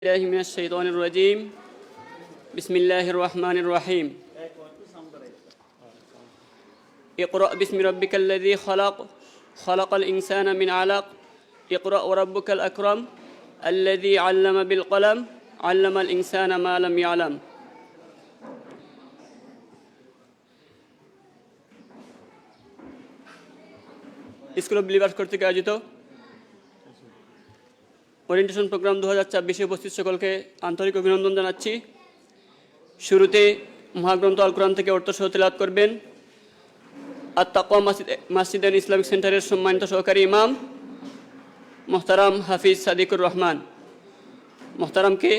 الله من الشيطان الرجيم بسم الله الرحمن الرحيم اقرأ باسم ربك الذي خلق خلق الإنسان من علق اقرأ وربك الأكرم الذي علم بالقلم علم الإنسان ما لم يعلم school of believers কর্তৃক আয়োজিত orientation programme 2024 উপস্থিত সকলকে আন্তরিক অভিনন্দন জানাচ্ছি। শুরুতে মহাগ্রন্থ আল কোরআন থেকে অর্থ সহ তেলাওয়াত করবেন আত-তাকওয়া মসজিদ এন্ড ইসলামিক সেন্টারের সম্মানিত সহকারী ইমাম মোহতারাম হাফিজ সাদিকুর রহমান। মোহতারামকে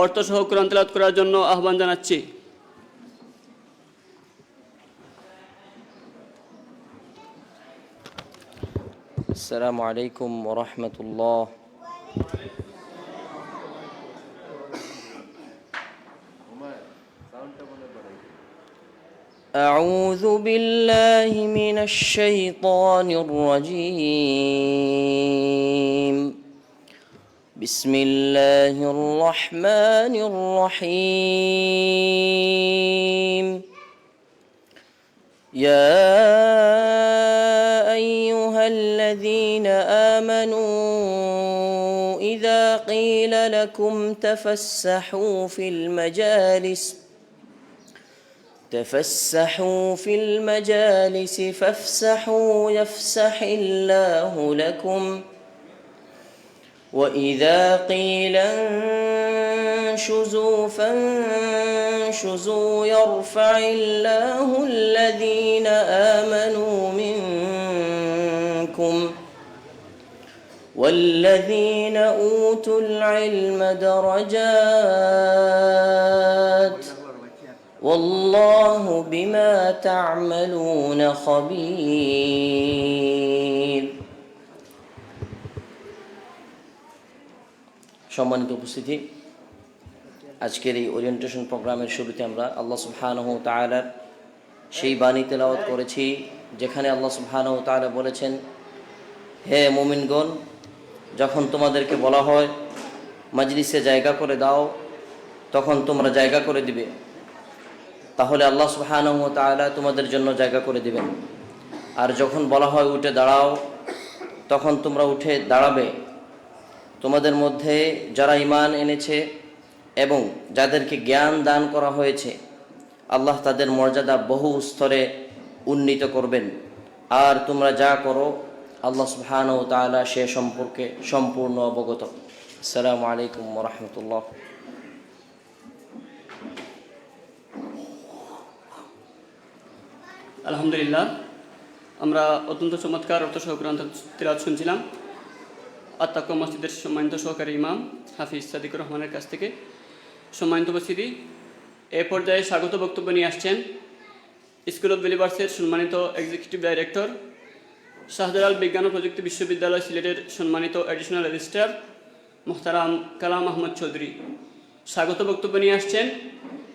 অর্থ সহ কোরআন তেলাওয়াত করার জন্য আহ্বান জানাচ্ছি। আসসালামু আলাইকুম ওয়া রাহমাতুল্লাহ। أعوذ بالله من الشيطان الرجيم بسم الله الرحمن الرحيم يا أيها الذين آمنوا إذا قيل لكم تفسحوا في المجالس فافسحوا يفسح الله لكم وإذا قيل انشزوا فانشزوا يرفع الله الذين آمنوا منكم والذين أوتوا العلم درجات والله بما تعملون خبير। সম্মানিত উপস্থিতি, আজকের এই ওরিয়েন্টেশন প্রোগ্রামের শুরুতে আমরা আল্লাহ সুবহানাহু ওয়া তাআলার সেই বাণী তেলাওয়াত করেছি যেখানে আল্লাহ সুবহানাহু ওয়া তাআলা বলেছেন, হে মুমিনগণ, যখন তোমাদেরকে বলা হয় মাজলিসে জায়গা করে দাও, তখন তোমরা জায়গা করে দিবে, তাহলে আল্লাহ সুবহানাহু ওয়া তাআলা তোমাদের জন্য জায়গা করে দিবেন। আর যখন বলা হয় উঠে দাঁড়াও, তখন তোমরা উঠে দাঁড়াবে। তোমাদের মধ্যে যারা ঈমান এনেছে এবং যাদেরকে জ্ঞান দান করা হয়েছে, আল্লাহ তাদের মর্যাদা বহু স্তরে উন্নীত করবেন। আর তোমরা যা করো, আল্লাহ সুবহানাহু ওয়া তাআলা সে সম্পর্কে সম্পূর্ণ অবগত। আসসালামু আলাইকুম ওয়া রাহমাতুল্লাহ। আলহামদুলিল্লাহ, আমরা অত্যন্ত চমৎকার অর্থ সহ কোরআন তেলাওয়াত শুনছিলাম আত-তাকওয়া মসজিদের সম্মানিত সহকারী ইমাম হাফিজ সাদিকুর রহমানের কাছ থেকে। সম্মানিত উপস্থিতি, এ পর্যায়ে স্বাগত বক্তব্য নিয়ে আসছেন স্কুল অফ বিলিভার্সের সম্মানিত এক্সিকিউটিভ ডাইরেক্টর, শাহজালাল বিজ্ঞান ও প্রযুক্তি বিশ্ববিদ্যালয় সিলেটের সম্মানিত অ্যাডিশনাল রেজিস্ট্রার মোহতারাম কালাম আহমদ চৌধুরী। স্বাগত বক্তব্য নিয়ে আসছেন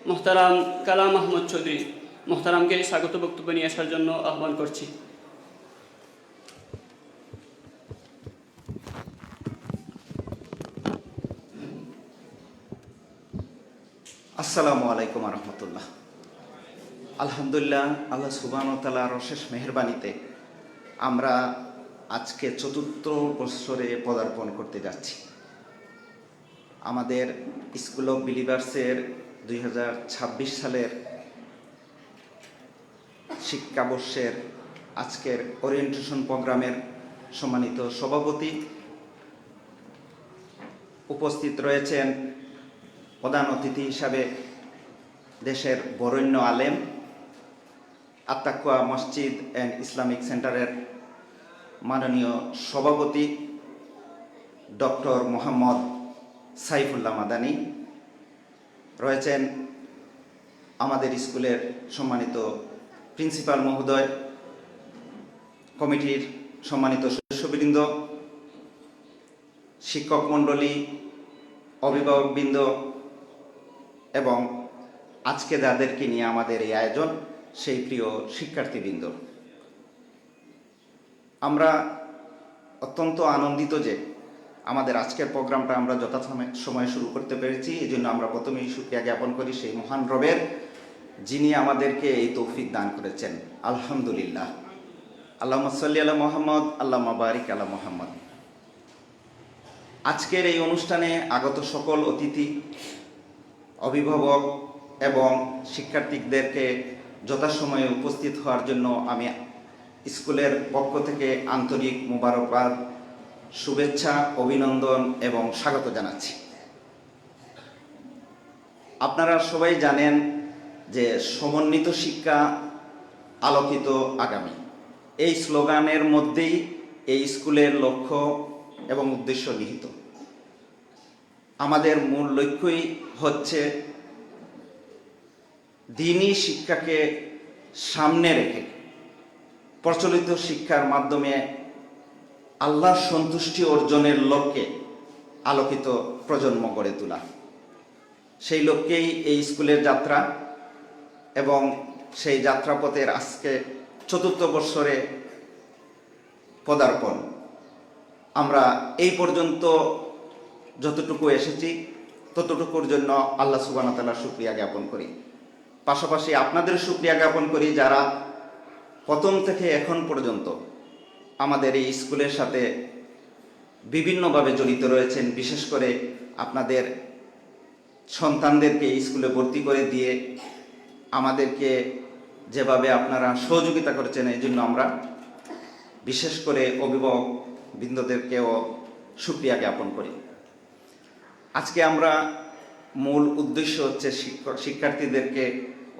মোহতারাম কালাম আহমদ চৌধুরী। মোহতারামকে স্বাগত বক্তব্য নিয়ে আসার জন্য আহ্বান করছি। আসসালামু আলাইকুম ওয়া রাহমাতুল্লাহ। আলহামদুলিল্লাহ, আল্লাহ সুবহানাহু ওয়া তাআলার অশেষ মেহেরবানিতে আমরা আজকে ৪র্থ বৎসরে পদার্পণ করতে যাচ্ছি। আমাদের স্কুল অফ বিলিভার্সের 2026 সালের শিক্ষাবর্ষের আজকের ওরিয়েন্টেশন প্রোগ্রামের সম্মানিত সভাপতি, উপস্থিত রয়েছেন প্রধান অতিথি হিসাবে দেশের বরেণ্য আলেম, আত-তাকওয়া মসজিদ অ্যান্ড ইসলামিক সেন্টারের মাননীয় সভাপতি ডক্টর মোহাম্মদ সাইফুল্লাহ মাদানী, রয়েছেন আমাদের স্কুলের সম্মানিত প্রিন্সিপাল মহোদয়, কমিটির সম্মানিত সদস্যবৃন্দ, শিক্ষক মণ্ডলী, অভিভাবকবৃন্দ এবং আজকে যাদেরকে নিয়ে আমাদের এই আয়োজন, সেই প্রিয় শিক্ষার্থীবৃন্দ, আমরা অত্যন্ত আনন্দিত যে আমাদের আজকের প্রোগ্রামটা আমরা সময়ে শুরু করতে পেরেছি। এই জন্য আমরা প্রথমেই শুকরিয়া জ্ঞাপন করি সেই মহান রবের, যিনি আমাদেরকে এই তৌফিক দান করেছেন। আলহামদুলিল্লাহ। আল্লাহুম্মা সাল্লি আলা মুহাম্মদ, আল্লাহুম্মা বারিক আলা মুহাম্মদ। আজকের এই অনুষ্ঠানে আগত সকল অতিথি, অভিভাবক এবং শিক্ষার্থীদেরকে যথাসময়ে উপস্থিত হওয়ার জন্য আমি স্কুলের পক্ষ থেকে আন্তরিক মোবারকবাদ, শুভেচ্ছা, অভিনন্দন এবং স্বাগত জানাচ্ছি। আপনারা সবাই জানেন যে সমন্বিত শিক্ষা, আলোকিত আগামী, এই স্লোগানের মধ্যেই এই স্কুলের লক্ষ্য এবং উদ্দেশ্য নিহিত। আমাদের মূল লক্ষ্যই হচ্ছে দ্বীনি শিক্ষাকে সামনে রেখে প্রচলিত শিক্ষার মাধ্যমে আল্লাহর সন্তুষ্টি অর্জনের লক্ষ্যে আলোকিত প্রজন্ম গড়ে তোলা। সেই লক্ষ্যেই এই স্কুলের যাত্রা এবং সেই যাত্রাপথের আজকে ৪র্থ বৎসরে পদার্পণ। আমরা এই পর্যন্ত যতটুকু এসেছি ততটুকুর জন্য আল্লাহ সুবহানাহু ওয়া তাআলার শুকরিয়া জ্ঞাপন করি। পাশাপাশি আপনাদের শুকরিয়া জ্ঞাপন করি যারা প্রথম থেকে এখন পর্যন্ত আমাদের এই স্কুলের সাথে বিভিন্নভাবে জড়িত রয়েছেন। বিশেষ করে আপনাদের সন্তানদেরকে এই স্কুলে ভর্তি করে দিয়ে আমাদেরকে যেভাবে আপনারা সহযোগিতা করেছেন, এই জন্য আমরা বিশেষ করে অভিভাবক বৃন্দদেরকেও শুকরিয়া জ্ঞাপন করি। আজকে আমরা মূল উদ্দেশ্য হচ্ছে শিক্ষার্থীদেরকে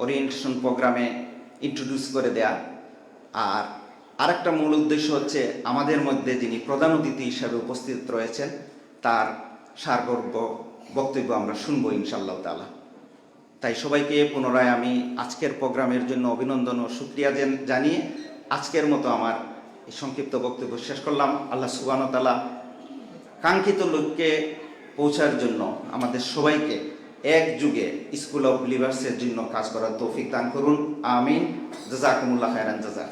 ওরিয়েন্টেশন প্রোগ্রামে ইন্ট্রোডিউস করে দেয়া, আর আরেকটা মূল উদ্দেশ্য হচ্ছে আমাদের মধ্যে যিনি প্রধান অতিথি হিসাবে উপস্থিত রয়েছেন তার সারগর্ভ বক্তব্য আমরা শুনবো ইনশাআল্লাহ তাআলা। তাই সবাইকে পুনরায় আমি আজকের প্রোগ্রামের জন্য অভিনন্দন ও শুকরিয়া জানিয়ে আজকের মতো আমার এই সংক্ষিপ্ত বক্তব্য শেষ করলাম। আল্লাহ সুবহানাহু ওয়া তাআলা কাঙ্ক্ষিত লক্ষ্যে পৌঁছার জন্য আমাদের সবাইকে এক যুগে স্কুল অফ বিলিভার্সের জন্য কাজ করার তৌফিক দান করুন। আমিন। জাযাকুমুল্লাহ খায়রান জাযা।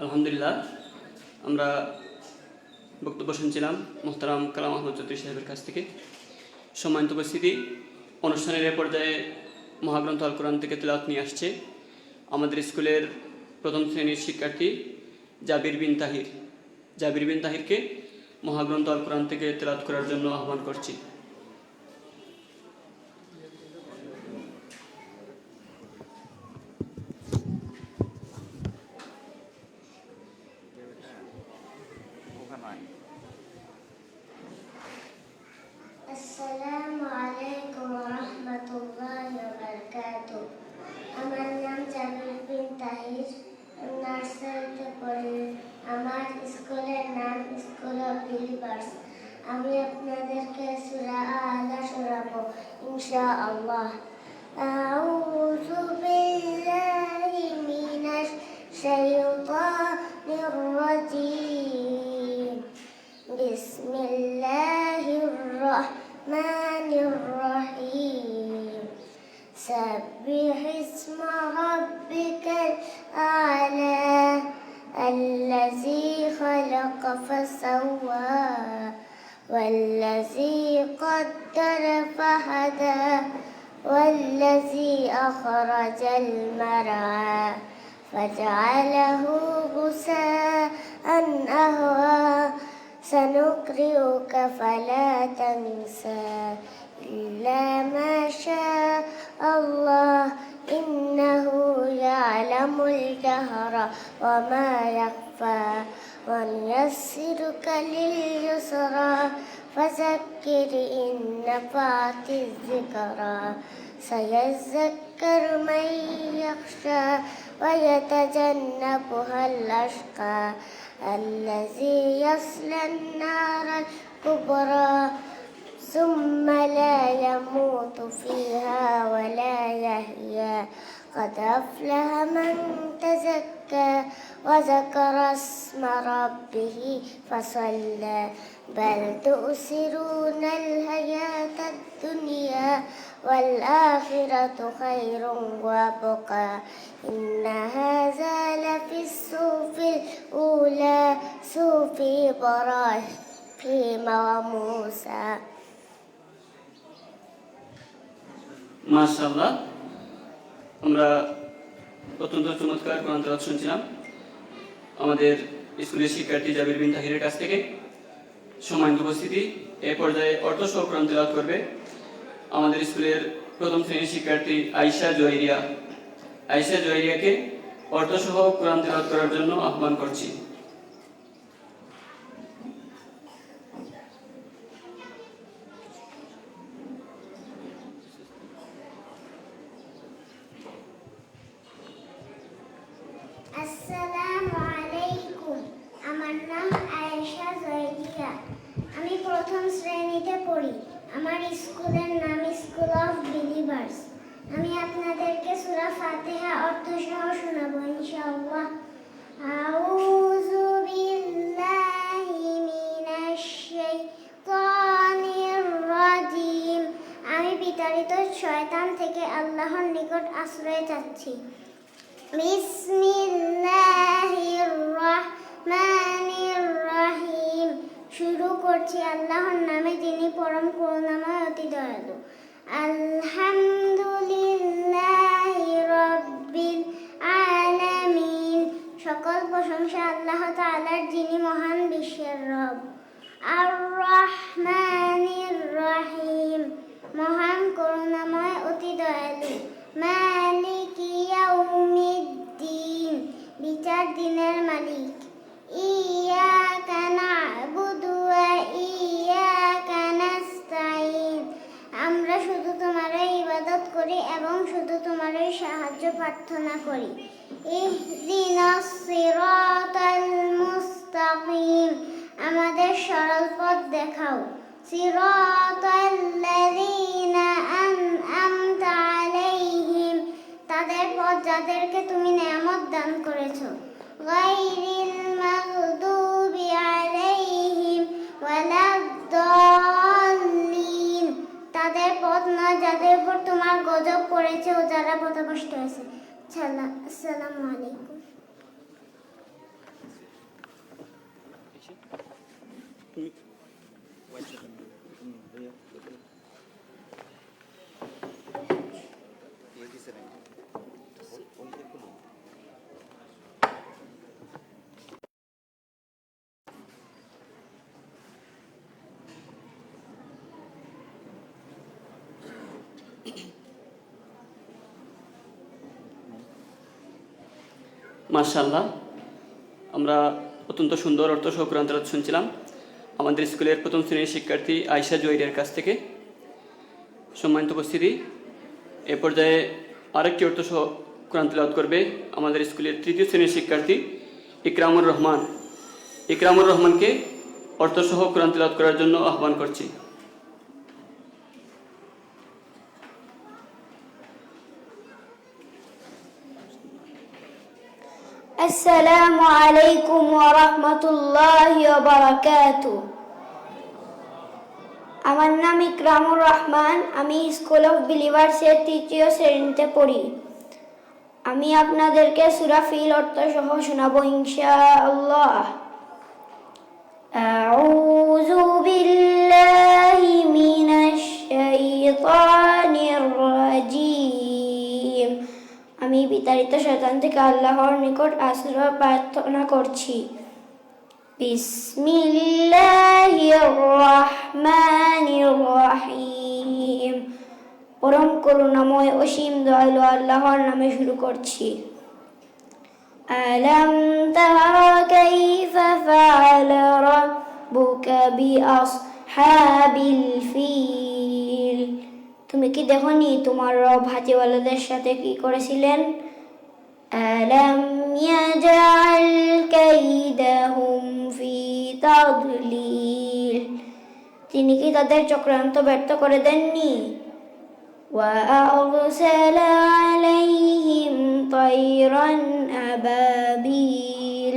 আলহামদুলিল্লাহ, আমরা বক্তব্য শুনছিলাম মোহতারাম কালাম আহমদ চৌধুরী সাহেবের কাছ থেকে। সম্মানিত উপস্থিতি, অনুষ্ঠানের এ পর্যায়ে মহাগ্রন্থ আল কোরআন থেকে তেলাওয়াত নিয়ে আসছে আমাদের স্কুলের প্রথম শ্রেণীর শিক্ষার্থী জাবির বিন তাহিরকে মহাগ্রন্থ আল কোরআন থেকে তেলাওয়াত করার জন্য আহ্বান করছি। আসসালামু আলাইকুম ওয়া রাহমাতুল্লাহি ওয়া বারাকাতুহু। আমার নাম জাবির বিন তাহির, নার্সারিতে পড়ি। আমার স্কুলের নাম স্কুল অফ বিলিভার্স। আমি আপনাদেরকে সূরা আলা শোনাবো ইনশাআল্লাহ। আউযু বিল্লাহি মিনাশ শাইতানির রাজীম। বিসমিল্লাহির রাহমানির রাহিম। سبح اسم ربك الأعلى الذي خلق فسوى والذي قدر فهدى والذي أخرج المرعى فجعله غثاء أهوى سنقرئك فلا تنسى إلا ما شاء الله إنه يعلم الجهر وما يخفى ونيسرك لليسرى فذكر إن نفعت الذكرى سيذكر من يخشى ويتجنبها الأشقى الذي يصلى النار الكبرى ثم لا يموت فيها ولا يحيا قد أفلح من تزكى وذكر اسم ربه فصلى بل تؤثرون الحياة الدنيا والآخرة خير وأبقى إن هذا لفي الصحف الأولى صحف إبراهيم وموسى মাশাআল্লাহ, আমরা অত্যন্ত চমৎকার কোরআন তেলাওয়াত শুনছিলাম আমাদের স্কুলের শিক্ষার্থী জাবির বিন তাহিরের কাছ থেকে। সম্মানিত উপস্থিতি, এ পর্যায়ে অর্থ সহ কোরআন তেলাওয়াত করবে আমাদের স্কুলের প্রথম শ্রেণীর শিক্ষার্থী আয়েশা জোয়াইরিয়া। আয়েশা জোয়াইরিয়াকে অর্থ সহ কোরআন তেলাওয়াত করার জন্য আহ্বান করছি। আসসালামু আলাইকুম। আমার নাম আয়েশা জয়দিয়া। আমি প্রথম শ্রেণীতে পড়ি। আমার স্কুলের নাম স্কুল অফ বিলিভার্স। আমি আপনাদেরকে সূরা ফাতিহা অর্থ সহ শোনাবো ইনশাআল্লাহ। আউযু বিল্লাহি মিনাশ শাইতানির রাজিম। আমি বিতাড়িত শয়তান থেকে আল্লাহর নিকট আশ্রয় চাচ্ছি। বিসমিল্লাহির রহমানির রহিম। শুরু করছি আল্লাহর নামে, যিনি পরম করুণাময় অতি দয়ালু। আলহামদুলিল্লাহি রাব্বিল আলামিন। সকল প্রশংসা আল্লাহ তাআলার, যিনি মহান বিশ্বের রব। আর রহমানির রহিম। মহান করুণাময় অতি দয়ালু। মালিকি ইয়াউমিদ্দিন। বিচার দিনের মালিক। ইয়াকা না'বুদু ওয়া ইয়াকা নাস্তাঈন। আমরা শুধু তোমারই ইবাদত করি এবং শুধু তোমারই সাহায্য প্রার্থনা করি। ইহদিনাস সিরাতাল মুস্তাকিম। আমাদের সরল পথ দেখাও। সিরাতাল্লাযীনা আন'আমতা আলাইহিম। তাদের পথ যাদেরকে তুমি নেয়ামত দান করেছো। গায়রিল মাগদুবি আলাইহিম ওয়ালাদ-দাল্লিন। তাদের পথ নয় যাদের উপর তোমার গজব পড়েছে ও যারা পথভ্রষ্ট হয়েছে। আসসালামু আলাইকুম। মাশাআল্লাহ, আমরা অত্যন্ত সুন্দর অর্থ সহ কোরআন তেলাওয়াত শুনছিলাম আমাদের স্কুলের প্রথম শ্রেণীর শিক্ষার্থী আয়েশা জোয়াইরিয়ার কাছ থেকে। সম্মানিত উপস্থিতি, এ পর্যায়ে আরেকটি অর্থ সহ কোরআন তেলাওয়াত করবে আমাদের স্কুলের তৃতীয় শ্রেণীর শিক্ষার্থী ইকরামুর রহমান। ইকরামুর রহমানকে অর্থ সহ কোরআন তেলাওয়াত করার জন্য আহ্বান করছি। আসসালামু আলাইকুম ওয়া রাহমাতুল্লাহি ওয়া বারাকাতুহু। আমার নাম ইকরামুর রহমান। আমি স্কুল অফ বিলিভার্সের তৃতীয় শ্রেণীতে পড়ি। আমি আপনাদেরকে সূরা ফিল অর্থ সহ শোনাবো ইনশাআল্লাহ। আউযু বিল্লাহি মিনাশ শাইতানির রাজিম। আমি বিতাড়িত শয়তান থেকে আল্লাহর নিকট আশ্রয় প্রার্থনা করছি। বিসমিল্লাহির রহমানির রহিম। পরম করুণাময় অসীম দয়ালু আল্লাহর নামে শুরু করছি। আলাম তারা কাইফা ফাআলা রাব্বুকা বিআসহাবিল ফিল। তুমি কি দেখোনি তোমার রব হাতিওয়ালাদের সাথে কি করেছিলেন? আলাম ইয়াজআল কাইদাহুম ফি তাদলিল। তিনি কি তাদের চক্রান্ত ব্যর্থ করে দেননি? وأرسل عليهم طيرا أبابيل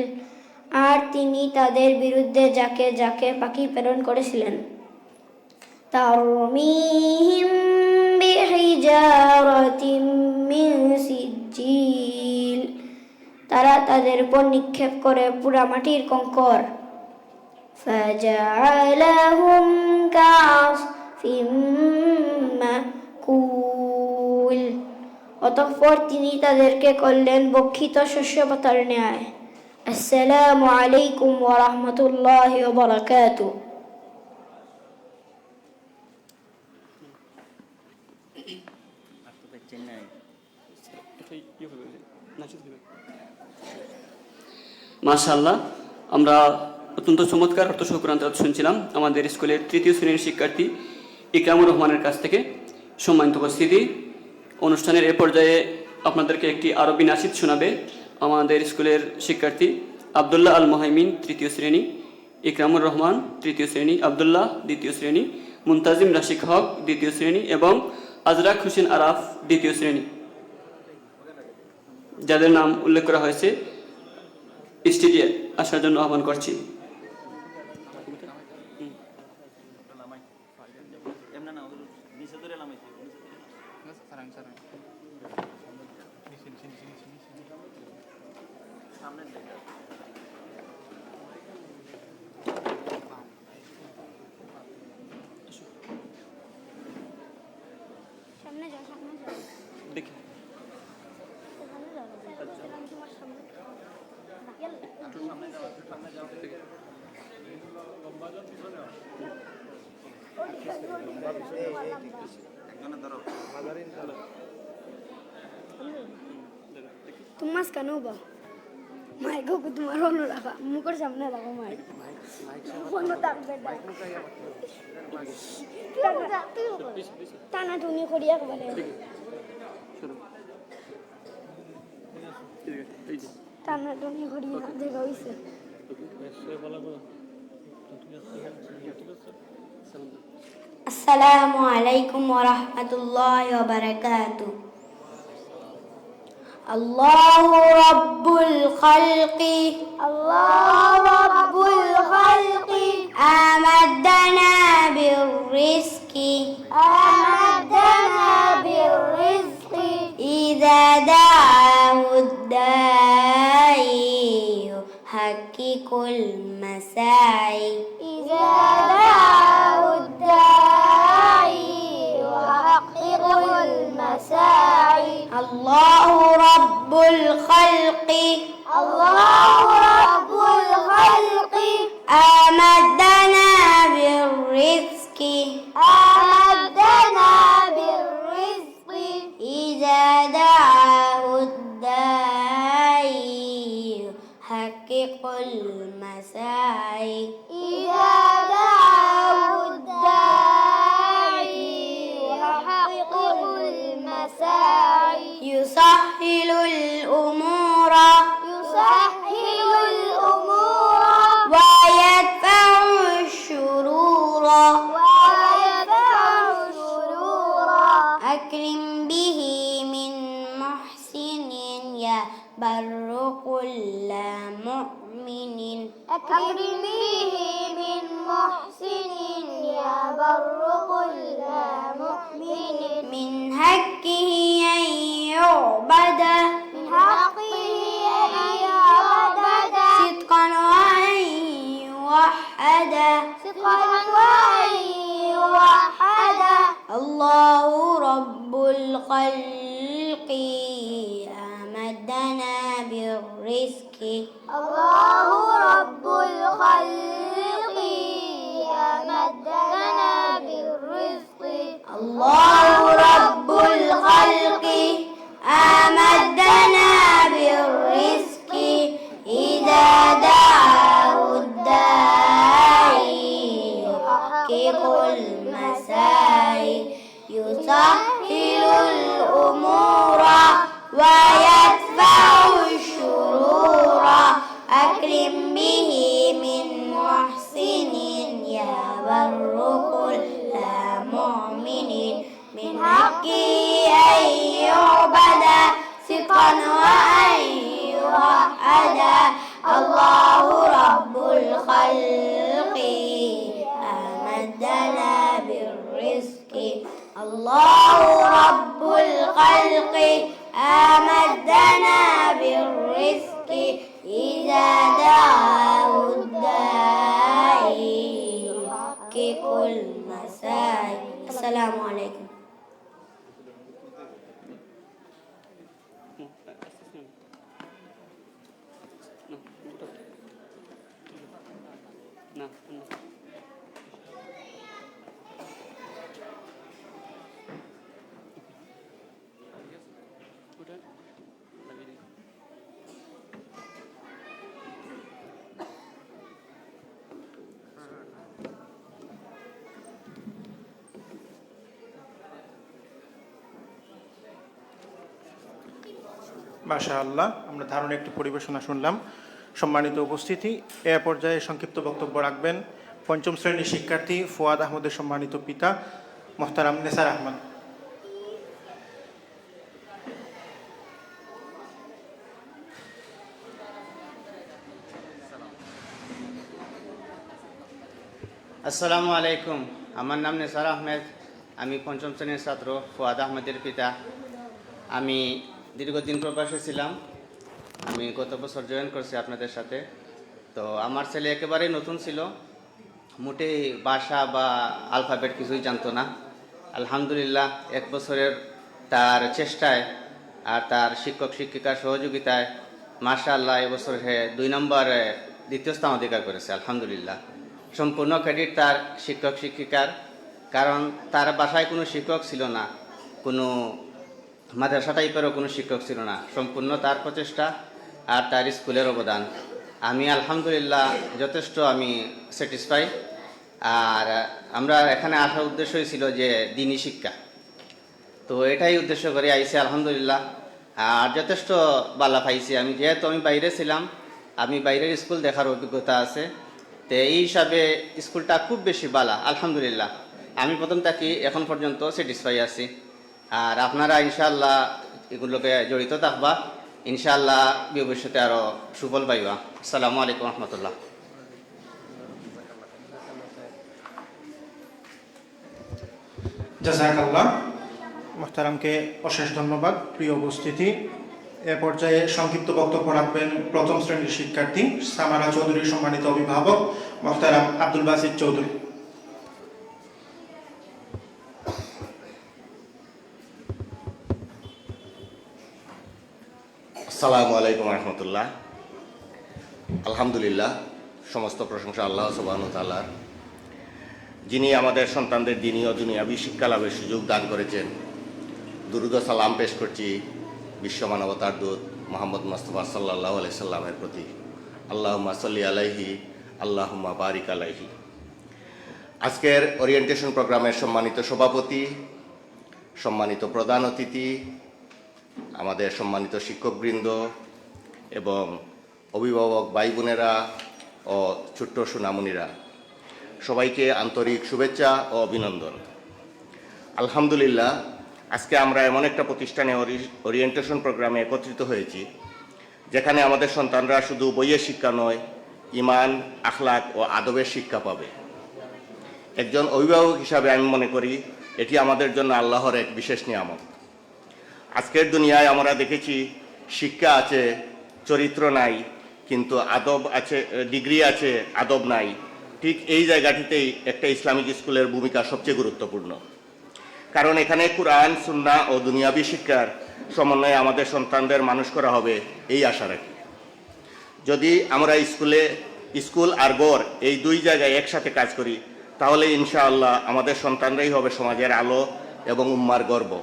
আর তিনি তাদের বিরুদ্ধে যাকে যাকে পাখি প্রেরণ করেছিলেন তারমিহিম বিহিজারাতিম মিন সিজ্জিল তারা তাদের উপর নিক্ষেপ করে পোড়ামাটির কঙ্কর ফাজআলাহুম কাসফিম মাকুল অতঃপর তিনি তাদেরকে করলেন বক্ষিত শস্যপাতার ন্যায় আসসালামু আলাইকুম ওয়া রাহমাতুল্লাহি ওয়া বারাকাতুহু মাশাআল্লাহ, আমরা অত্যন্ত চমৎকার অর্থ সহ কোরআন তেলাওয়াত শুনছিলাম আমাদের স্কুলের তৃতীয় শ্রেণীর শিক্ষার্থী ইকরামুর রহমানের কাছ থেকে। সম্মানিত উপস্থিতি, অনুষ্ঠানের এ পর্যায়ে আপনাদেরকে একটি আরবি নাশিদ শোনাবে আমাদের স্কুলের শিক্ষার্থী আবদুল্লাহ আল মোহাইমিন তৃতীয় শ্রেণী, ইকরামুর রহমান তৃতীয় শ্রেণী, আবদুল্লাহ দ্বিতীয় শ্রেণী, মুনতাজিম রাশিক হক দ্বিতীয় শ্রেণী এবং আজরাক হোসেন আরাফ দ্বিতীয় শ্রেণী, যাদের নাম উল্লেখ করা হয়েছে স্টেজে আসার জন্য আহ্বান করছি। দেখি তোমার কেন বা মাইক তোমার অন্য রাখা মুখের সামনে রাখো মাইক অন্য থাকবে টানা টুনি করিয়া বলে টানা টুনি করিয়া দেখা হয়েছে আসসালামু আলাইকুম ওয়া রাহমাতুল্লাহি ওয়া বারাকাতুহু الله رب الخلق أمدنا بالرزق إذا دعاه الداعي يحقق المساعي الله رب الخلق أمدنا بالرزق إذا دعاه الداعي يحقق المساعي يسهل الأمور ويدفع الشرور أكرم به من محسن يبر كل مؤمن من حقه أن يعبد صدقا وأن يوحد الله رب الخلق أمدنا بالرزق الله رب الخلق أمدنا بالرزق إذا دعاه الداعي يحقق المساعي يسهل الأمور ويدفع الشرور أكرم به من محسن يبر كل مؤمن না ওটা লাগিয়ে দিই। মাশাআল্লাহ, আমরা ধারণা একটি পরিবেশনা শুনলাম। সম্মানিত উপস্থিতি, এ পর্যায়ে সংক্ষিপ্ত বক্তব্য রাখবেন পঞ্চম শ্রেণীর শিক্ষার্থী ফুয়াদ আহমদের সম্মানিত পিতা মোহতারাম নেসার আহমদ। আসসালামু আলাইকুম। আমার নাম নেসার আহমেদ। আমি পঞ্চম শ্রেণীর ছাত্র, ফুয়াদ আহমেদের পিতা। আমি দীর্ঘদিন প্রবাসে ছিলাম। আমি গত বছর জয়েন করছি আপনাদের সাথে। তো আমার ছেলে একেবারেই নতুন ছিল, মোটেই ভাষা বা আলফাবেট কিছুই জানতো না। আলহামদুলিল্লাহ, এক বছরের তার চেষ্টায় আর তার শিক্ষক শিক্ষিকার সহযোগিতায় মাশাআল্লাহ এবছর সে 2 নম্বরে দ্বিতীয় স্থান অধিকার করেছে। আলহামদুলিল্লাহ, সম্পূর্ণ ক্রেডিট তার শিক্ষক শিক্ষিকার, কারণ তার বাসায় কোনো শিক্ষক ছিল না, কোনো মাদ্রাসা টাইপেরও কোনো শিক্ষক ছিল না। সম্পূর্ণ তার প্রচেষ্টা আর তার স্কুলের অবদান। আমি আলহামদুলিল্লাহ যথেষ্ট আমি স্যাটিসফাই। আর আমরা এখানে আসার উদ্দেশ্যই ছিল যে দিনী শিক্ষা, তো এটাই উদ্দেশ্য করে আইসি আলহামদুলিল্লাহ। আর যথেষ্ট বালা পাইছি আমি, যেহেতু আমি বাইরে ছিলাম, আমি বাইরের স্কুল দেখার অভিজ্ঞতা আছে। তো এই হিসাবে স্কুলটা খুব বেশি বালা আলহামদুলিল্লাহ। আমি প্রথম থাকি এখন পর্যন্ত স্যাটিসফাই আছি। আর আপনারা ইনশাআল্লাহ এগুলোকে জড়িত থাকবা, ইনশাআল্লাহ ভবিষ্যতে আরও সুফল পাইবা। আসসালামু আলাইকুম রহমতুল্লাহ। জাযাকাল্লাহ। মোহতারামকে অশেষ ধন্যবাদ। প্রিয় উপস্থিতি, এ পর্যায়ে সংক্ষিপ্ত বক্তব্য রাখবেন প্রথম শ্রেণীর শিক্ষার্থী সামারা চৌধুরীর সম্মানিত অভিভাবক মোহতারাম আব্দুল বাসিত চৌধুরী। আসসালামু আলাইকুম রহমতুল্লাহ। আলহামদুলিল্লাহ, সমস্ত প্রশংসা আল্লাহ সুবহানাহু ওয়া তাআলার, যিনি আমাদের সন্তানদের দ্বীনি ও দুনিয়াবী শিক্ষা লাভের সুযোগ দান করেছেন। দুরূদ ও সালাম পেশ করছি বিশ্ব মানবতার দূত মুহাম্মদ মুস্তাফা সাল্লাল্লাহু আলাইহি সাল্লামের প্রতি। আল্লাহুম্মা সাল্লি আলাইহি, আল্লাহুম্মা বারিক আলাইহি। আজকের ওরিয়েন্টেশন প্রোগ্রামের সম্মানিত সভাপতি, সম্মানিত প্রধান অতিথি, আমাদের সম্মানিত শিক্ষকবৃন্দ এবং অভিভাবক ভাই বোনেরা ও ছোট্ট সোনামণিরা, সবাইকে আন্তরিক শুভেচ্ছা ও অভিনন্দন। আলহামদুলিল্লাহ, আজকে আমরা এমন একটা প্রতিষ্ঠানে ওরিয়েন্টেশন প্রোগ্রামে একত্রিত হয়েছি, যেখানে আমাদের সন্তানরা শুধু বইয়ের শিক্ষা নয়, ঈমান, আখলাক ও আদবের শিক্ষা পাবে। একজন অভিভাবক হিসাবে আমি মনে করি এটি আমাদের জন্য আল্লাহর এক বিশেষ নিয়ামত। আজকের দুনিয়ায় আমরা দেখেছি শিক্ষা আছে, চরিত্র নাই, কিন্তু আদব আছে, ডিগ্রি আছে, আদব নাই। ঠিক এই জায়গাটিতেই একটা ইসলামিক স্কুলের ভূমিকা সবচেয়ে গুরুত্বপূর্ণ, কারণ এখানে কুরআন, সুন্নাহ ও দুনিয়াবী শিক্ষার সমন্বয়ে আমাদের সন্তানদের মানুষ করা হবে, এই আশা রাখি। যদি আমরা স্কুল আর ঘর এই দুই জায়গায় একসাথে কাজ করি, তাহলে ইনশাআল্লাহ আমাদের সন্তানরাই হবে সমাজের আলো এবং উম্মার গর্ব।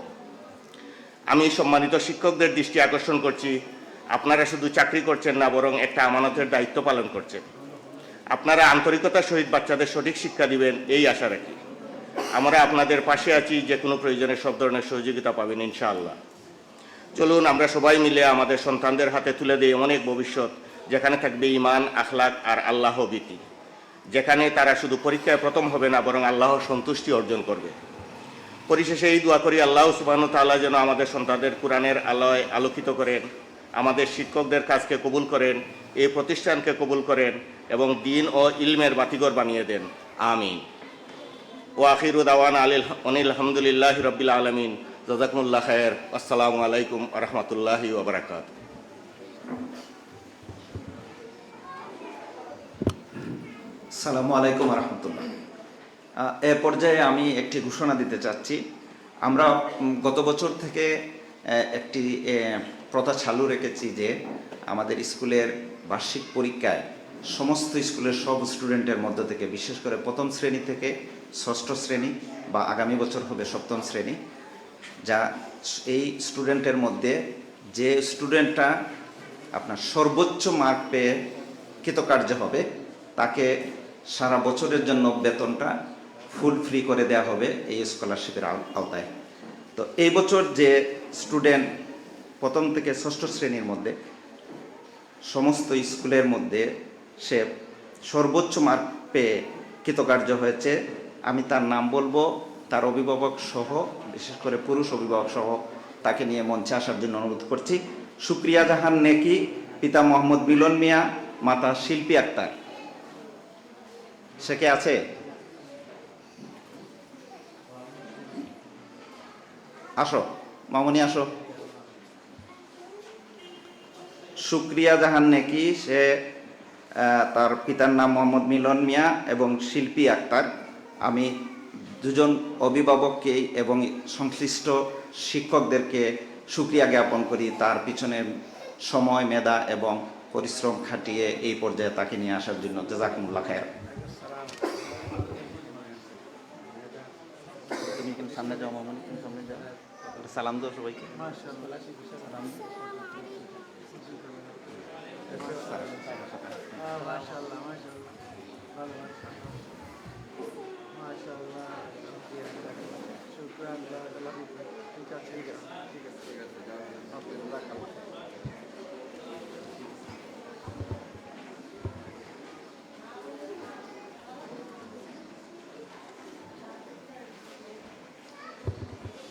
আমি সম্মানিত শিক্ষকদের দৃষ্টি আকর্ষণ করছি, আপনারা শুধু চাকরি করছেন না, বরং একটা আমানতের দায়িত্ব পালন করছেন। আপনারা আন্তরিকতার সহিত বাচ্চাদের সঠিক শিক্ষা দিবেন, এই আশা রাখি। আমরা আপনাদের পাশে আছি, যে কোনো প্রয়োজনে সব ধরনের সহযোগিতা পাবেন ইনশাআল্লাহ। চলুন আমরা সবাই মিলে আমাদের সন্তানদের হাতে তুলে দিই এমন এক ভবিষ্যৎ, যেখানে থাকবে ঈমান, আখলাক আর আল্লাহ ভীতি, যেখানে তারা শুধু পরীক্ষায় প্রথম হবে না, বরং আল্লাহর সন্তুষ্টি অর্জন করবে। পরিশেষে এই দোয়া করি, আল্লাহ সুবহানাহু ওয়া তাআলা যেন আমাদের সন্তানদের কোরআনের আলোয় আলোকিত করেন, আমাদের শিক্ষকদের কাজকে কবুল করেন, এই প্রতিষ্ঠানকে কবুল করেন এবং দ্বীন ও ইলমের বাতিঘর বানিয়ে দেন। আমিন। ওয়া আখিরু দাওয়ানা আনিল হামদুলিল্লাহি রাব্বিল আলামিন। জাযাকুমুল্লাহ খায়ের। আসসালামু আলাইকুম ওয়া রাহমাতুল্লাহি ওয়া বারাকাতুহু। আসসালামু আলাইকুম রহমতুল্লাহ। এ পর্যায়ে আমি একটি ঘোষণা দিতে চাচ্ছি। আমরা গত বছর থেকে একটি প্রথা চালু রেখেছি যে আমাদের স্কুলের বার্ষিক পরীক্ষায় সমস্ত স্কুলের সব স্টুডেন্টের মধ্য থেকে, বিশেষ করে প্রথম শ্রেণী থেকে ষষ্ঠ শ্রেণী বা আগামী বছর হবে সপ্তম শ্রেণী, যা এই স্টুডেন্টের মধ্যে যে স্টুডেন্টটা আপনার সর্বোচ্চ মার্ক পেয়ে কৃতকার্য হবে তাকে সারা বছরের জন্য বেতনটা ফুল ফ্রি করে দেওয়া হবে এই স্কলারশিপের আওতায়। তো এই বছর যে স্টুডেন্ট প্রথম থেকে ষষ্ঠ শ্রেণীর মধ্যে সমস্ত স্কুলের মধ্যে সে সর্বোচ্চ মার্ক পেয়ে কৃতকার্য হয়েছে, আমি তার নাম বলবো, তার অভিভাবক সহ, বিশেষ করে পুরুষ অভিভাবক সহ তাকে নিয়ে মঞ্চে আসার জন্য অনুরোধ করছি। শুক্রিয়া জাহান নেকি, পিতা মোহাম্মদ মিলন মিয়া, মাতা শিল্পী আক্তার। সে কে আছে? আসো মামনি, আসো। শুক্রিয়া জাহান নেকি, সে তার পিতার নাম মোহাম্মদ মিলন মিয়া এবং শিল্পী আক্তার। আমি দুজন অভিভাবককে এবং সংশ্লিষ্ট শিক্ষকদেরকে শুক্রিয়া জ্ঞাপন করি তার পিছনে সময়, মেধা এবং পরিশ্রম খাটিয়ে এই পর্যায়ে তাকে নিয়ে আসার জন্য। জাযাকুমুল্লাহ খায়র। তুমি কিন্তু সামনে যাও মামনি, তুমি সামনে যাও, সালাম দাও সবাইকে।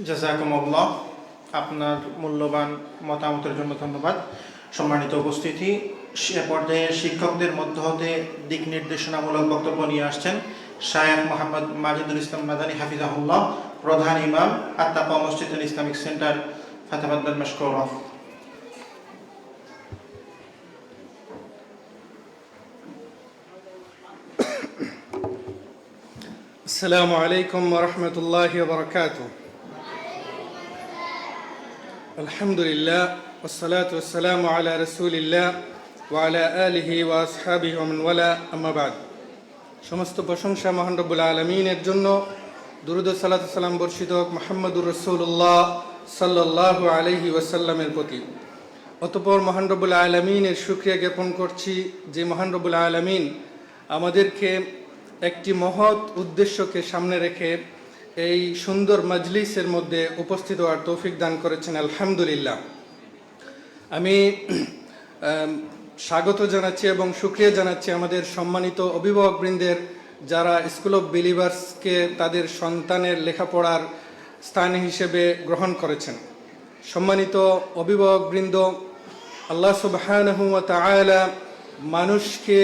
জাযাকুমুল্লাহ, আপনার মূল্যবান মতামতের জন্য ধন্যবাদ। সম্মানিত উপস্থিতি, সে পর্যায়ে শিক্ষকদের মধ্য হতে দিক নির্দেশনামূলক বক্তব্য নিয়ে আসছেন শায়েখ মোহাম্মদ মাজিদুল ইসলাম মাদানী হাফিজাহুল্লাহ, প্রধান ইমাম আত-তাকওয়া মসজিদ এন্ড ইসলামিক সেন্টার। ফাতাফাদ্দাল মাশকুরা। السلام عليكم ورحمة الله وبركاته. الحمد لله والصلاة والسلام على رسول الله وعلى آله وأصحابه ومن والاه أما بعد. সমস্ত প্রশংসা মহান রব্বুল আলামিনের জন্য। দুরূদ ও সালাত ও সালাম বর্ষিত হোক মুহাম্মদুর রাসূলুল্লাহ সাল্লাল্লাহু আলাইহি ওয়াসাল্লামের প্রতি। অতঃপর মহান রব্বুল আলামিনের শুকরিয়া জ্ঞাপন করছি যে মহান রব্বুল আলামিন আমাদেরকে একটি মহৎ উদ্দেশ্যকে সামনে রেখে এই সুন্দর মজলিসের মধ্যে উপস্থিত হওয়ার তৌফিক দান করেছেন, আলহামদুলিল্লাহ। আমি স্বাগত জানাচ্ছি এবং শুকরিয়া জানাচ্ছি আমাদের সম্মানিত অভিভাবকবৃন্দের, যারা স্কুল অফ বিলিভার্সকে তাদের সন্তানের লেখাপড়ার স্থান হিসেবে গ্রহণ করেছেন। সম্মানিত অভিভাবকবৃন্দ, আল্লাহ সুবহানাহু ওয়া তাআলা মানুষকে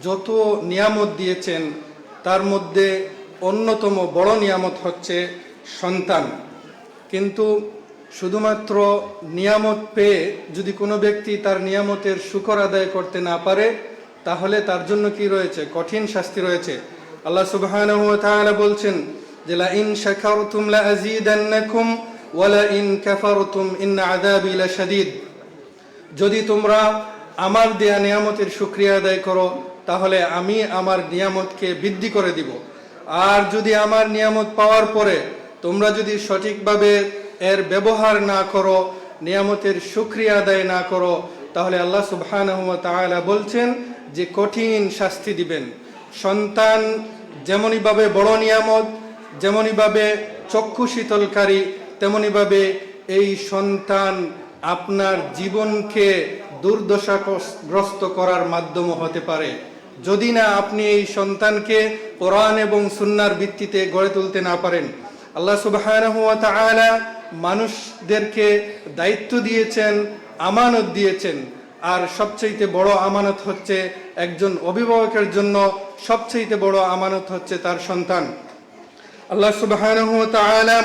যত নিয়ামত দিয়েছেন তার মধ্যে অন্যতম বড় নিয়ামত হচ্ছে সন্তান। কিন্তু শুধুমাত্র নিয়ামত পেয়ে যদি কোনো ব্যক্তি তার নিয়ামতের শুকর আদায় করতে না পারে তাহলে তার জন্য কি রয়েছে? কঠিন শাস্তি রয়েছে। আল্লাহ সুবহানাহু ওয়া তাআলা বলছেন যে লা ইন শাকারতুম লা আযীদান্নাকুম ওয়া লা ইন কাফারতুম ইন্না আযাবি লাশাদীদ। যদি তোমরা আমার দেয়া নিয়ামতের শুকরিয়া আদায় করো তাহলে আমি আমার নিয়ামতকে বৃদ্ধি করে দিব, আর যদি আমার নিয়ামত পাওয়ার পরে তোমরা যদি সঠিকভাবে এর ব্যবহার না করো, নিয়ামতের শুকরিয়া আদায় না করো, তাহলে আল্লাহ সুবহানাহু ওয়া তাআলা বলছেন যে কঠিন শাস্তি দিবেন। সন্তান যেমনইভাবে বড় নিয়ামত, যেমনইভাবে চক্ষু শীতলকারী, তেমনইভাবে এই সন্তান আপনার জীবনকে দুর্দশাগ্রস্ত করার মাধ্যম হতে পারে যদি না আপনি এই সন্তানকে কোরআন এবং সুন্নাহর ভিত্তিতে গড়ে তুলতে না পারেন। আল্লাহ সুবহানাহু ওয়া তাআলা মানুষদেরকে দায়িত্ব দিয়েছেন, আমানত দিয়েছেন, আর সবচেয়ে বড় আমানত হচ্ছে একজন অভিভাবকের জন্য সবচেয়ে বড় আমানত হচ্ছে তার সন্তান। আল্লাহ সুবহানাহু ওয়া তাআলা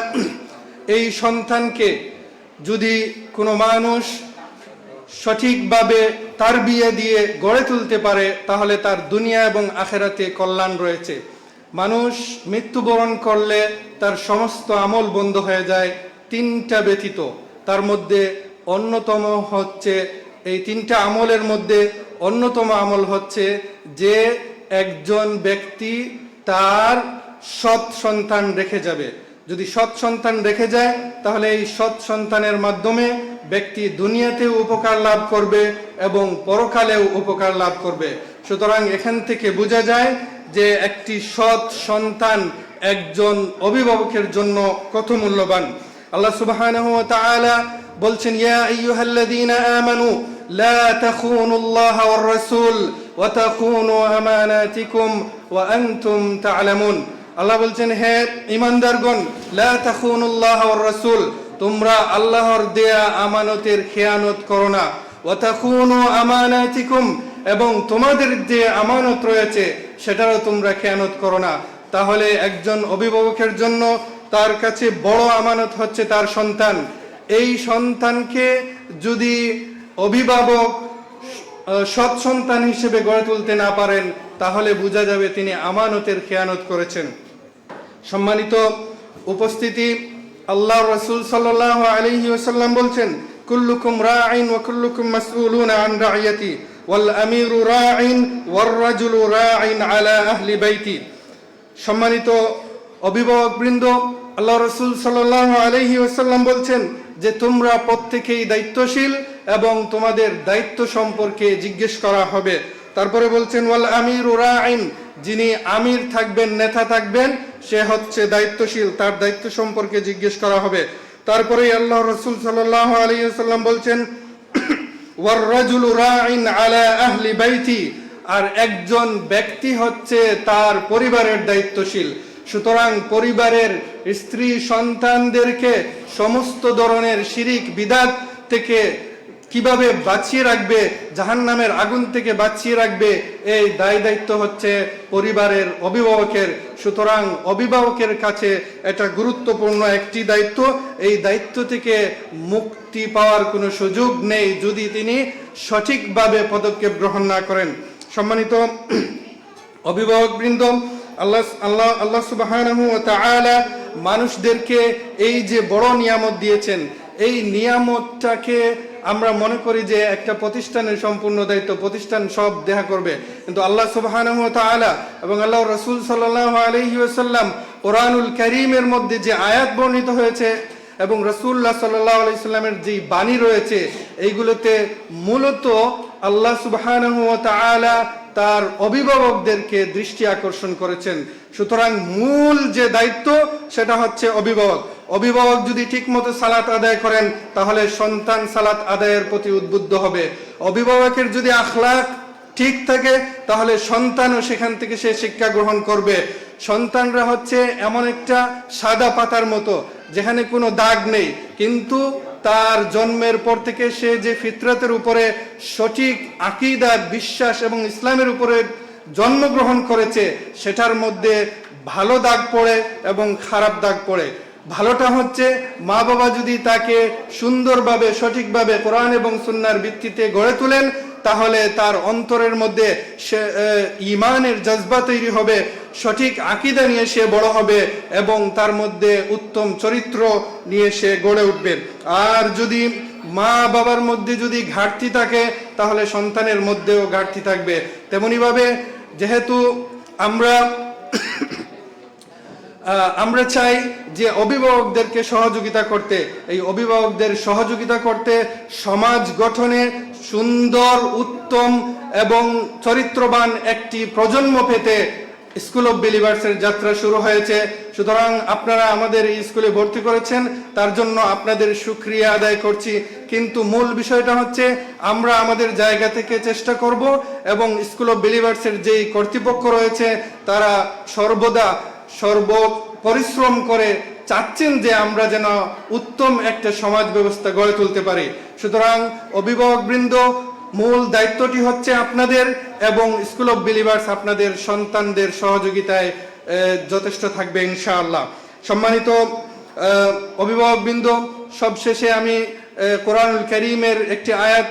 এই সন্তানকে যদি কোনো মানুষ সঠিকভাবে তারবিয়া দিয়ে গড়ে তুলতে পারে তাহলে তার দুনিয়া এবং আখিরাতে কল্যাণ রয়েছে। মানুষ মৃত্যুবরণ করলে তার সমস্ত আমল বন্ধ হয়ে যায় তিনটা ব্যতীত। তার মধ্যে অন্যতম হচ্ছে, এই তিনটা আমলের মধ্যে অন্যতম আমল হচ্ছে যে একজন ব্যক্তি তার সৎ সন্তান রেখে যাবে। যদি সৎ সন্তান রেখে যায় তাহলে এই সৎ সন্তানের মাধ্যমে ব্যক্তি দুনিয়াতেও উপকার লাভ করবে এবং পরকালেও উপকার লাভ করবে। সুতরাং এখান থেকে বোঝা যায় যে একটি সৎ সন্তান একজন অভিভাবকের জন্য কত মূল্যবান। আল্লাহ সুবহানাহু ওয়া তাআলা বলছেন, ইয়া আইয়ুহাল্লাযীনা আমানু লা তাখুনুল্লাহা ওয়ার রাসূল ওয়া তাখুনু আমানাতিকুম ওয়া আনতুম তা'লামুন। আল্লাহ বলছেন, হে ঈমানদারগণ, লা তাখুনুল্লাহা ওয়ার রাসূল, তোমরা আল্লাহর দেয়া আমানতের খেয়ানত করো না। ওয়া তাখুনু আমানাতিকুম, এবং তোমাদের যে আমানত রয়েছে সেটারও তোমরা খেয়ানত করো না। তাহলে একজন অভিভাবকের জন্য তার কাছে বড় আমানত হচ্ছে তার সন্তান। এই সন্তানকে যদি অভিভাবক সৎ সন্তান হিসেবে গড়ে তুলতে না পারেন তাহলে বোঝা যাবে তিনি আমানতের খেয়ানত করেছেন। সম্মানিত উপস্থিতি, আল্লাহ রাসূল সাল্লাল্লাহু আলাইহি ওয়াসাল্লাম বলছেন, কুল্লুকুম রাঈন ওয়া কুল্লুকুম মাসউলুনা আন রাইয়াতি ওয়াল আমিরু রাঈন ওয়ার রাজুলু রাঈন আলা আহলি বাইতি। সম্মানিত অভিভাবকবৃন্দ, আল্লাহ রাসূল সাল্লাল্লাহু আলাইহি ওয়াসাল্লাম বলছেন যে তোমরা প্রত্যেকেই দায়িত্বশীল এবং তোমাদের দায়িত্ব সম্পর্কে জিজ্ঞেস করা হবে। তারপরে বলছেন, ওয়াল আমিরু রাঈন, যিনি আমির থাকবেন, নেতা থাকবেন, সে হচ্ছে দায়িত্বশীল, তার দায়িত্ব সম্পর্কে জিজ্ঞেস করা হবে। তারপরে আল্লাহ রাসূল সাল্লাল্লাহু আলাইহি ওয়াসাল্লাম বলছেন, ওয়ার রাজুলু রাঈন আলা আহলি বাইতি, আর একজন ব্যক্তি হচ্ছে তার পরিবারের দায়িত্বশীল। সুতরাং পরিবারের স্ত্রী সন্তানদেরকে সমস্ত ধরনের শিরিক বিদআত থেকে কিভাবে বাঁচিয়ে রাখবে, জাহান্নামের আগুন থেকে বাঁচিয়ে রাখবে, এই দায়িত্ব হচ্ছে পরিবারের অভিভাবকের। সুতরাং অভিভাবকের কাছে এটা গুরুত্বপূর্ণ একটি দায়িত্ব। এই দায়িত্ব থেকে মুক্তি পাওয়ার কোনো সুযোগ নেই যদি তিনি সঠিকভাবে পদক্ষেপ গ্রহণ না করেন। সম্মানিত অভিভাবকবৃন্দ, আল্লাহ সুবহানাহু ওয়া তাআলা মানুষদেরকে এই যে বড় নিয়ামত দিয়েছেন, এই নিয়ামতটাকে আমরা মনে করি যে একটা প্রতিষ্ঠানের সম্পূর্ণ দায়িত্ব, প্রতিষ্ঠান সব দেখা করবে, কিন্তু আল্লাহ সুবহানাহু ওয়া তাআলা এবং আল্লাহ রাসূল সাল্লাল্লাহু আলাইহি ওয়াসাল্লাম কোরআনুল কারীমের মধ্যে যে আয়াত বর্ণিত হয়েছে এবং রাসূলুল্লাহ সাল্লাল্লাহু আলাইহি সাল্লামের যে বাণী রয়েছে, এইগুলোতে মূলত আল্লাহ সুবহানাহু ওয়া তাআলা তার অভিভাবকদেরকে দৃষ্টি আকর্ষণ করেছেন। সুতরাং মূল যে দায়িত্ব সেটা হচ্ছে অভিভাবক যদি ঠিকমতো সালাত আদায় করেন তাহলে সন্তান সালাত আদায়ের প্রতি উদ্বুদ্ধ হবে। অভিভাবকের যদি আখলাক ঠিক থাকে তাহলে সন্তানও সেখান থেকে সে শিক্ষা গ্রহণ করবে। সন্তানরা হচ্ছে এমন একটা সাদা পাতার মতো যেখানে কোনো দাগ নেই, কিন্তু তার জন্মের পর থেকে সে যে ফিতরতের উপরে সঠিক আকীদা, বিশ্বাস এবং ইসলামের উপরে জন্মগ্রহণ করেছে সেটার মধ্যে ভালো দাগ পড়ে এবং খারাপ দাগ পড়ে। ভালোটা হচ্ছে মা বাবা যদি তাকে সুন্দরভাবে সঠিকভাবে কোরআন এবং সুন্নাহর ভিত্তিতে গড়ে তোলেন তাহলে তার অন্তরের মধ্যে ঈমানের জজবা তৈরি হবে, সঠিক আকীদা নিয়ে সে বড় হবে এবং তার মধ্যে উত্তম চরিত্র নিয়ে সে গড়ে উঠবে। আর যদি মা বাবার মধ্যে যদি ঘাটতি থাকে তাহলে সন্তানের মধ্যেও ঘাটতি থাকবে। তেমনিভাবে যেহেতু আমরা চাই যে অভিভাবকদেরকে সহযোগিতা করতে, এই অভিভাবকদের সহযোগিতা করতে সমাজ গঠনে সুন্দর, উত্তম এবং চরিত্রবান একটি প্রজন্ম পেতে স্কুল অফ বিলিভার্সের যাত্রা শুরু হয়েছে। সুতরাং আপনারা আমাদের এই স্কুলে ভর্তি করেছেন, তার জন্য আপনাদের শুকরিয়া আদায় করছি। কিন্তু মূল বিষয়টা হচ্ছে আমরা আমাদের জায়গা থেকে চেষ্টা করব এবং স্কুল অফ বিলিভার্সের যেই কর্তৃপক্ষ রয়েছে তারা সর্বদা পরিশ্রম করে চাচ্ছেন যে আমরা যেন উত্তম একটা সমাজ ব্যবস্থা গড়ে তুলতে পারি। সুতরাং অভিভাবকবৃন্দ, মূল দায়িত্বটি হচ্ছে আপনাদের এবং স্কুল অফ বিলিভার্স আপনাদের সন্তানদের সহযোগিতায় যথেষ্ট থাকবে ইনশাআল্লাহ। সম্মানিত অভিভাবকবৃন্দ, সবশেষে আমি কোরআনুল কারীমের একটি আয়াত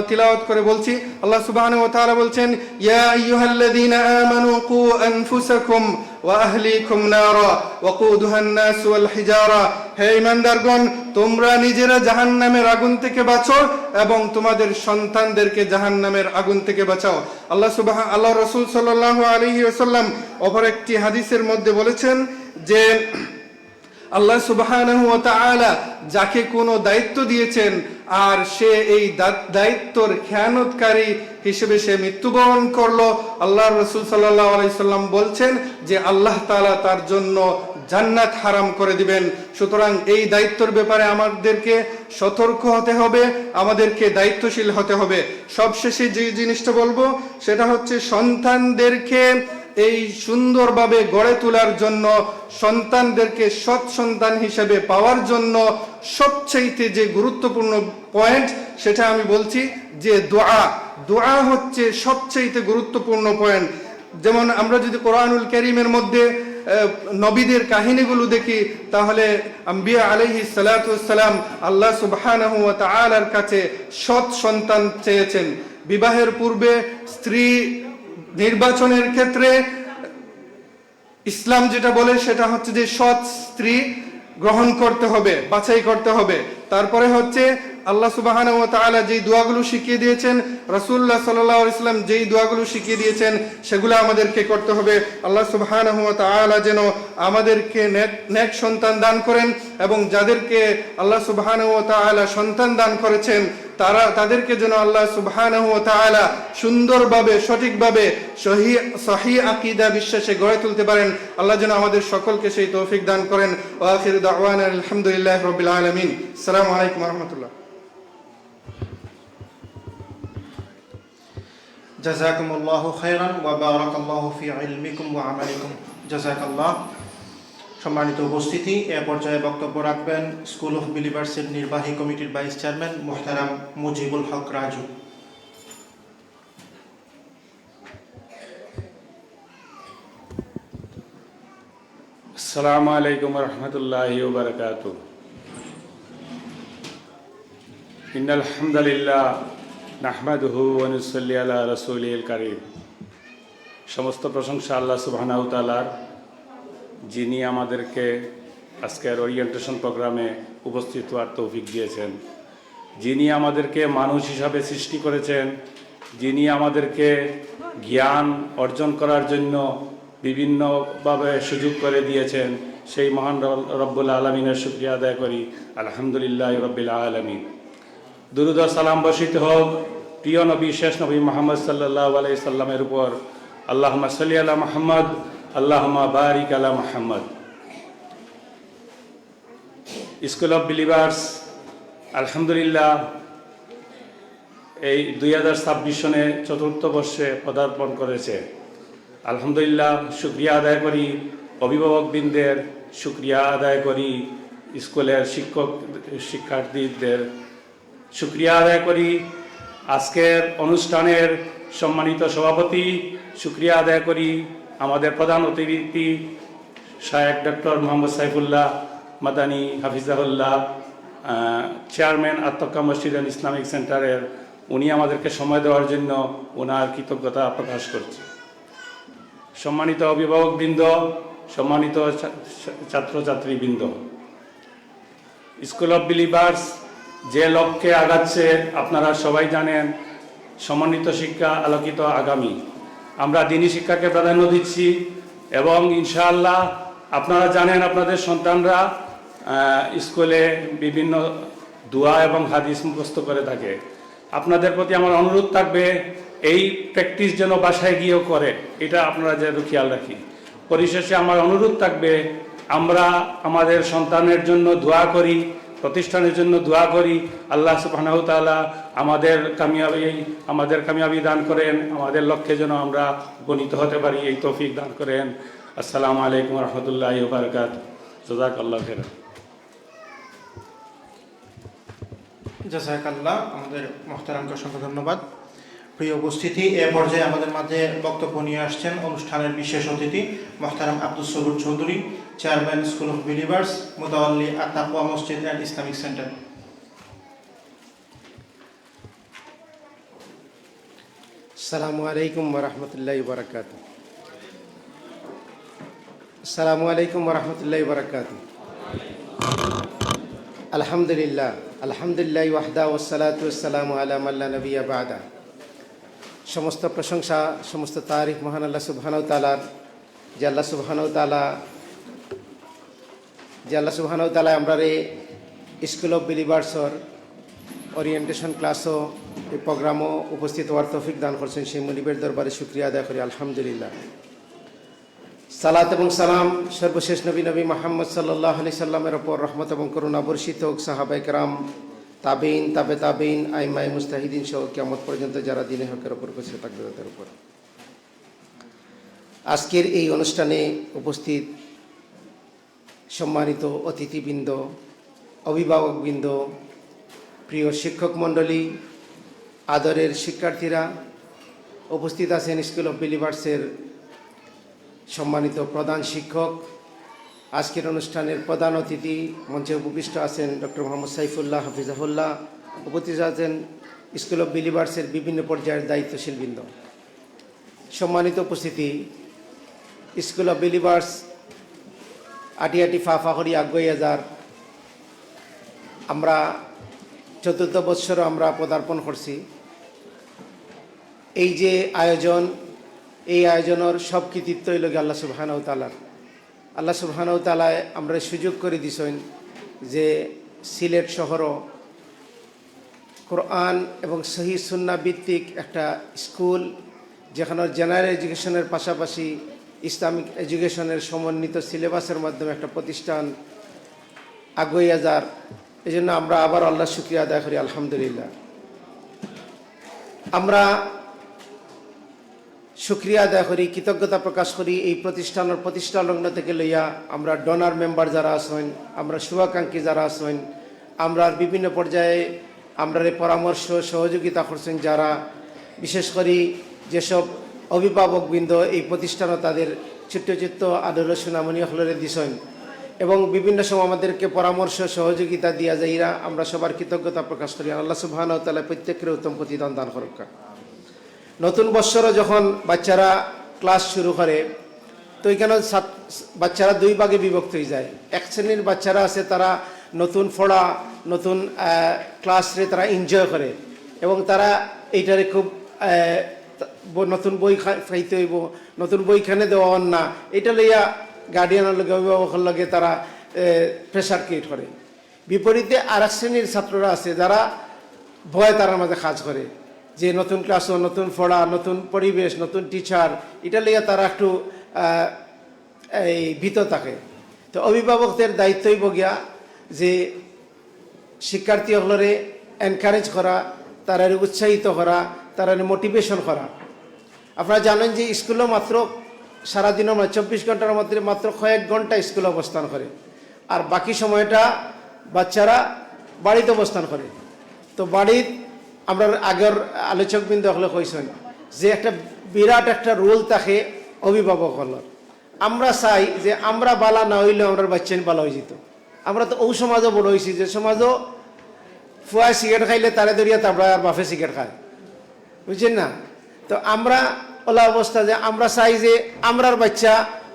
তিলাওয়াত করে বলছি। আল্লাহ সুবহানাহু ওয়া তাআলা বলছেন, ইয়া আইয়ুহাল্লাযীনা আমানু কু আনফুসাকুম ওয়া আহলিকুম নারা ওয়াকুদুহান নাস ওয়াল হিজারা, হে ঈমানদারগণ, তোমরা নিজেরা জাহান্নামের আগুন থেকে বাঁচো এবং তোমাদের সন্তানদেরকে জাহান্নামের আগুন থেকে বাঁচাও। আল্লাহ রাসূল সাল্লাল্লাহু আলাইহি ওয়াসাল্লাম অপর একটি হাদিসের মধ্যে বলেছেন যে আল্লাহ সুবহানাহু ওয়া তাআলা যাকে কোনো দায়িত্ব দিয়েছেন আর সে এই দায়িত্বর খেয়ানতকারী হিসেবে সে মৃত্যুবরণ করলো, আল্লাহ রাসূল সাল্লাল্লাহু আলাইহি সাল্লাম বলছেন যে আল্লাহ তাআলা তার জন্য জান্নাত হারাম করে দিবেন। সুতরাং এই দায়িত্বের ব্যাপারে আমাদেরকে সতর্ক হতে হবে, আমাদেরকে দায়িত্বশীল হতে হবে। সবশেষে যে জিনিসটা বলবো সেটা হচ্ছে সন্তানদেরকে এই সুন্দরভাবে গড়ে তোলার জন্য, সন্তানদেরকে সৎ সন্তান হিসেবে পাওয়ার জন্য সবচাইতে যে গুরুত্বপূর্ণ পয়েন্ট সেটা আমি বলছি যে দোয়া হচ্ছে সবচাইতে গুরুত্বপূর্ণ পয়েন্ট। যেমন আমরা যদি কোরআনুল কারীমের মধ্যে নবীদের কাহিনীগুলো দেখি তাহলে আম্বিয়া আলাইহিস সালাতু ওয়াস সালাম আল্লাহ সুবহানাহু ওয়া তাআলার কাছে সৎ সন্তান চেয়েছেন। বিবাহের পূর্বে স্ত্রী নির্বাচনের ক্ষেত্রে ইসলাম যেটা বলে সেটা হচ্ছে যে সৎ স্ত্রী গ্রহণ করতে হবে, বাছাই করতে হবে। তারপরে হচ্ছে আল্লাহ সুবহানাহু ওয়া তাআলা যেই দোয়াগুলো শিখিয়ে দিয়েছেন, রাসূলুল্লাহ সাল্লাল্লাহু আলাইহি ওয়াসাল্লাম যেই দোয়াগুলো শিখিয়ে দিয়েছেন সেগুলো আমাদেরকে করতে হবে। আল্লাহ সুবহানাহু ওয়া তাআলা যেন আমাদেরকে নেক সন্তান দান করেন এবং যাদেরকে আল্লাহ সুবহানাহু ওয়া তাআলা সন্তান দান করেছেন তাদেরকে যেন আল্লাহ সুবহানাহু ওয়া তাআলা সুন্দরভাবে সঠিকভাবে সহিহ আকীদা বিশ্বাসে গড়ে তুলতে পারেন। আল্লাহ যেন আমাদের সকলকে সেই তৌফিক দান করেন। ওয়া আখিরু দাওয়ানা আলহামদুলিল্লাহি রাব্বিল আলামিন। আসসালামু আলাইকুম ওয়া রাহমাতুল্লাহ। জাযাকুমুল্লাহু খাইরান ওয়া বারাকাল্লাহু ফি ইলমিকুম ওয়া আমালিকুম। জাযাকাল্লাহ। সম্মানিত উপস্থিতি, এ পর্যায়ে বক্তব্য রাখবেন স্কুল অফ বিলিভার্সের নির্বাহী কমিটির ভাইস চেয়ারম্যান মুহতারাম মুজিবুল হক রাজু। আসসালামু আলাইকুম ওয়া রাহমাতুল্লাহি ওয়া বারাকাতুহু। ইন্নাল হামদালিল্লাহ নাহমাদুহু ওয়া নুসাল্লি আলা রাসূলিল কারীম। সমস্ত প্রশংসা আল্লাহ সুবহানাহু ওয়া তাআলার, যিনি আমাদেরকে আজকের ওরিয়েন্টেশন প্রোগ্রামে উপস্থিত হওয়ার তৌফিক দিয়েছেন, যিনি আমাদেরকে মানুষ হিসাবে সৃষ্টি করেছেন, যিনি আমাদেরকে জ্ঞান অর্জন করার জন্য বিভিন্নভাবে সুযোগ করে দিয়েছেন, সেই মহান রব্বুল আলামিনের শুকরিয়া আদায় করি। আলহামদুলিল্লাহ রাব্বিল আলামিন। দুরূদ ও সালাম বর্ষিত হোক প্রিয় নবী, শেষ নবী মুহাম্মদ সাল্লাল্লাহু আলাইহি সাল্লামের উপর। আল্লাহুম্মা সাল্লি আলা মুহাম্মদ, আল্লাহুম্মা বারিক আলা মুহাম্মদ। স্কুল অফ বিলিভার্স আলহামদুলিল্লাহ এই 2026 সনে 4র্থ বর্ষে পদার্পণ করেছে। আলহামদুলিল্লাহ, শুকরিয়া আদায় করি অভিভাবকবৃন্দের, শুকরিয়া আদায় করি স্কুলের শিক্ষার্থীদের, শুকরিয়া আদায় করি আজকের অনুষ্ঠানের সম্মানিত সভাপতি, শুকরিয়া আদায় করি আমাদের প্রধান অতিথি শায়েখ ডক্টর মোহাম্মদ সাইফুল্লাহ মাদানী হাফিজাহুল্লাহ, চেয়ারম্যান আত্মকা মসজিদ অ্যান্ড ইসলামিক সেন্টারের। উনি আমাদেরকে সময় দেওয়ার জন্য ওনার কৃতজ্ঞতা প্রকাশ করছি। সম্মানিত অভিভাবকবৃন্দ, সম্মানিত ছাত্রছাত্রীবৃন্দ, স্কুল অফ বিলিভার্স যে লক্ষ্যে আগাচ্ছে আপনারা সবাই জানেন। সমন্বিত শিক্ষা, আলোকিত আগামী। আমরা দ্বীনি শিক্ষাকে প্রাধান্য দিচ্ছি এবং ইনশাআল্লাহ আপনারা জানেন আপনাদের সন্তানরা স্কুলে বিভিন্ন দোয়া এবং হাদিস মুখস্থ করে থাকে। আপনাদের প্রতি আমার অনুরোধ থাকবে এই প্র্যাকটিস যেন বাসায় গিয়েও করে, এটা আপনারা যেন খেয়াল রাখি। পরিশেষে আমার অনুরোধ থাকবে আমরা আমাদের সন্তানের জন্য দোয়া করি, প্রতিষ্ঠানের জন্য দোয়া করি। আল্লাহ সুবহানাহু ওয়া তাআলা আমাদের কামিয়াবি দান করেন, আমাদের লক্ষ্যে যেন আমরা উপনীত হতে পারি, এই তৌফিক দান করেন। আসসালামু আলাইকুম ওয়া রাহমাতুল্লাহি ওয়া বারাকাতুহু। জাযাকাল্লাহু খাইরান। জাযাকাল্লাহ। আমাদের মুহতারামকে অসংখ্য ধন্যবাদ। প্রিয় উপস্থিতি, এ পর্যায়ে আমাদের মাঝে বক্তব্য নিয়ে আসছেন অনুষ্ঠানের বিশেষ অতিথি মুহতারাম Abdus Sabur Chowdhury, chairman school of believers, মুতাওয়াল্লি আত-তাকওয়া মসজিদ অ্যান্ড ইসলামিক সেন্টার। আসসালামু আলাইকুম ওরহমতুল্লাহি ওয়াবারাকাতুহু। আসসালামু আলাইকুম ওরহমতুল্লাহি ওয়াবারাকাতুহু। আলহামদুলিল্লাহ আলহামদুলিল্লাহ ওয়াহদা ওয়াসসালাতু ওয়াসসালামু আলা মান লা নাবিয়্যা বা'দা। সমস্ত প্রশংসা, সমস্ত তারিফ মহান আল্লাহ সুবহানাহু ওয়া তাআলার, যে আল্লাহ সুবহানাহু ওয়া তাআলা আমরারে স্কুল অফ বিলিভার্সর ওরিয়েন্টেশন ক্লাসও এই প্রোগ্রামও উপস্থিত হওয়ার তৌফিক দান করছেন। সেই মুনিবের দরবারে শুকরিয়া আদায় করি আলহামদুলিল্লাহ। সালাত এবং সালাম সর্বশেষ নবী মুহাম্মদ সাল্লাল্লাহু আলাইহি সাল্লামের ওপর রহমত এবং করুণা বর্ষিত হোক। সাহাবায়ে কেরাম, তাবেইন, তাবে তাবেইন, আইমায়ে মুজতাহিদিন সহ কিয়ামত পর্যন্ত যারা দ্বীনে হকের ওপর পৌঁছে থাকবে তাদের উপর। আজকের এই অনুষ্ঠানে উপস্থিত সম্মানিত অতিথিবৃন্দ, অভিভাবকবৃন্দ, প্রিয় শিক্ষক মণ্ডলী, আদরের শিক্ষার্থীরা, উপস্থিত আছেন স্কুল অফ বিলিভার্সের সম্মানিত প্রধান শিক্ষক, আজকের অনুষ্ঠানের প্রধান অতিথি, মঞ্চে উপবিষ্ট আছেন ডক্টর মোহাম্মদ সাইফুল্লাহ হাফিজাহুল্লাহ, উপস্থিত আছেন স্কুল অফ বিলিভার্সের বিভিন্ন পর্যায়ের দায়িত্বশীলবৃন্দ। সম্মানিত উপস্থিতি, স্কুল অফ বিলিভার্স আটিয়াটি ফাফাহরি আগুয়াজার আমরা চতুর্থ বৎসর আমরা পদার্পণ করছি। এই যে আয়োজন, এই আয়োজনের সব কৃতিত্ব হইল আল্লাহ সুবহানাহু ওয়া তাআলার। আল্লাহ সুবহানাহু ওয়া তাআলা আমরা সুযোগ করে দিছেন যে সিলেট শহরও কোরআন এবং সহি সুন্নাহ ভিত্তিক একটা স্কুল, যেখানে জেনারেল এডুকেশনের পাশাপাশি ইসলামিক এডুকেশনের সমন্বিত সিলেবাসের মাধ্যমে একটা প্রতিষ্ঠান আগুয়া যার। এই জন্য আমরা আবার আল্লাহ শুকরিয়া আদায় করি আলহামদুলিল্লাহ। আমরা শুকরিয়া আদায় করি, কৃতজ্ঞতা প্রকাশ করি এই প্রতিষ্ঠানের প্রতিষ্ঠা লগ্ন থেকে লইয়া আমরা ডোনার মেম্বার যারা আছেন, আমরা শুভাকাঙ্ক্ষী যারা আছেন, আমরা বিভিন্ন পর্যায়ে আমরা পরামর্শ সহযোগিতা করছেন যারা, বিশেষ করে যেসব অভিভাবকবৃন্দ এই প্রতিষ্ঠানও তাদের ছোট্ট ছোট্ট আদর সুনামনি হলরে দিছেন এবং বিভিন্ন সময় আমাদেরকে পরামর্শ সহযোগিতা দিয়া যাইরা, আমরা সবার কৃতজ্ঞতা প্রকাশ করি। আল্লাহ সুবহানাহু ওয়া তাআলা প্রত্যেকের উত্তম প্রতিদান দান করুক। নতুন বৎসরে যখন বাচ্চারা ক্লাস শুরু করে তো এখানে বাচ্চারা দুই ভাগে বিভক্ত হয়ে যায়। এক শ্রেণীর বাচ্চারা আছে তারা নতুন পড়া, নতুন ক্লাসরে তারা এনজয় করে এবং তারা এইটারে খুব নতুন বই খাইতে হইব, নতুন বইখানে দেওয়া না, এটা লইয়া গার্ডিয়ানের লগে অভিভাবকের লগে তারা প্রেশার ক্রিয়েট করে। বিপরীতে আর এক শ্রেণীর ছাত্ররা আছে যারা ভয় তার মাঝে কাজ করে যে নতুন ক্লাসও, নতুন পড়া, নতুন পরিবেশ, নতুন টিচার, এটা লইয়া তারা একটু এই ভীত থাকে। তো অভিভাবকদের দায়িত্বই বগিয়া যে শিক্ষার্থীসকলরে এনকারেজ করা, তারা উৎসাহিত করা, তারা মোটিভেশন করা। আপনারা জানেন যে স্কুলও মাত্র সারাদিনও 24 ঘন্টার মধ্যে মাত্র কয়েক ঘন্টা স্কুলে অবস্থান করে, আর বাকি সময়টা বাচ্চারা বাড়িতে অবস্থান করে। তো বাড়ির আমরা আগের আলোচকবৃন্দ হলে কইছেন যে একটা বিরাট একটা রোল থাকে অভিভাবক হলার। আমরা চাই যে আমরা বালা না হইলেও আমরা বাচ্চা বালা হয়ে যেত। আমরা তো ও সমাজও বড় হয়েছি যে সমাজও ফুয়া সিগারেট খাইলে তারে ধরিয়া তারপরে আর বাফে সিগারেট খায়, বুঝছেন না? তো আমরা ওলা অবস্থা যে আমরা চাই যে আমরার বাচ্চা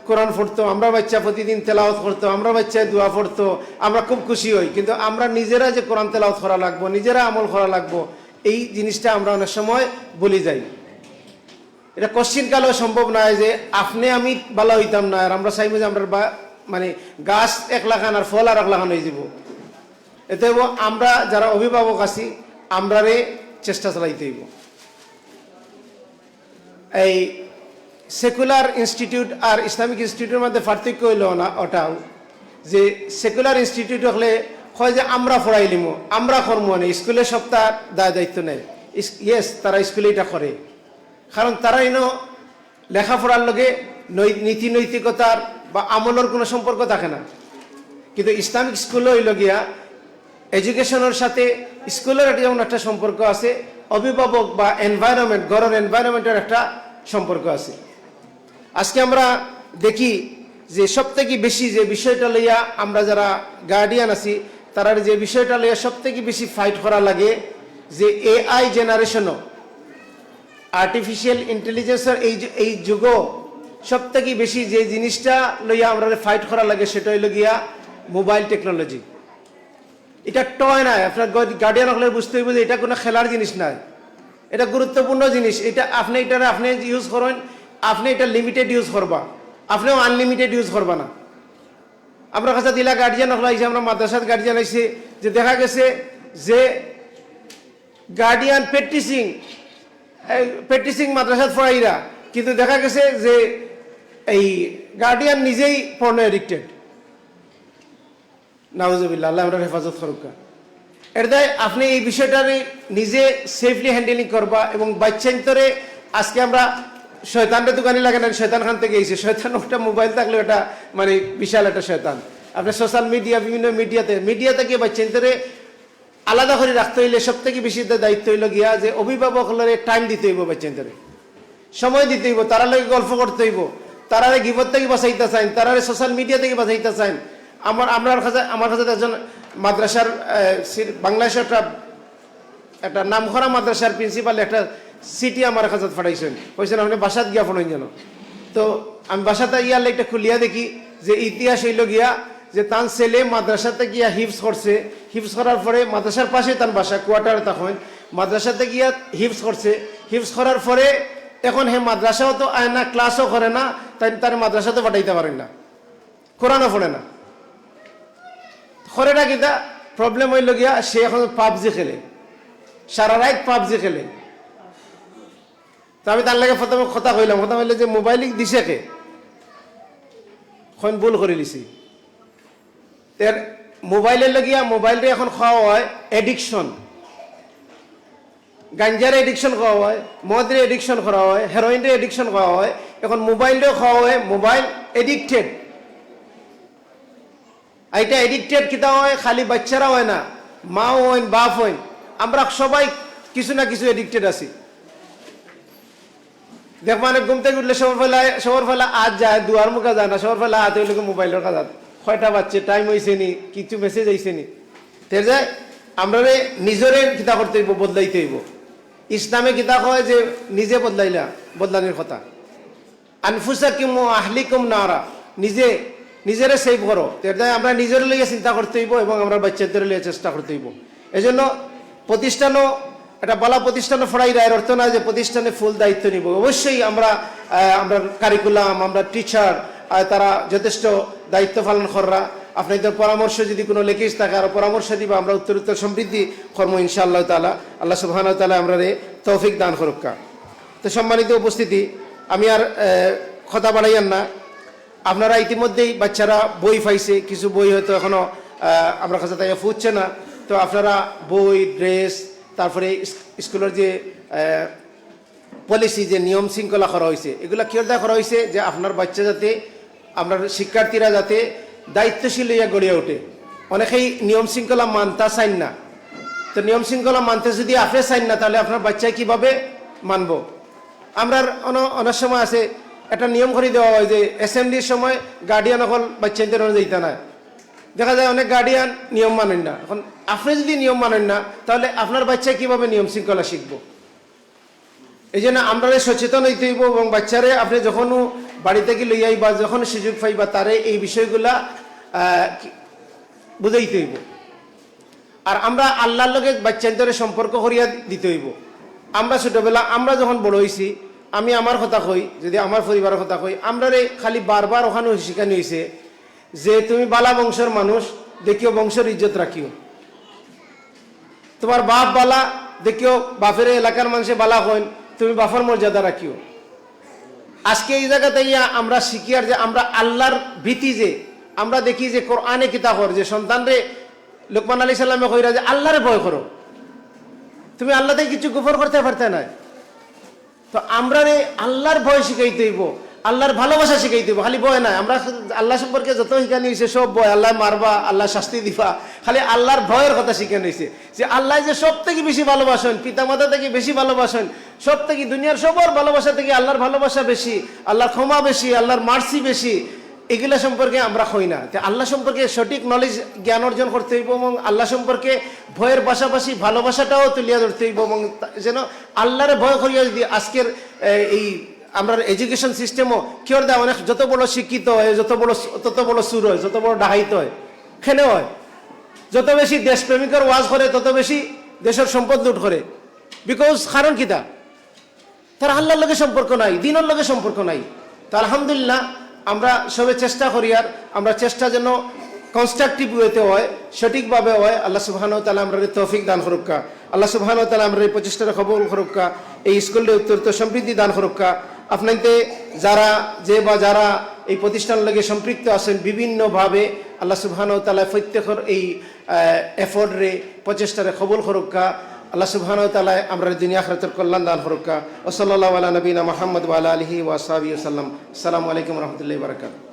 কোরআন পড়তো, আমরা বাচ্চা প্রতিদিন তেলাওয়াত করতো, আমরা বাচ্চা দোয়া পড়তো, আমরা খুব খুশি হই। কিন্তু আমরা নিজেরা যে কোরআন তেলাওয়াত করা লাগবো, নিজেরা আমল করা লাগবো, এই জিনিসটা আমরা অনেক সময় বলি যাই। এটা কোশ্চিন কালেও সম্ভব নয় যে আপনি আমি ভালো হইতাম না, আর আমরা চাইবো যে আমরা মানে গাছ এক লাগান আর ফল আর এক লাগান হয়ে যাব। এতে আমরা যারা অভিভাবক আছি আমরারে চেষ্টা চালাইতে হইব। এই সেকুলার ইনস্টিটিউট আর ইসলামিক ইনস্টিটিউটের মধ্যে পার্থক্য হইল না ওটাও যে সেকুলার ইনস্টিটিউট হলে হয় যে আমরা পড়াইলিম, আমরা কর্ম নেই, স্কুলে সব তার দায় দায়িত্ব নেই। ইয়েস, তারা স্কুলে এটা করে, কারণ তারা এনো লেখাপড়ার লগে নীতি নৈতিকতার বা আমলের কোনো সম্পর্ক থাকে না। কিন্তু ইসলামিক স্কুলে হইল গিয়া এডুকেশনের সাথে স্কুলের যেমন একটা সম্পর্ক আছে, অভিভাবক বা এনভায়রনমেন্ট, ঘরের এনভায়রনমেন্টের একটা সম্পর্ক আছে। আজকে আমরা দেখি যে সব থেকে বেশি যে বিষয়টা লইয়া আমরা যারা গার্ডিয়ান আছি তারা যে বিষয়টা লইয়া সব থেকে বেশি ফাইট করা লাগে যে এআই জেনারেশনও আর্টিফিশিয়াল ইন্টেলিজেন্সের এই যুগ সব থেকে বেশি যে জিনিসটা লইয়া আমরা ফাইট করা লাগে সেটা হইল গিয়া মোবাইল টেকনোলজি। এটা টয় নাই, আপনার গার্ডিয়ান হলে বুঝতে হইব যে এটা কোনো খেলার জিনিস নাই, এটা গুরুত্বপূর্ণ জিনিস। এটা আপনি ইউজ করেন, আপনি এটা লিমিটেড ইউজ করবা, আপনিও আনলিমিটেড ইউজ করবা না। আমরা কাছে দিলা গার্জিয়ান হল আইসে, আমরা মাদ্রাসার গার্জিয়ান আইসে, যে দেখা গেছে যে গার্ডিয়ান প্র্যাকটিসিং মাদ্রাসাত পড়াইরা, কিন্তু দেখা গেছে যে এই গার্ডিয়ান নিজেই পর্ন এডিক্টেড। নাউজুবিল্লাহ, আল্লাহ আমরা হেফাজত করুক। এর দায় আপনি এই বিষয়টারে নিজে সেফলি হ্যান্ডেলিং করবা। এবং বাচ্চান্তরে আজকে আমরা শয়তানটা দোকানে লাগে না, শয়তান খান থেকে গেছে, শয়তান ওটা মোবাইল থাকলে ওটা মানে বিশাল একটা শয়তান। আপনার সোশ্যাল মিডিয়া, বিভিন্ন মিডিয়া থেকে বাচ্চান্তরে আলাদা করে রাখতে হইলে সব থেকে বেশি দায়িত্ব হইল গিয়া যে অভিভাবক হলে টাইম দিতে হইব, বাচ্চান্তরে সময় দিতে হইব, তারা লাগে গল্প করতে হইব, তারা গিবত থেকে বাঁচাইতে চান, তারা সোশ্যাল মিডিয়া থেকে বাঁচাইতে চান। আমার কাছে একজন মাদ্রাসার বাংলাদেশের একটা নামকরা মাদ্রাসার প্রিন্সিপাল একটা সিটি আমার কাছে পাঠাইছেন, কইছেন আপনি বাসাত গিয়া ফোন যেন। তো আমি বাসাতে ইয়ার একটা খুলিয়া দেখি যে ইতিহাস হইল গিয়া যে তার ছেলে মাদ্রাসাতে গিয়া হিফজ করছে, হিফজ করার পরে মাদ্রাসার পাশে তার বাসা কোয়ার্টার তখন মাদ্রাসাতে গিয়া হিফজ করছে, হিফজ করার পরে এখন হে মাদ্রাসাও তো আয় না, ক্লাসও করে না, তাই তার মাদ্রাসাতে পাঠাইতে পারেন না, কোরআনও পড়ে না। খরেটা কিতা প্রবলেম হইল গিয়া সে এখন পাবজি খেলে, সারা রাত পাবজি খেলে। তো আমি তার লাগে প্রথমে কথা কইলাম যে মোবাইল দিছে কে, এখন ভুল করে লিছি। এর মোবাইলের লগিয়া মোবাইলটা এখন খাওয়া হয় এডিকশন, গাঞ্জার এডিকশন খাওয়া হয়, মদের এডিকশন করা হয়, হেরোইনের এডিকশন খাওয়া হয়, এখন মোবাইলটাও খাওয়া হয়, মোবাইল এডিক্টেড। এটা এডিক্টেড কিতা হয়, খালি বাচ্চারা হয় না, মাও হইন, বাপ হইন, আমরা সবাই কিছু না কিছু এডিক্টেড আছি। দেখ মানে ঘুম থেকে উঠলে সবার ফেলা আজ যায়, দুয়ার মুখা যায় না, সবার ফেলা হাতে হইলে মোবাইলের কাজ, কয়টা বাচ্চে, টাইম হয়েছে নি, কিছু মেসেজ আইসে নি। তের যায় আমরা নিজের কিতা করতে হইব, বদলাইতে হইব। ইসলামে কিতা হয় যে নিজে বদলানির কথা। আনফুসাকুম ওয়া আহলিকুম নারা, নিজেরে সেভ করো। তের যায় আমরা নিজের লইয়া চিন্তা করতে হইব এবং আমরা বাচ্চাদের লইয়া চেষ্টা করতে হইব। এই জন্য প্রতিষ্ঠানও একটা বলা প্রতিষ্ঠানও ফড়াই রায়ের অর্থ না যে প্রতিষ্ঠানে ফুল দায়িত্ব নিব। অবশ্যই আমরা কারিকুলাম, আমরা টিচার, তারা যথেষ্ট দায়িত্ব পালন করা। আপনাদের পরামর্শ যদি কোনো লেখিস থাকে আর পরামর্শ দিবা, আমরা উত্তরোত্তর সমৃদ্ধি কর্ম ইনশাআল্লাহ তাআলা। আল্লাহ সুবহানাহু ওয়া তাআলা আমরা তৌফিক দান করুকা। তো সম্মানিত উপস্থিতি, আমি আর কথা বাড়াইয়ান না। আপনারা ইতিমধ্যেই বাচ্চারা বই পাইছে, কিছু বই হয়তো এখনো আমরা কাছে তাই ফুটছে না। তো আপনারা বই, ড্রেস, তারপরে স্কুলের যে পলিসি, যে নিয়ম শৃঙ্খলা করা হয়েছে, এগুলা কিরদা করা হয়েছে যে আপনার বাচ্চা যাতে, আপনার শিক্ষার্থীরা যাতে দায়িত্বশীল হইয়া গড়িয়া ওঠে। অনেকেই নিয়ম শৃঙ্খলা মানতে চান না। তো নিয়ম শৃঙ্খলা মানতে যদি আপনি চান না, তাহলে আপনার বাচ্চায় কিভাবে মানব? আমরা অনেক সময় আছে একটা নিয়ম করে দেওয়া হয় যে অ্যাসেম্বলির সময় গার্ডিয়ান এখন বাচ্চাদের যাইতে না। দেখা যায় অনেক গার্ডিয়ান নিয়ম মানেন না। এখন আপনি যদি নিয়ম মানেন না, তাহলে আপনার বাচ্চা কিভাবে নিয়ম শৃঙ্খলা শিখবো? এই জন্য আমরা সচেতন হইতে হইব এবং বাচ্চারে আপনি যখন বাড়ি থেকে লইয়া বা যখন সুযোগ পাইবা তারে এই বিষয়গুলা বুঝাইতে হইব। আর আমরা আল্লাহর লগে বাচ্চাদের সম্পর্ক করিয়া দিতে হইব। আমরা ছোটবেলা, আমরা যখন বড় হয়েছি, আমি আমার কথা কই, যদি আমার পরিবারের কথা কই, আমরা খালি বারবার ওখানে শিখানো হয়েছে যে তুমি বালা বংশের মানুষ, দেখিও বংশের ইজ্জত রাখিও। তোমার বাপ বালা, দেখিও বাপের এলাকার মানুষে বালা হইন, তুমি বাফার মর্যাদা রাখিও। আজকে এই জায়গাতে আমরা শিখি আর যে আমরা আল্লাহর ভীতি, যে আমরা দেখি যে কোরআনে কিতাব যে সন্তানরে লোকমান আলাইহিস সালামে কইরা যে আল্লাহরে ভয় করো, তুমি আল্লাহ থেকে কিছু গোপন করতে পারতে না। তো আমরা আল্লাহর ভয় শিখাইতে হইব, আল্লাহর ভালোবাসা শিখাইতে হইব, খালি ভয় না। আমরা আল্লাহ সম্পর্কে যত শিখানি হয়েছে সব ভয়, আল্লাহ মারবা, আল্লাহ শাস্তি দিবা, খালি আল্লাহর ভয়ের কথা শিখানো হয়েছে। যে আল্লাহ যে সব থেকে বেশি ভালোবাসেন, পিতামাতা থেকে বেশি ভালোবাসেন, সব থেকে দুনিয়ার সবার ভালোবাসা থেকে আল্লাহর ভালোবাসা বেশি, আল্লাহর ক্ষমা বেশি, আল্লাহর মার্সি বেশি। এগুলা সম্পর্কে আমরা হই না। তো আল্লাহ সম্পর্কে সঠিক নলেজ জ্ঞান অর্জন করতে হইব এবং আল্লাহ সম্পর্কে ভয়ের পাশাপাশি ভালোবাসাটাও তুলিয়া ধরতে হইব এবং যেন আল্লাহরে ভয় করিয়া যদি আজকের এই আমরা এডুকেশন সিস্টেমও কি করে অনেক যত বড় শিক্ষিত হয়, তত বড় সুর হয়, যত বড় ডাহাইত হয়, খেনে হয়, যত বেশি দেশপ্রেমিকের ওয়াজ করে তত বেশি দেশের সম্পদ লুট করে। বিকজ কারণ কিতা, তার আল্লাহর লগে সম্পর্ক নাই, দিনের লগে সম্পর্ক নাই। তো আলহামদুলিল্লাহ আমরা সবে চেষ্টা করি, আর আমরা চেষ্টা যেন কনস্ট্রাকটিভ ওয়েতে হয়, সঠিকভাবে হয়। আল্লাহ সুবহানাহু ওয়া তাআলা আমরা তৌফিক দান করুকা। আল্লাহ সুবহানাহু ওয়া তাআলা আমরা এই প্রচেষ্টাটা কবুল করুকা। এই স্কুলের উত্তর সমৃদ্ধি দান করুকা। আপনাদের যারা এই প্রতিষ্ঠানের লগে সম্পৃক্ত আছেন বিভিন্নভাবে, আল্লাহ সুবহানাহু ওয়া তাআলা প্রত্যেকের এই এফোর্ট রে প্রচেষ্টারে কবুল করুকা। আল্লাহ সুবহানাহু ওয়া তাআলা আমরা দুনিয়া আখিরাতের কল্যাণ দান করুকা। ওয়া সাল্লাল্লাহু আলা নবিনা মুহাম্মদ ওয়া আলা আলিহি ওয়া আসহাবিহি ওয়াসাল্লাম। আসসালামু আলাইকুম ওয়া রাহমাতুল্লাহি ওয়া বারাকাতুহু।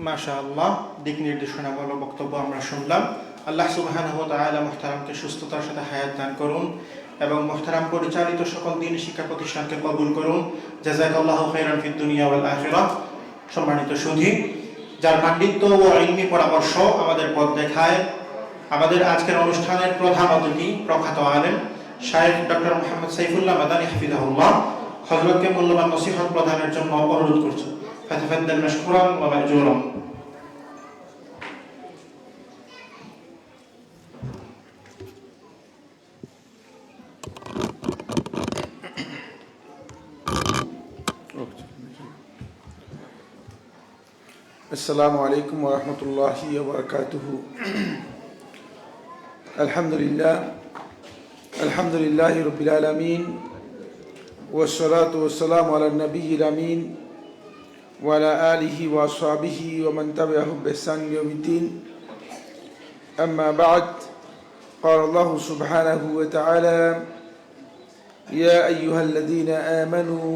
মাশাআল্লাহ, দিক নির্দেশনামূলক বক্তব্য আমরা শুনলাম। আল্লাহ সুবহানাহু ওয়া তাআলা মুহতারামকে সুস্থতার সাথে হায়াত দান করুন এবং মুহতারাম পরিচালিত সকল দ্বীনি শিক্ষা প্রতিষ্ঠানকে কবুল করুন। জাযাকাল্লাহু খাইরান ফিদ দুনিয়া ওয়াল আখিরাহ। সম্মানিত সুধী, যার পাণ্ডিত্য ও ইলমি পরামর্শ আমাদের পথ দেখায়, আমাদের আজকের অনুষ্ঠানের প্রধান অতিথি প্রখ্যাত আলেম শায়েখ ডক্টর মুহাম্মদ সাইফুল্লাহ মাদানী হাফিজাহুল্লাহ হযরতকে মূল্যবান নসিহত প্রদানের জন্য অনুরোধ করছি। ফাতাফাদ্দাল মাশকুরান ওয়া মা'জুরান। السلام عليكم ورحمة الله وبركاته. الحمد لله رب العالمين، والصلاة والسلام على النبي الأمين وعلى آله وأصحابه ومن تبعهم بإحسان يوم الدين. أما بعد، قال الله سبحانه وتعالى: يا أيها الذين آمنوا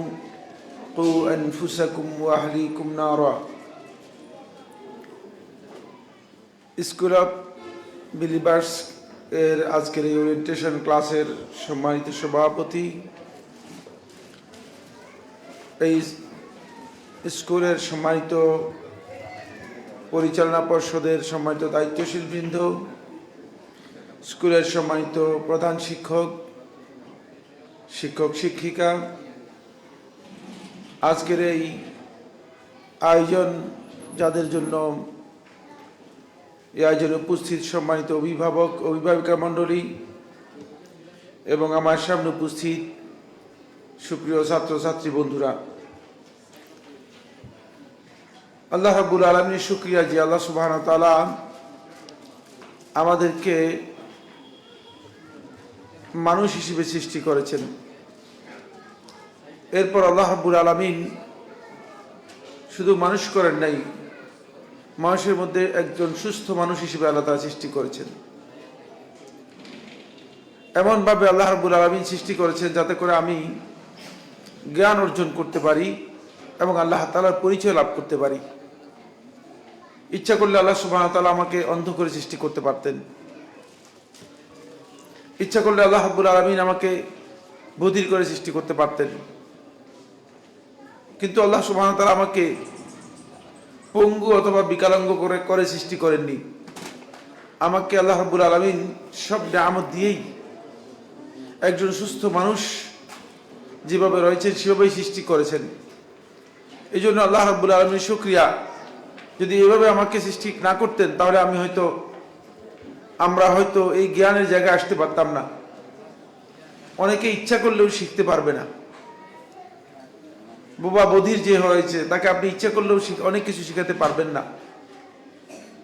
قوا أنفسكم وأهليكم نارا. স্কুল অফ বিলিভার্স এর আজকের এই ওরিয়েন্টেশন ক্লাসের সম্মানিত সভাপতি, এই স্কুলের সম্মানিত পরিচালনা পর্ষদের সম্মানিত দায়িত্বশীল বৃন্দ, স্কুলের সম্মানিত প্রধান শিক্ষক, শিক্ষক শিক্ষিকা, আজকের এই আয়োজন যাদের জন্য এই আয়োজনে উপস্থিত সম্মানিত অভিভাবক অভিভাবিকা মণ্ডলী এবং আমার সামনে উপস্থিত সুপ্রিয় ছাত্রছাত্রী বন্ধুরা, আল্লাহ রাব্বুল আলামিনের শুকরিয়া যে আল্লাহ সুবহানাহু ওয়া তাআলা আমাদেরকে মানুষ হিসেবে সৃষ্টি করেছেন। এরপর আল্লাহ রাব্বুল আলামিন শুধু মানুষ করেন নাই, মানুষের মধ্যে একজন সুস্থ মানুষ হিসেবে আল্লাহ তাআলা সৃষ্টি করেছেন। এমনভাবে আল্লাহ রাব্বুল আলামিন সৃষ্টি করেছেন যাতে করে আমি জ্ঞান অর্জন করতে পারি এবং আল্লাহ তাআলার পরিচয় লাভ করতে পারি। ইচ্ছা করলে আল্লাহ সুবহানাহু ওয়া তাআলা আমাকে অন্ধ করে সৃষ্টি করতে পারতেন, ইচ্ছা করলে আল্লাহ রাব্বুল আলামিন আমাকে বধির করে সৃষ্টি করতে পারতেন, কিন্তু আল্লাহ সুবহানাহু ওয়া তাআলা আমাকে পঙ্গু অথবা বিকলাঙ্গ করে সৃষ্টি করেননি। আমাকে আল্লাহ রাব্বুল আলামিন সব নিয়ামত দিয়েই একজন সুস্থ মানুষ যেভাবে রয়েছেন সেভাবেই সৃষ্টি করেছেন। এই জন্য আল্লাহ রাব্বুল আলামিনের শুকরিয়া। যদি এভাবে আমাকে সৃষ্টি না করতেন তাহলে আমরা হয়তো এই জ্ঞানের জায়গায় আসতে পারতাম না। অনেকে ইচ্ছা করলেও শিখতে পারবে না। বোবা বধির যে হয়েছে তাকে আপনি ইচ্ছা করলেও অনেক কিছু শিখাতে পারবেন না।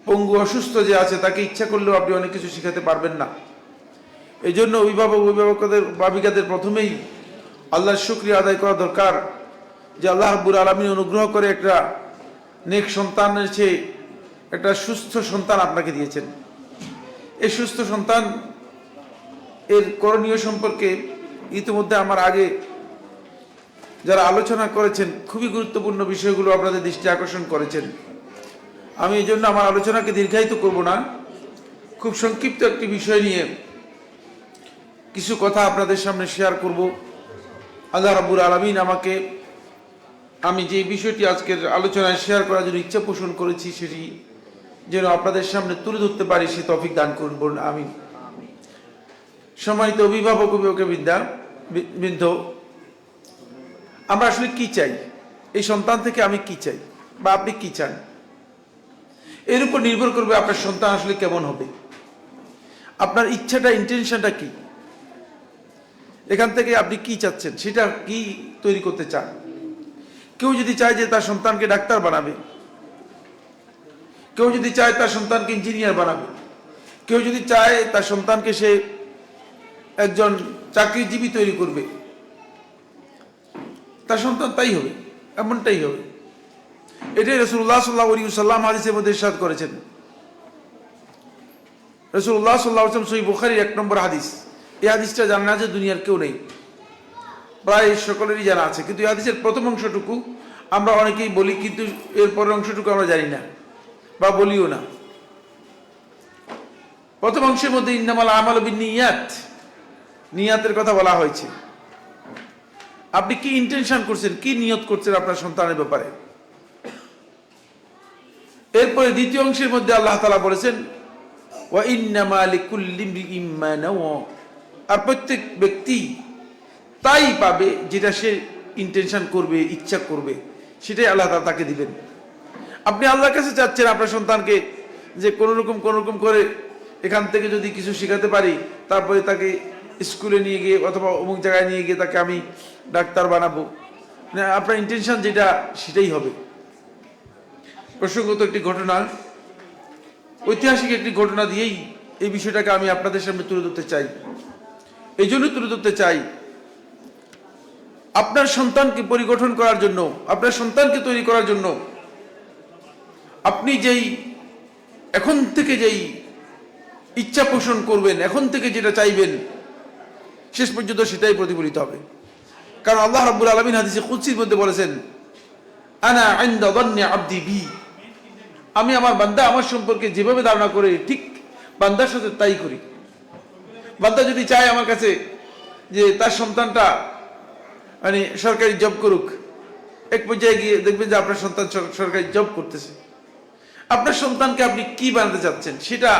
পঙ্গু অসুস্থ যে আছে তাকে ইচ্ছা করলেও আপনি অনেক কিছু শিখাতে পারবেন না। এই জন্য অভিভাবিকাদের প্রথমেই আল্লাহর শুকরিয়া আদায় করা দরকার যে আল্লাহ রাব্বুল আলামিন অনুগ্রহ করে একটা নেক সন্তানের চেয়ে একটা সুস্থ সন্তান আপনাকে দিয়েছেন। এই সুস্থ সন্তান এর করণীয় সম্পর্কে ইতিমধ্যে আমার আগে যারা আলোচনা করেছেন খুবই গুরুত্বপূর্ণ বিষয়গুলো আপনাদের দৃষ্টি আকর্ষণ করেছেন। আমি এই জন্য আমার আলোচনাকে দীর্ঘায়িত করব না, খুব সংক্ষিপ্ত একটি বিষয় নিয়ে কিছু কথা আপনাদের সামনে শেয়ার করব। আল্লাহ রাব্বুল আলামিন আমাকে আমি যে বিষয়টি আজকের আলোচনায় শেয়ার করার জন্য ইচ্ছা পোষণ করেছি সেটি যেন আপনাদের সামনে তুলে ধরতে পারি সে তৌফিক দান করুন, বলুন আমিন। সম্মানিত অভিভাবক বৃন্দ, আমরা আসলে কি চাই, এই সন্তান থেকে আমি কি চাই বা আপনি কি চান, এর উপর নির্ভর করবে আপনার সন্তান আসলে কেমন হবে। আপনার ইচ্ছাটা, ইন্টেনশনটা কি, এখান থেকে আপনি কি চাচ্ছেন, সেটা কি তৈরি করতে চান। কেউ যদি চায় যে তার সন্তানকে ডাক্তার বানাবে, কেউ যদি চায় তার সন্তানকে ইঞ্জিনিয়ার বানাবে, কেউ যদি চায় তার সন্তানকে সে একজন চাকরিজীবী তৈরি করবে, তার সন্তান তাই হবে, এমনটাই হবে। এটাই রাসূলুল্লাহ সাল্লাল্লাহু আলাইহি ওয়াসাল্লাম হাদিসের মধ্যে ইরশাদ করেছেন। রাসূলুল্লাহ সাল্লাল্লাহু আলাইহি ওয়াসাল্লাম সহিহ বুখারীর 1 নম্বর হাদিস। এই হাদিসটা জানা আছে দুনিয়ার কেউ নেই, প্রায় সকলেরই জানা আছে, কিন্তু এই হাদিসের প্রথম অংশটুকু আমরা অনেকেই বলি, কিন্তু এর পরের অংশটুকু আমরা জানি না বা বলিও না। প্রথম অংশের মধ্যে ইন্নামাল আমালু বিন্নিয়াত, নিয়াতের কথা বলা হয়েছে। আপনি কি ইন্টেনশন করছেন, কি নিয়ত করছেন আপনার সন্তানের ব্যাপারে। এরপরে দ্বিতীয় অংশের মধ্যে আল্লাহ তাআলা বলেছেন ওয়া ইন্নামা লিকুল্লি ইমরিইম মা নাওয়া, আর প্রত্যেক ব্যক্তি তাই পাবে যেটা সে ইন্টেনশন করবে, ইচ্ছা করবে, সেটাই আল্লাহ তাআলা তাকে দিবেন। আপনি আল্লাহর কাছে চাচ্ছেন আপনার সন্তানকে যে কোন রকম করে এখান থেকে যদি কিছু শেখাতে পারি, তারপরে তাকে স্কুলে নিয়ে গিয়ে অথবা অমুক জায়গায় নিয়ে গিয়ে তাকে আমি ডাক্তার বানাবো, আপনার ইন্টেনশন যেটা সেটাই হবে। প্রসঙ্গত একটি ঘটনা, ঐতিহাসিক একটি ঘটনা দিয়েই এই বিষয়টাকে আমি আপনাদের সামনে তুলে ধরতে চাই। এই জন্য তুলে ধরতে চাই, আপনার সন্তানকে পরিগঠন করার জন্য, আপনার সন্তানকে তৈরি করার জন্য আপনি এখন থেকে যেই ইচ্ছা পোষণ করবেন, এখন থেকে যেটা চাইবেন, শেষ পর্যন্ত সেটাই প্রতিফলিত হবে। কারণ আল্লাহ রাব্বুল আলামিন হাদিসে কুদসির মধ্যে বলেছেন, আনা ইনদা যান্নি আবদি বি, আমি আমার বান্দা আমার সম্পর্কে যেভাবে ধারণা করে ঠিক বান্দার সাথে তাই করি। বান্দা যদি চায় আমার কাছে যে তার সন্তানটা মানে সরকারি জব করুক, এক পর্যায়ে গিয়ে দেখবেন যে আপনার সন্তান সরকারি জব করতেছে। আপনার সন্তানকে আপনি কি বানাতে চাচ্ছেন সেটা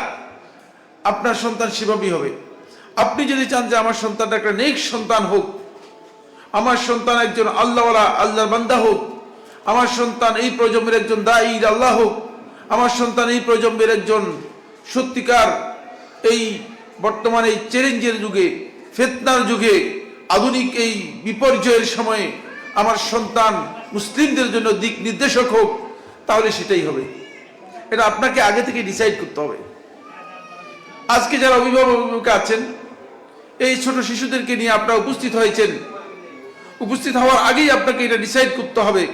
আপনার সন্তান সেভাবেই হবে। আপনি যদি চান যে আমার সন্তানটা একটা নেক সন্তান হোক, আমার সন্তান একজন আল্লাহওয়ালা, আল্লাহর বান্দা হোক, আমার সন্তান এই প্রজন্মের একজন দাঈ আল্লাহ হোক, আমার সন্তান এই প্রজন্মের একজন সত্যিকার এই বর্তমানে এই চ্যালেঞ্জের যুগে, ফিতনার যুগে, আধুনিক এই বিপর্যয়ের সময়ে আমার সন্তান মুসলিমদের জন্য দিক নির্দেশক হোক, তাহলে সেটাই হবে। এটা আপনাকে আগে থেকে ডিসাইড করতে হবে। আজকে যারা অভিভাবক আছেন, এই ছোট শিশুদেরকে নিয়ে আপনারা উপস্থিত হয়েছেন, উপস্থিত হওয়ার আগেই আপনাকে এটা ডিসাইড করতে হবে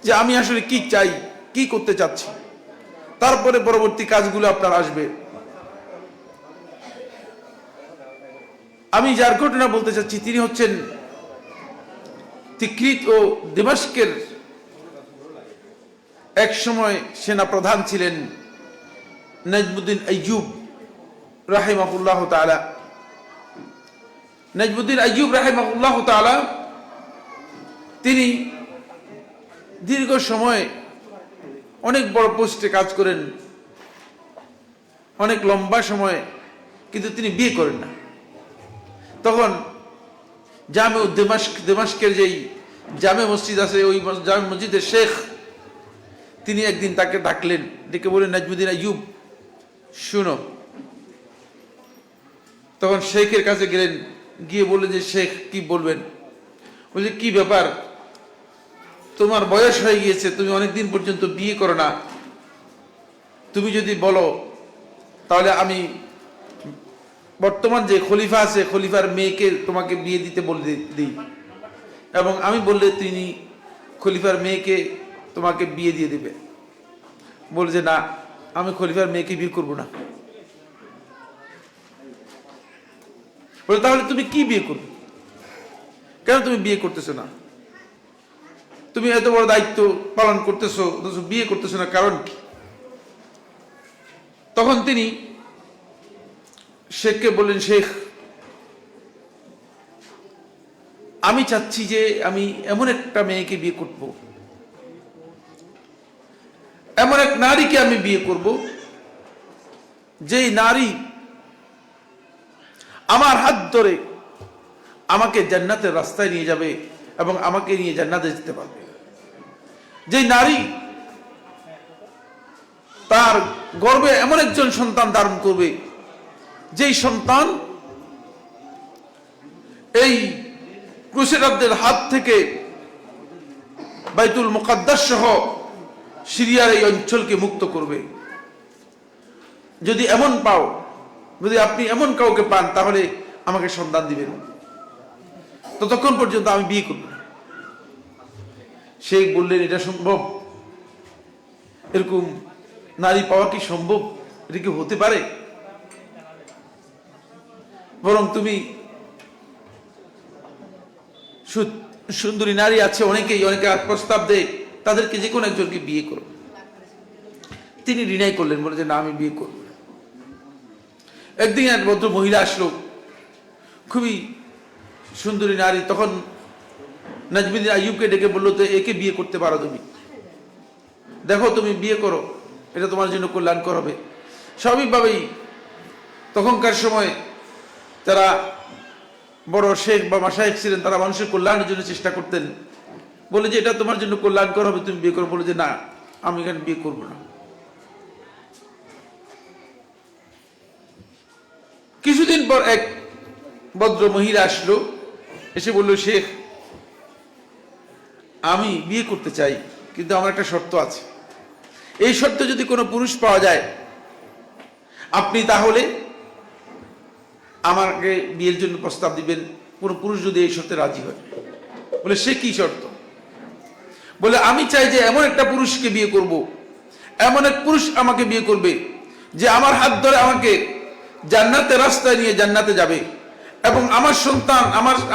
যে আমি আসলে কি চাই, কি করতে চাচ্ছি, তারপরে পরবর্তী কাজগুলো আপনার আসবে। আমি যার ঘটনা বলতে চাচ্ছি তিনি হচ্ছেন তিকরিত ও দিমাশকের এক সময় সেনা প্রধান ছিলেন নাজমুদ্দিন আইয়ুব রাহিমাহুল্লাহ তাআলা। নাজমুদ্দিন আইয়ুব রাহিমাহুল্লাহ তাআলা তিনি দীর্ঘ সময় অনেক বড় পোস্টে কাজ করেন, অনেক লম্বা সময়, কিন্তু তিনি বিয়ে করেন না। তখন জামে দিমাশকের যেই জামে মসজিদ আছে, ওই জামে মসজিদের শেখ তিনি একদিন তাকে ডাকলেন, ডেকে বললেন, নাজমুদ্দিন আইয়ুব শুনো। তখন শেখের কাছে গেলেন, গিয়ে বললেন যে শেখ কি বলবেন। বলছে কি ব্যাপার, তোমার বয়স হয়ে গিয়েছে, তুমি অনেকদিন পর্যন্ত বিয়ে করো না, তুমি যদি বলো তাহলে আমি বর্তমান যে খলিফা আছে খলিফার মেয়েকে তোমাকে বিয়ে দিতে বলে দিই, এবং আমি বললে তিনি খলিফার মেয়েকে তোমাকে বিয়ে দিয়ে দিবে। বলে যে না, আমি খলিফার মেয়েকে বিয়ে করবো না। বলে তাহলে তুমি কি বিয়ে করবে, কেন তুমি বিয়ে করতেছো না, তুমি এত বড় দায়িত্ব পালন করতেছো অথচ বিয়ে করতেছো না, কারণ কি? তখন তিনি শেখকে বললেন, শেখ আমি চাচ্ছি যে আমি এমন একটা মেয়েকে বিয়ে করব নারীকে আমি বিয়ে করব যেই নারী আমার হাত ধরে আমাকে জান্নাতের রাস্তায় নিয়ে যাবে এবং আমাকে নিয়ে জান্নাতে যেতে পারবে, যেই নারী তার গর্ভে এমন একজন সন্তান ধারণ করবে যেই সন্তান এই ক্রুসেডারদের হাত থেকে বাইতুল মুকাদ্দাস সহ সিরিয়ার এই অঞ্চলকে মুক্ত করবে। যদি এমন পাও, যদি আপনি এমন কাউকে পান, তাহলে আমাকে সন্তান দিবেন, ততক্ষণ পর্যন্ত আমি বিয়ে করব না। শেখ বললেন, এটা সম্ভব? এরকম নারী পাওয়া কি সম্ভব? এটা কি হতে পারে? বরং তুমি সুন্দরী নারী আছে অনেকে প্রস্তাব দেয়, তাদেরকে যে কোনো একজনকে বিয়ে করো। তিনি রিনাই করলেন, বলে যে না, আমি বিয়ে করব না। একদিন এক ভদ্র মহিলা আসলো, খুবই সুন্দরী নারী। তখন নাজমুদ্দিন আইয়ুবকে ডেকে বললো, তো একে বিয়ে করতে পারো তুমি, দেখো তুমি বিয়ে করো, এটা তোমার জন্য কল্যাণকর হবে। স্বাভাবিকভাবেই তখনকার সময় যারা বড় শেখ বা মাশায়েখ ছিলেন, তারা মানুষের কল্যাণের জন্য চেষ্টা করতেন। বলে যে এটা তোমার জন্য কল্যাণকর হবে, তুমি বিয়ে করো। বলে যে না, আমি এখানে বিয়ে করবো না। কিছুদিন পর এক ভদ্র মহিলা আসলো, এসে বলল, শেখ আমি বিয়ে করতে চাই, কিন্তু আমার একটা শর্ত আছে। এই শর্তে যদি কোনো পুরুষ পাওয়া যায়, আপনি তাহলে আমাকে বিয়ের জন্য প্রস্তাব দিবেন, কোন পুরুষ যদি এই শর্তে রাজি হয়। বলে সে কি শর্ত? বলে আমি চাই যে এমন একটা পুরুষকে বিয়ে করব, এমন এক পুরুষ আমাকে বিয়ে করবে যে আমার হাত ধরে আমাকে জান্নাতের রাস্তায় নিয়ে জান্নাতে যাবে, এবং আমার সন্তান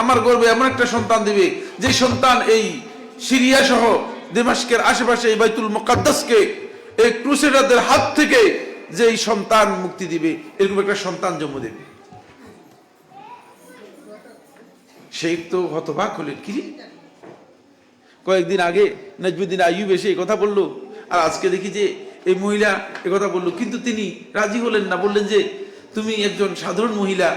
আমার গর্ভে এমন একটা সন্তান দিবে যে সন্তান এই সিরিয়া সহ দামেস্কের আশেপাশে এই বাইতুল মুকাদ্দাসকে এই ক্রুসেডারদের হাত থেকে যে এই সন্তান মুক্তি দিবে, এরকম একটা সন্তান জন্ম দেবে। শেখ তো হতবাক হলেন, কি কয়েকদিন আগে নাজমুদ্দিন আইয়ুব এসে এই কথা বললো, আর আজকে দেখি যে এই মহিলা এ কথা বললো। কিন্তু তিনি রাজি হলেন না, বললেন যে তুমি একজন সাধারণ মহিলা,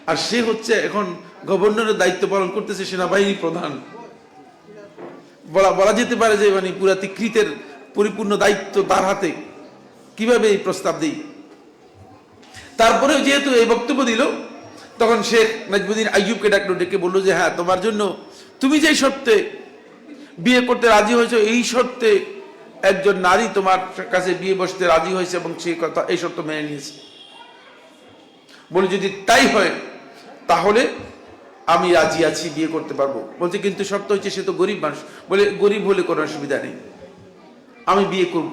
আর সে হচ্ছে এখন গভর্নরের দায়িত্ব পালন করতেছে, সেনাবাহিনী প্রধান। বলা যেতে পারে যে মানে পুরা তিকৃতের পরিপূর্ণ দায়িত্ব তার হাতে, কিভাবে এই প্রস্তাব দিই। তারপরেও যেহেতু এই বক্তব্য দিল, তখন শেখ নাজমুদ্দিন আইয়ুবকে ডাকলো, ডেকে বললো যে হ্যাঁ, তোমার জন্য তুমি যেই শর্তে বিয়ে করতে রাজি হয়েছে, এই শর্তে একজন নারী তোমার কাছে বিয়ে বসতে রাজি হয়েছে এবং সেই কথা এই শর্ত মেনে নিয়েছে। বলে যদি তাই হয় তাহলে আমি রাজি আছি, বিয়ে করতে পারবো। বলছে কিন্তু শর্ত হচ্ছে সে তো গরিব মানুষ। বলে গরিব হলে কোনো অসুবিধা নেই, আমি বিয়ে করব।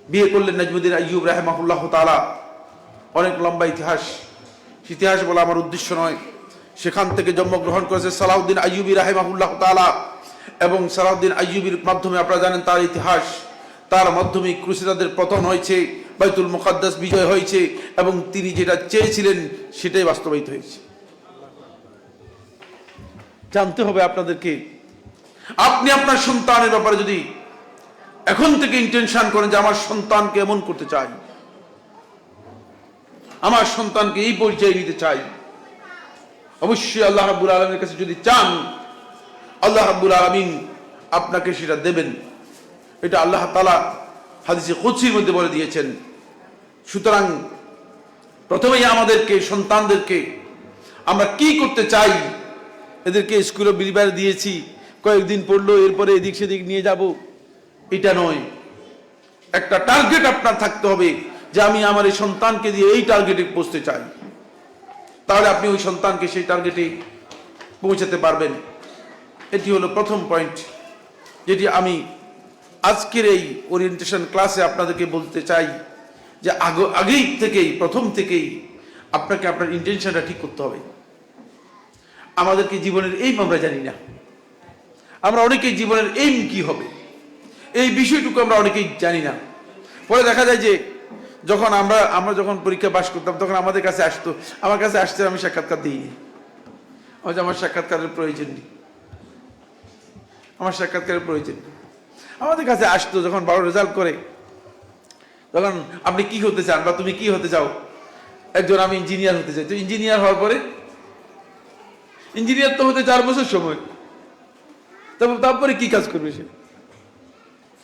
বিয়ে করলেন নাজমুদ্দিন আইয়ুব রাহিমাহুল্লাহ তাআলা। অনেক লম্বা ইতিহাস বলা আমার উদ্দেশ্য নয়। সেখান থেকে জন্মগ্রহণ করেছে সালাউদ্দিন আইয়ুবী রাহিমাহুল্লাহ তাআলা, এবং সালাউদ্দিন আইয়ুবীর মাধ্যমে আপনারা জানেন তার ইতিহাস। তার মাধ্যমে ক্রুসেডারদের পতন হয়েছে, বাইতুল মুকাদ্দাস বিজয় হয়েছে, এবং তিনি যেটা চেয়েছিলেন সেটাই বাস্তবায়িত হয়েছে। জানতে হবে আপনাদেরকে, আপনি আপনার সন্তানের ব্যাপারে যদি এখন থেকে ইন্টেনশন করেন যে আমার সন্তানকে এমন করতে চাই, আমার সন্তানকে এই পরিচয় নিতে চাই, অবশ্যই আল্লাহ রাব্বুল আলামিনের কাছে যদি চান, আল্লাহ রাব্বুল আলামিন আপনাকে সেটা দেবেন। এটা আল্লাহ তাআলা হাদিসে কুদসির মধ্যে বলে দিয়েছেন। সুতরাং প্রথমেই আমাদেরকে সন্তানদেরকে আমরা কি করতে চাই, এদেরকে স্কুলে বিলিভার দিয়েছি, কয়েকদিন পড়লো, এরপরে এদিক সেদিক নিয়ে যাব, এটা নয়। একটা টার্গেট আপনার থাকতে হবে যে আমি আমার এই সন্তানকে দিয়ে এই টার্গেটে পৌঁছতে চাই, তাহলে আপনি ওই সন্তানকে সেই টার্গেটে পৌঁছাতে পারবেন। এটি হলো প্রথম পয়েন্ট, যেটি আমি আজকের এই ওরিয়েন্টেশন ক্লাসে আপনাদেরকে বলতে চাই, যে আগেই থেকেই প্রথম থেকেই আপনাকে আপনার ইন্টেনশনটা ঠিক করতে হবে। আমাদেরকে জীবনের এইম আমরা জানি না, আমরা অনেকেই জীবনের এইম কি হবে এই বিষয়টুকু আমরা অনেকেই জানি না। পরে দেখা যায় যে যখন আমরা যখন পরীক্ষা পাস করতাম, তখন আমাদের কাছে আসতো, আমার কাছে আসছে, আমি সাক্ষাৎকার দিইনি, আমার সাক্ষাৎকারের প্রয়োজন নেই, আমার সাক্ষাৎকারের প্রয়োজন নেই। আমাদের কাছে আসতো যখন ভালো রেজাল্ট করে, তখন আপনি কি হতে চান বা তুমি কি হতে চাও? একজন আমি ইঞ্জিনিয়ার হতে চাই। তো ইঞ্জিনিয়ার হওয়ার পরে ইঞ্জিনিয়ার তো হতে 4 বছর সময়, তারপরে কি কাজ করবে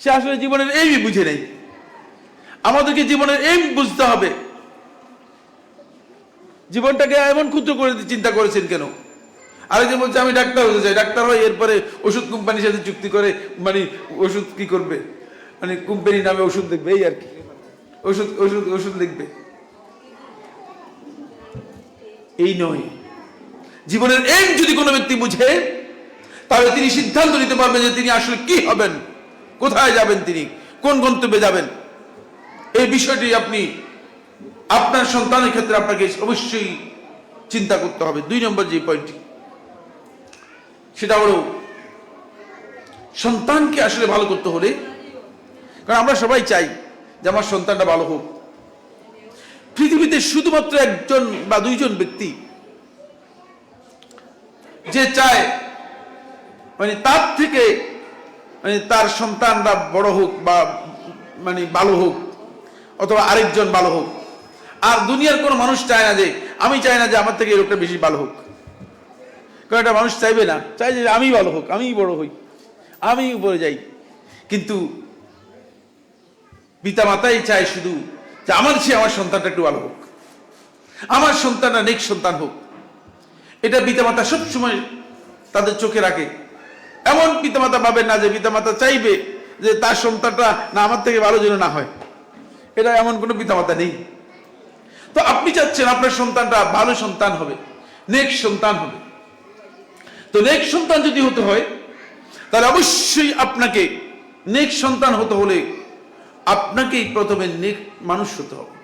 সে আসলে জীবনের এইমই বুঝে নেই। আমাদেরকে জীবনের এইম বুঝতে হবে। জীবনটাকে এমন ক্ষুদ্র করে চিন্তা করেছেন কেন? আরেকজন বলছে আমি ডাক্তার হতে চাই, ডাক্তার হয় এরপরে ওষুধ কোম্পানির সাথে চুক্তি করে, মানে ওষুধ কি করবে, মানে কোম্পানির নামে ওষুধ লিখবে, এই আর কি, ওষুধ ওষুধ ওষুধ লিখবে। এই নয়, জীবনের এইম যদি কোনো ব্যক্তি বুঝে, তাহলে তিনি সিদ্ধান্ত নিতে পারবেন যে তিনি আসলে কি হবেন, কোথায় যাবেন, তিনি কোন গন্তব্যে যাবেন। এই বিষয়টি আপনি আপনার সন্তানের ক্ষেত্রে আপনাকে অবশ্যই চিন্তা করতে হবে। 2 নম্বর যে পয়েন্টটি, সেটা হলো সন্তানকে আসলে ভালো করতে হলে, কারণ আমরা সবাই চাই যে আমার সন্তানটা ভালো হোক। পৃথিবীতে শুধুমাত্র 1জন বা 2জন ব্যক্তি যে চায় মানে তার থেকে মানে তার সন্তানরা বড় হোক বা মানে ভালো হোক, অথবা আরেকজন ভালো হোক। আর দুনিয়ার কোনো মানুষ চায় না যে, আমি চাই না যে আমার থেকে এই লোকটা বেশি ভালো হোক। কারণ একটা মানুষ চাইবে না, চাই যে আমি ভালো হোক, আমি বড় হই, আমি উপরে যাই। কিন্তু পিতা মাতাই চায় শুধু যে আমার চেয়ে আমার সন্তানটা একটু ভালো হোক, আমার সন্তানটা নেক সন্তান হোক। এটা পিতামাতা সবসময় তাদের চোখে রাখে। এমন পিতামাতা পাবেন না যে পিতামাতা চাইবে যে তার সন্তানটা না আমার থেকে ভালো যেন না হয়। এটা এমন কোনো পিতামাতা নেই। তো আপনি চাচ্ছেন আপনার সন্তানটা ভালো সন্তান হবে, নেক সন্তান হবে। তো নেক সন্তান যদি হতে হয়, তাহলে অবশ্যই আপনাকে নেক সন্তান হতে হলে আপনাকেই প্রথমে নেক মানুষ হতে হবে।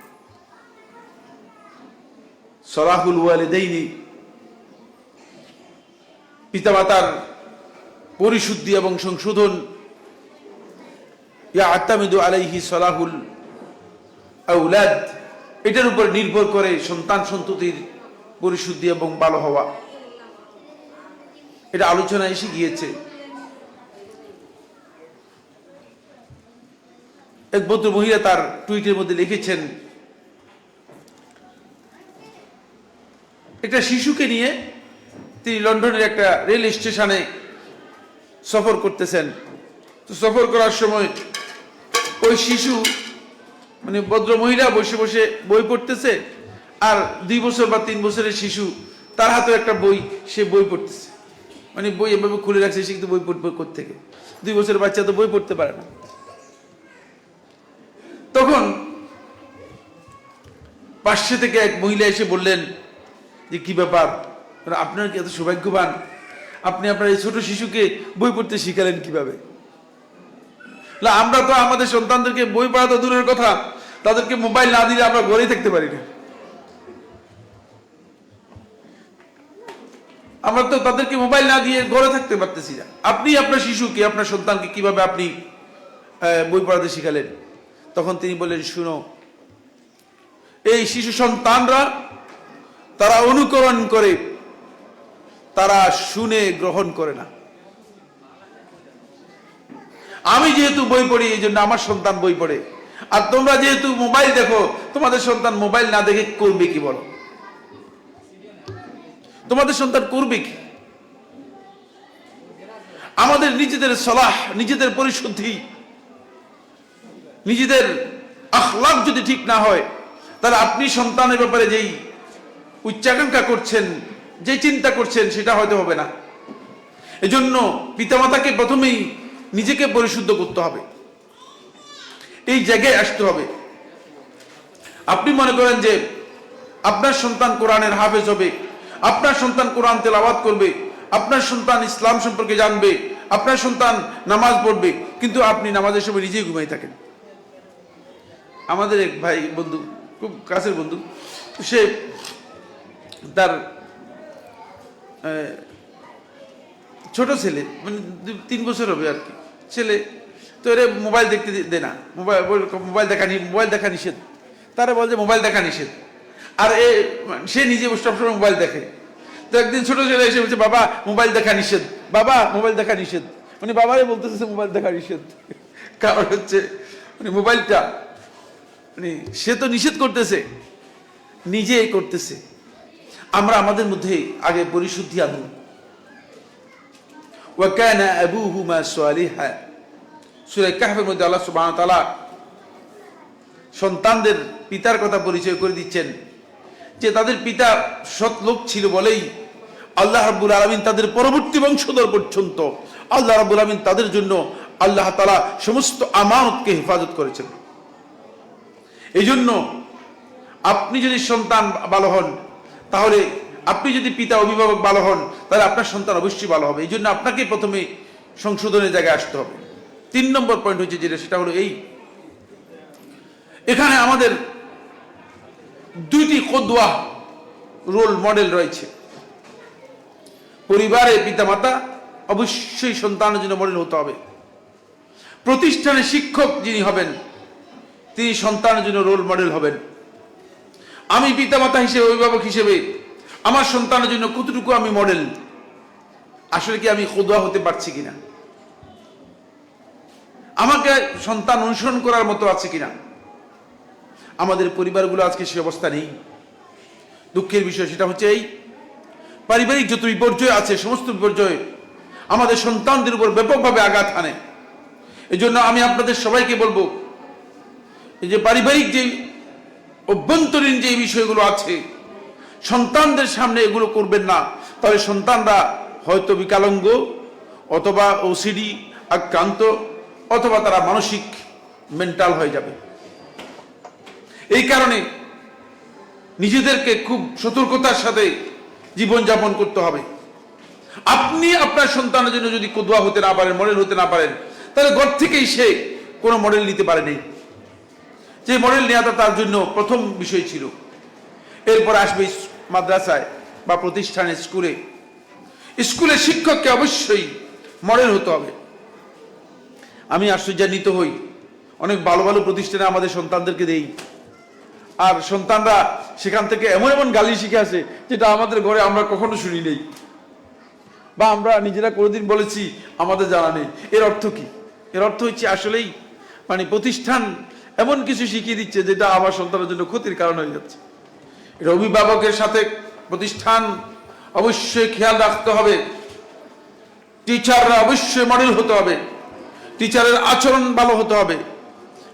সলাহুল ওয়ালিদাইনি, পিতামাতার পরিশুদ্ধি এবং সংশোধন, ইয়াতামিদু আলাইহি সলাহুল আওলাদ, এটার উপর নির্ভর করে সন্তান সন্ততির পরিশুদ্ধি এবং ভালো হওয়া। এটা আলোচনা এসে গিয়েছে। এক ভদ্র মহিলা তার টুইটের মধ্যে লিখেছেন, একটা শিশুকে নিয়ে তিনি লন্ডনের একটা রেল স্টেশনে সফর করতেছেন। তো সফর করার সময় ওই শিশু মানে ভদ্র মহিলা বসে বসে বই পড়তেছে, আর 2 বছর বা 3 বছরের শিশু তার হাতে একটা বই, সে বই পড়তেছে, মানে বই এভাবে খুলে রাখছে, সে কিন্তু বই পড়বে কোত্থেকে? 2 বছরের বাচ্চা তো বই পড়তে পারে না। তখন পাশে থেকে এক মহিলা এসে বললেন যে কি ব্যাপার, আপনার কি এত সৌভাগ্যবান, আপনি আপনার এই ছোট শিশুকে বই পড়তে শিখালেন কিভাবে? না, আমরা তো আমাদের সন্তানদেরকে বই পড়া তো দূরের কথা, তাদেরকে মোবাইল না দিলে আমরা ঘরেই থাকতে পারি না। আমরা তো তাদেরকে মোবাইল না দিয়ে ঘরে থাকতে পারতেছি না। আপনি আপনার শিশুকে, আপনার সন্তানকে কিভাবে আপনি বই পড়াতে শিখালেন? তখন তিনি বললেন, শুনো, এই শিশু সন্তানরা তারা অনুকরণ করে, তারা শুনে গ্রহণ করে না। আমি যেহেতু বই পড়ি, এই জন্য আমার সন্তান বই পড়ে, আর তোমরা যেহেতু মোবাইল দেখো, তোমাদের সন্তান মোবাইল না দেখে করবে কি? বলো, তোমাদের সন্তান করবে কি? আমাদের নিজেদের সলাহ, নিজেদের পরিশুদ্ধি, নিজেদের আখলাক যদি ঠিক না হয়, তাহলে আপনি সন্তানের ব্যাপারে যেই উচ্চাকাঙ্ক্ষা করছেন, যে চিন্তা করছেন, সেটা হয়তো হবে না। এজন্য পিতামাতাকে প্রথমেই নিজেকে পরিশুদ্ধ করতে হবে, এই জায়গায় আসতে হবে। আপনি মনে করেন যে আপনার সন্তান কোরআনের হাফেজ হবে, আপনার সন্তান কোরআন তেলাওয়াত করবে, আপনার সন্তান ইসলাম সম্পর্কে জানবে, আপনার সন্তান নামাজ পড়বে, কিন্তু আপনি নামাজের সময় নিজেই ঘুমাই থাকেন। আমাদের এক ভাই বন্ধু, খুব কাছের বন্ধু, সে তার ছোট ছেলে, মানে 3 বছর হবে আর কি ছেলে, তো এর মোবাইল দেখতে দে না, মোবাইল দেখা নিষেধ। তারা বলে যে মোবাইল দেখা নিষেধ, আর সে নিজে সবসময় মোবাইল দেখে। তো একদিন ছোট ছেলে এসে বলছে, বাবা মোবাইল দেখা নিষেধ, বাবা মোবাইল দেখা নিষেধ। উনি বাবারে বলতেছে মোবাইল দেখা নিষেধ, কারণ হচ্ছে উনি মোবাইলটা সে তো নিষেধ করতেছে, নিজেই করতেছে। আমরা আমাদের মধ্যে আগে পরিশুদ্ধি আনুন। ওয়া কানা আবুহুমা সালিহা, সূরা কাহফের মধ্যে আল্লাহ সুবহানাহু ওয়া তাআলা সন্তানদের পিতার কথা পরিচয় করে দিচ্ছেন যে তাদের পিতা সৎ লোক ছিল বলেই আল্লাহ রাব্বুল আলামিন তাদের পরবর্তী বংশধর পর্যন্ত আল্লাহ রাব্বুল আলামিন তাদের জন্য আল্লাহ তাআলা সমস্ত আমানতকে হেফাজত করেছেন। এই জন্য আপনি যদি সন্তান ভালো হন, তাহলে আপনি যদি পিতা অভিভাবক ভালো হন, তাহলে আপনার সন্তান অবশ্যই ভালো হবে। এই জন্য আপনাকে প্রথমে সংশোধনের জায়গায় আসতে হবে। 3 নম্বর পয়েন্ট হচ্ছে যেটা, সেটা হলো এই, এখানে আমাদের 2টি কদওয়া রোল মডেল রয়েছে। পরিবারে পিতামাতা অবশ্যই সন্তানের জন্য মডেল হতে হবে। প্রতিষ্ঠানে শিক্ষক যিনি হবেন তিনি সন্তানের জন্য রোল মডেল হবেন। আমি পিতামাতা হিসেবে, অভিভাবক হিসেবে আমার সন্তানের জন্য কতটুকু আমি মডেল, আসলে কি আমি কদওয়া হতে পারছি কিনা, আমাকে সন্তান অনুসরণ করার মতো আছে কিনা। আমাদের পরিবারগুলো আজকে সে অবস্থা নেই। দুঃখের বিষয় সেটা হচ্ছে এই, পারিবারিক যত বিপর্যয় আছে সমস্ত বিপর্যয় আমাদের সন্তানদের উপর ব্যাপকভাবে আঘাত হানে। এই জন্য আমি আপনাদের সবাইকে বলবো, এই যে পারিবারিক যে অভ্যন্তরীণ যে বিষয়গুলো আছে, সন্তানদের সামনে এগুলো করবেন না, তাহলে সন্তানরা হয়তো বিকলাঙ্গ অথবা ওসিডি আক্রান্ত অথবা তারা মানসিক মেন্টাল হয়ে যাবে। এই কারণে নিজেদেরকে খুব সতর্কতার সাথে জীবনযাপন করতে হবে। আপনি আপনার সন্তানের জন্য যদি কদওয়া হতে না পারেন, মডেল হতে না পারেন, তাহলে ঘর থেকেই সে কোনো মডেল নিতে পারেনি। যে মডেল নেওয়াটা তার জন্য প্রথম বিষয় ছিল। এরপর আসবে মাদ্রাসায় বা প্রতিষ্ঠানে, স্কুলে। স্কুলে শিক্ষককে অবশ্যই মডেল হতে হবে। আমি আশ্চর্যান্বিত হই, অনেক ভালো ভালো প্রতিষ্ঠানে আমাদের সন্তানদেরকে দেই, আর সন্তানরা সেখান থেকে এমন এমন গালি শিখে আসে যেটা আমাদের ঘরে আমরা কখনো শুনি নেই, বা আমরা নিজেরা কোনোদিন বলেছি আমাদের জানা নেই। এর অর্থ কি? এর অর্থ হচ্ছে আসলেই প্রতিষ্ঠান এমন কিছু শিখিয়ে দিচ্ছে যেটা আমার সন্তানের জন্য ক্ষতির কারণ হয়ে যাচ্ছে। এটা অভিভাবকের সাথে প্রতিষ্ঠান অবশ্যই খেয়াল রাখতে হবে। টিচাররা অবশ্যই মডেল হতে হবে, টিচারের আচরণ ভালো হতে হবে,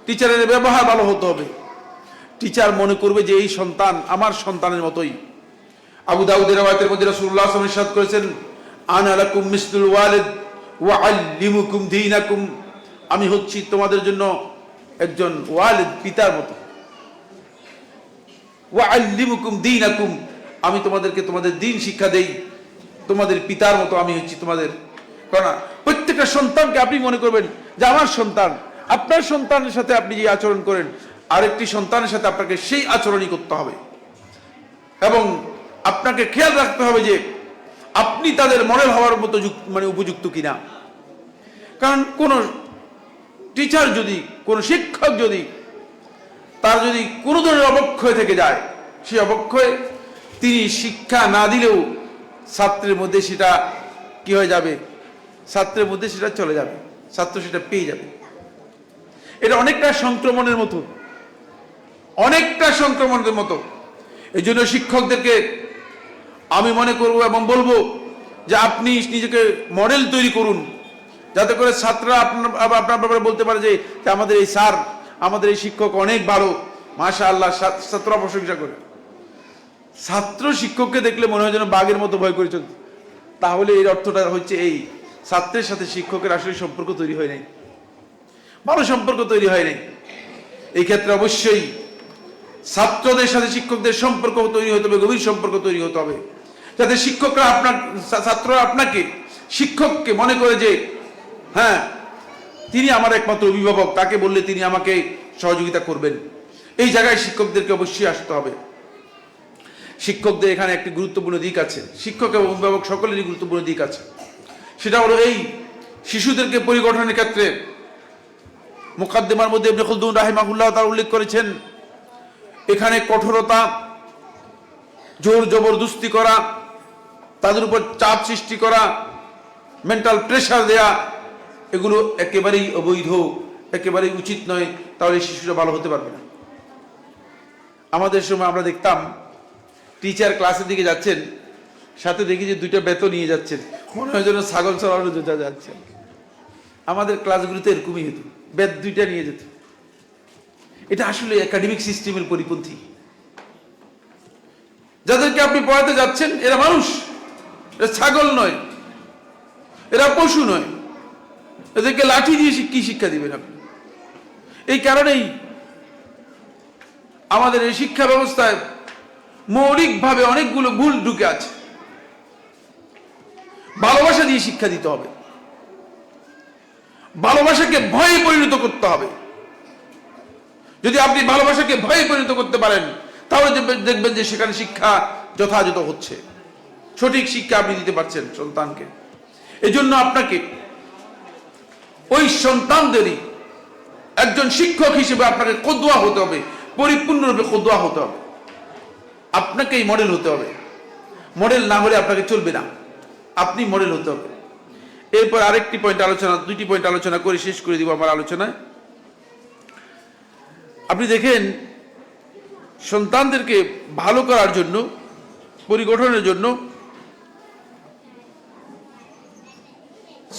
টিচারের ব্যবহার ভালো হতে হবে। টিচার মনে করবে যে এই সন্তান আমার সন্তানের মতোই। আবু দাউদের রাওয়ায়াতের মধ্যে রাসূলুল্লাহ সাল্লাল্লাহু আলাইহি ওয়াসাল্লাম ইরশাদ করেছেন, আনা লাকুম মিসলুল ওয়ালিদ ওয়া আল্লিমুকুম দীনাকুম, আমি হচ্ছি তোমাদের জন্য একজন ওয়ালিদ, পিতার মতো। ওয়া আল্লিমুকুম দীনাকুম, আমি তোমাদেরকে তোমাদের দ্বীন শিক্ষা দেই, তোমাদের পিতার মতো আমি হচ্ছি তোমাদের। কারণ প্রত্যেকটা সন্তানকে আপনি মনে করবেন যে আমার সন্তান। আপনার সন্তানের সাথে আপনি যে আচরণ করেন, আরেকটি সন্তানের সাথে আপনাকে সেই আচরণই করতে হবে। এবং আপনাকে খেয়াল রাখতে হবে যে আপনি তাদের মডেল হওয়ার মতো উপযুক্ত কিনা। কারণ কোন টিচার যদি, কোন শিক্ষক যদি, তার যদি কোনো ধরনের অবক্ষয় থেকে যায়, সেই অবক্ষয় তিনি শিক্ষা না দিলেও ছাত্রের মধ্যে সেটা কি হয়ে যাবে, ছাত্রের মধ্যে সেটা চলে যাবে, ছাত্র সেটা পেয়ে যাবে। এটা অনেকটা সংক্রমণের মতো, অনেকটা সংক্রমণের মতো। এই জন্য শিক্ষকদেরকে আমি মনে করব এবং বলবো যে আপনি নিজেকে মডেল তৈরি করুন, যাতে করে ছাত্ররা আপনার ব্যাপারে বলতে পারে যে আমাদের এই স্যার, আমাদের এই শিক্ষক অনেক ভালো, মাশাআল্লাহ, ছাত্ররা প্রশংসা করে। ছাত্র শিক্ষককে দেখলে মনে হয় যেন বাঘের মতো ভয় করে চলছে। তাহলে এর অর্থটা হচ্ছে এই, ছাত্রের সাথে শিক্ষকের আসলে সম্পর্ক তৈরি হয় নাই, ভালো সম্পর্ক তৈরি হয় নাই। এই ক্ষেত্রে অবশ্যই ছাত্রদের সাথে শিক্ষকদের সম্পর্ক তৈরি হতে হবে, গভীর সম্পর্ক তৈরি হতে হবে, যাতে শিক্ষকরা ছাত্ররা আপনাকে, শিক্ষককে মনে করে যে হ্যাঁ তিনি আমার একমাত্র অভিভাবক, তাকে বললে তিনি আমাকে সহযোগিতা করবেন। এই জায়গায় শিক্ষকদেরকে অবশ্যই আসতে হবে। শিক্ষকদের এখানে একটি গুরুত্বপূর্ণ দিক আছে, শিক্ষক এবং অভিভাবক সকলেরই গুরুত্বপূর্ণ দিক আছে। সেটা হলো এই, শিশুদেরকে পরিগঠনের ক্ষেত্রে মুকাদ্দিমার মধ্যে ইবনে খালদুন রাহিমাহুল্লাহ তাআলা উল্লেখ করেছেন, এখানে কঠোরতা, জোর জবরদস্তি করা, তাদের উপর চাপ সৃষ্টি করা, মেন্টাল প্রেশার দেয়া, এগুলো একেবারেই অবৈধ, একেবারেই উচিত নয়, তাহলে শিশুরা ভালো হতে পারবে না। আমাদের সময় আমরা দেখতাম টিচার ক্লাসের দিকে যাচ্ছেন, সাথে দেখি যে 2টা বেত নিয়ে যাচ্ছেন, মনে হয় যেন ছাগল চড়ানো যেটা যাচ্ছে। আমাদের ক্লাসগুলোতে এরকমই হতো, বেত 2টা নিয়ে যেত। এটা আসলে একাডেমিক সিস্টেমের পরিপন্থী। যাদেরকে আপনি পড়াতে যাচ্ছেন এরা মানুষ, এরা ছাগল নয়, এরা পশু নয়। এদেরকে লাঠি দিয়ে কি শিক্ষা দিবেন আপনি? এই কারণেই আমাদের এই শিক্ষা ব্যবস্থায় মৌলিকভাবে অনেকগুলো ভুল ঢুকে আছে। ভালোবাসা দিয়ে শিক্ষা দিতে হবে, ভালোবাসাকে ভয়ে পরিণত করতে হবে। যদি আপনি ভালোবাসাকে ভয়ে পরিণত করতে পারেন, তাহলে দেখবেন যে সেখানে শিক্ষা যথাযথ হচ্ছে, সঠিক শিক্ষা আপনি দিতে পারছেন সন্তানকে। এজন্য আপনাকে ওই সন্তানদেরই একজন শিক্ষক হিসেবে আপনাকে কদওয়া হতে হবে, পরিপূর্ণরূপে কদওয়া হতে হবে। আপনাকেই মডেল হতে হবে, মডেল না হলে আপনাকে চলবে না, আপনি মডেল হতে হবে। এরপর আরেকটি পয়েন্ট আলোচনা, 2টি পয়েন্ট আলোচনা করে শেষ করে দিব আমার আলোচনায়। আপনি দেখেন, সন্তানদেরকে ভালো করার জন্য, পরিগঠনের জন্য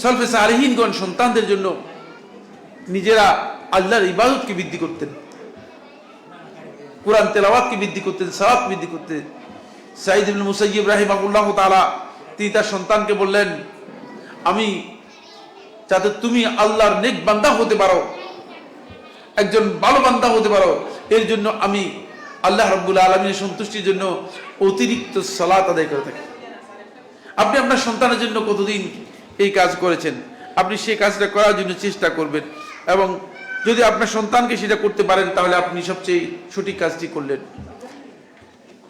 সালফে সালেহিনগণ সন্তানদের জন্য নিজেরা আল্লাহর ইবাদতকে বৃদ্ধি করতেন, কুরআন তেলাওয়াতকে বৃদ্ধি করতেন, সালাত বৃদ্ধি করতেন। সাঈদ ইবনে মুসাইয়্যিব রাহিমাহুল্লাহ তাআলা তিনি তার সন্তানকে বললেন, আমি যাতে তুমি আল্লাহর নেক বান্দা হতে পারো, একজন ভালো বান্দা হতে পারো, এর জন্য আমি আল্লাহ রাব্বুল আলামিনের সন্তুষ্টির জন্য অতিরিক্ত সালাত আদায় করে থাকি। আপনি আপনার সন্তানের জন্য কতদিন এই কাজ করেছেন? আপনি সেই কাজটা করার জন্য চেষ্টা করবেন, এবং যদি আপনার সন্তানকে সেটা করতে পারেন তাহলে আপনি সবচেয়ে সঠিক কাজটি করলেন।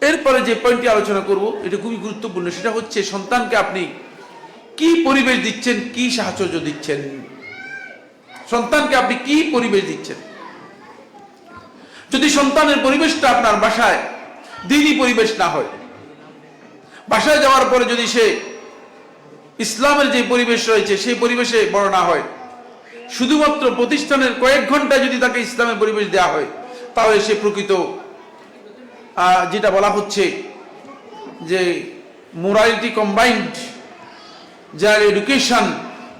এরপরে যে পয়েন্টটি আলোচনা করব এটা খুবই গুরুত্বপূর্ণ, সেটা হচ্ছে সন্তানকে আপনি কি পরিবেশ দিচ্ছেন, কি সাহচর্য দিচ্ছেন। সন্তানকে আপনি কি পরিবেশ দিচ্ছেন? যদি সন্তানের পরিবেশটা আপনার বাসায় দ্বীনি পরিবেশ না হয়, বাসায় যাওয়ার পরে যদি সে ইসলামের যে পরিবেশ রয়েছে সেই পরিবেশে বড় না হয়, শুধুমাত্র প্রতিষ্ঠানের কয়েক ঘন্টা যদি তাকে ইসলামের পরিবেশ দেওয়া হয়, তাহলে সে প্রকৃত যেটা বলা হচ্ছে যে মোরালিটি কম্বাইন্ড যার এডুকেশন,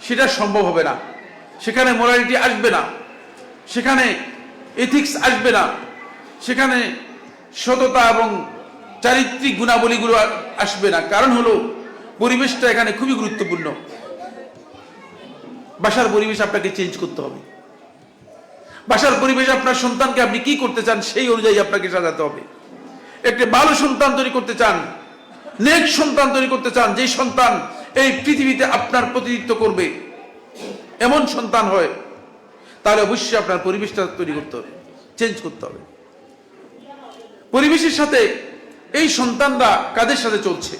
সেটা সম্ভব হবে না। সেখানে মোরালিটি আসবে না, সেখানে এথিক্স আসবে না, সেখানে সততা এবং চারিত্রিক গুণাবলীগুলো আসবে না। কারণ হলো পরিবেশটা এখানে খুবই গুরুত্বপূর্ণ। বাসার পরিবেশ আপনাকে চেঞ্জ করতে হবে। বাসার পরিবেশ আপনার সন্তানকে আপনি কি করতে চান সেই অনুযায়ী আপনাকে সাজাতে হবে। একটা ভালো সন্তান তৈরি করতে চান, নেক সন্তান তৈরি করতে চান, যে সন্তান এই পৃথিবীতে আপনার প্রতিনিধিত্ব করবে, এমন সন্তান হয়, তাহলে অবশ্যই আপনার পরিবেশটা তৈরি করতে হবে, চেঞ্জ করতে হবে। পরিবেশের সাথে এই সন্তানরা কাদের সাথে চলছে,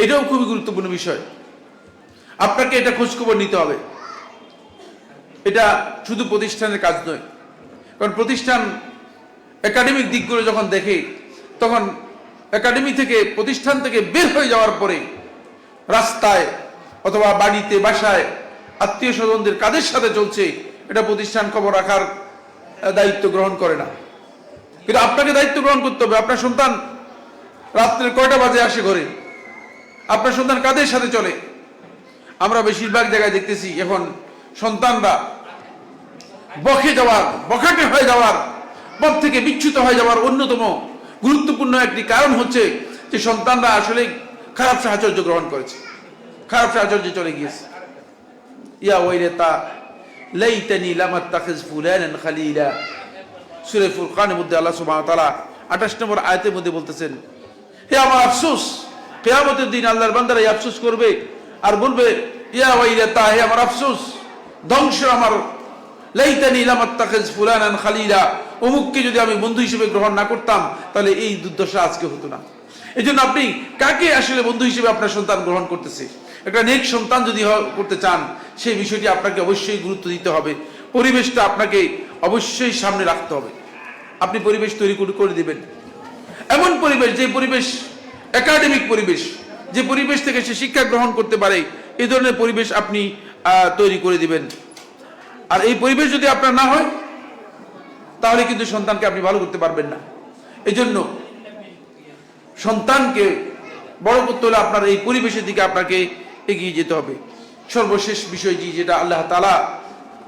এটাও খুবই গুরুত্বপূর্ণ বিষয়। আপনাকে এটা খোঁজখবর নিতে হবে। এটা শুধু প্রতিষ্ঠানের কাজ নয়, কারণ প্রতিষ্ঠান একাডেমিক দিকগুলো যখন দেখে, তখন একাডেমি থেকে, প্রতিষ্ঠান থেকে বের হয়ে যাওয়ার পরে রাস্তায় অথবা বাড়িতে, বাসায় আত্মীয় স্বজনদের কাদের সাথে চলছে, এটা প্রতিষ্ঠান খবর রাখার দায়িত্ব গ্রহণ করে না। কিন্তু আপনাকে দায়িত্ব গ্রহণ করতে হবে। আপনার সন্তান রাত্রে কয়টা বাজে আসে ঘরে, আপনার সন্তান কাদের সাথে চলে। আমরা বেশিরভাগ জায়গায় দেখতেছি এখন সন্তানরা বখাটে হয়ে যাওয়ার, পথ থেকে বিচ্যুত হয়ে যাওয়ার অন্যতম গুরুত্বপূর্ণ একটি কারণ হচ্ছে যে সন্তানরা আসলে খারাপ সাহচর্য গ্রহণ করেছে, খারাপ সাহচর্যে চলে গিয়েছে। ইয়া ওয়াইলাতা লাইতানি লাম আত্তাখিজ ফুলানান খালিলা, সূরা ফুরকানের মধ্যে আল্লাহ সুবহানাহু ওয়া তাআলা 28 নম্বর আয়াতের মধ্যে বলতেছেন, হে আমার আফসোস, কিয়ামতের দিন আল্লাহর বান্দারা এই আফসোস করবে আর বলবে, ইয়া ওয়াইলাতা, হে আমার আফসোস, ধ্বংস আমার, লাইতানি লাম আত্তাখিজ ফুলানান খালিলা, অমুককে যদি আমি বন্ধু হিসেবে গ্রহণ না করতাম তাহলে এই দুর্দশা আজকে হতো না। এজন্য আপনি কাকে আসলে বন্ধু হিসেবে আপনার সন্তান গ্রহণ করতেছে, একটা নেক সন্তান যদি করতে চান, সেই বিষয়টি আপনাকে অবশ্যই গুরুত্ব দিতে হবে। পরিবেশটা আপনাকে অবশ্যই সামনে রাখতে হবে। আপনি পরিবেশ তৈরি করে দিবেন, এমন পরিবেশ, যে পরিবেশ একাডেমিক পরিবেশ, যে পরিবেশ থেকে সে শিক্ষা গ্রহণ করতে পারে, এই ধরনের পরিবেশ আপনি তৈরি করে দিবেন। আর এই পরিবেশ যদি আপনার না হয় তাহলে কিন্তু সন্তানকে আপনি ভালো করতে পারবেন না। এই জন্য সন্তানকে বড় করতে হলে আপনার এই পরিবেশের দিকে আপনাকে এগিয়ে যেতে হবে। সর্বশেষ বিষয়টি যেটা আল্লাহ তাআলা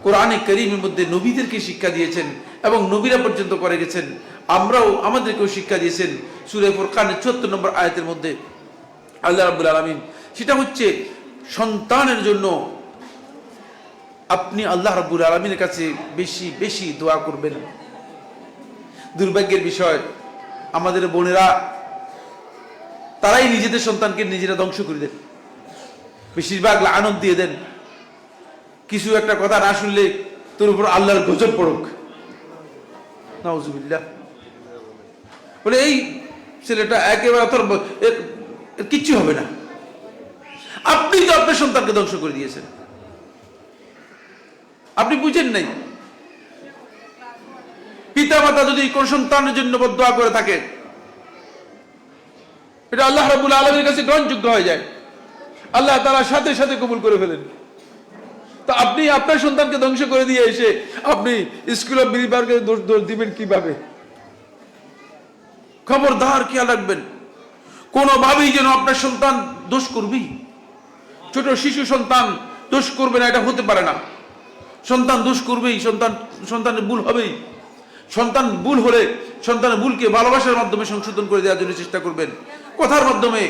কোরআনে কারীমের মধ্যে নবীদেরকে শিক্ষা দিয়েছেন এবং নবীরা পর্যন্ত করে গেছেন, আমরাও আমাদেরকেও শিক্ষা দিয়েছেন সূরা ফুরকানের ৭৪ নম্বর আয়াতের মধ্যে আল্লাহ রাব্বুল আলামিন, সেটা হচ্ছে সন্তানের জন্য আপনি আল্লাহ রাব্বুল আলামিনের কাছে বেশি বেশি দোয়া করবেন। দুর্ভাগ্যের বিষয়, আমাদের বোনেরা তারাই নিজেদের সন্তানকে নিজেরা ধ্বংস করে দেন, বেশিরভাগ লানত দিয়ে দেন। কিছু একটা কথা না শুনলে তোর উপর আল্লাহর গজব পড়ুক, নাউজুবিল্লাহ, বলে এই ছেলেটা একেবারে তোর কিচ্ছু হবে না। আপনি তো আপনার সন্তানকে ধ্বংস করে দিয়েছেন, আপনি বুঝেন নাই। পিতা মাতা যদি কোন সন্তানের জন্য বদদোয়া করে থাকে, এটা আল্লাহ রাব্বুল আলামিনের কাছে গ্রহণযোগ্য হয়ে যায়, আল্লাহ তাআলা সাথে সাথে কবুল করে ফেলেন। তো আপনি আপনার সন্তানকে ধ্বংস করে দিয়ে এসে আপনি স্কুল অফ বিলিভারকে দোষ দিবেন কিভাবে? খবরদার খেয়াল রাখবেন, কোনোভাবেই যেন আপনার সন্তান দোষ করবেই, ছোট শিশু সন্তান দোষ করবে না, এটা হতে পারে না। সন্তান দোষ করবেই, সন্তানের ভুল হবেই। সন্তান ভুল হলে সন্তানের ভুলকে ভালোবাসার মাধ্যমে সংশোধন করে দেওয়ার জন্য চেষ্টা করবেন, কথার মাধ্যমে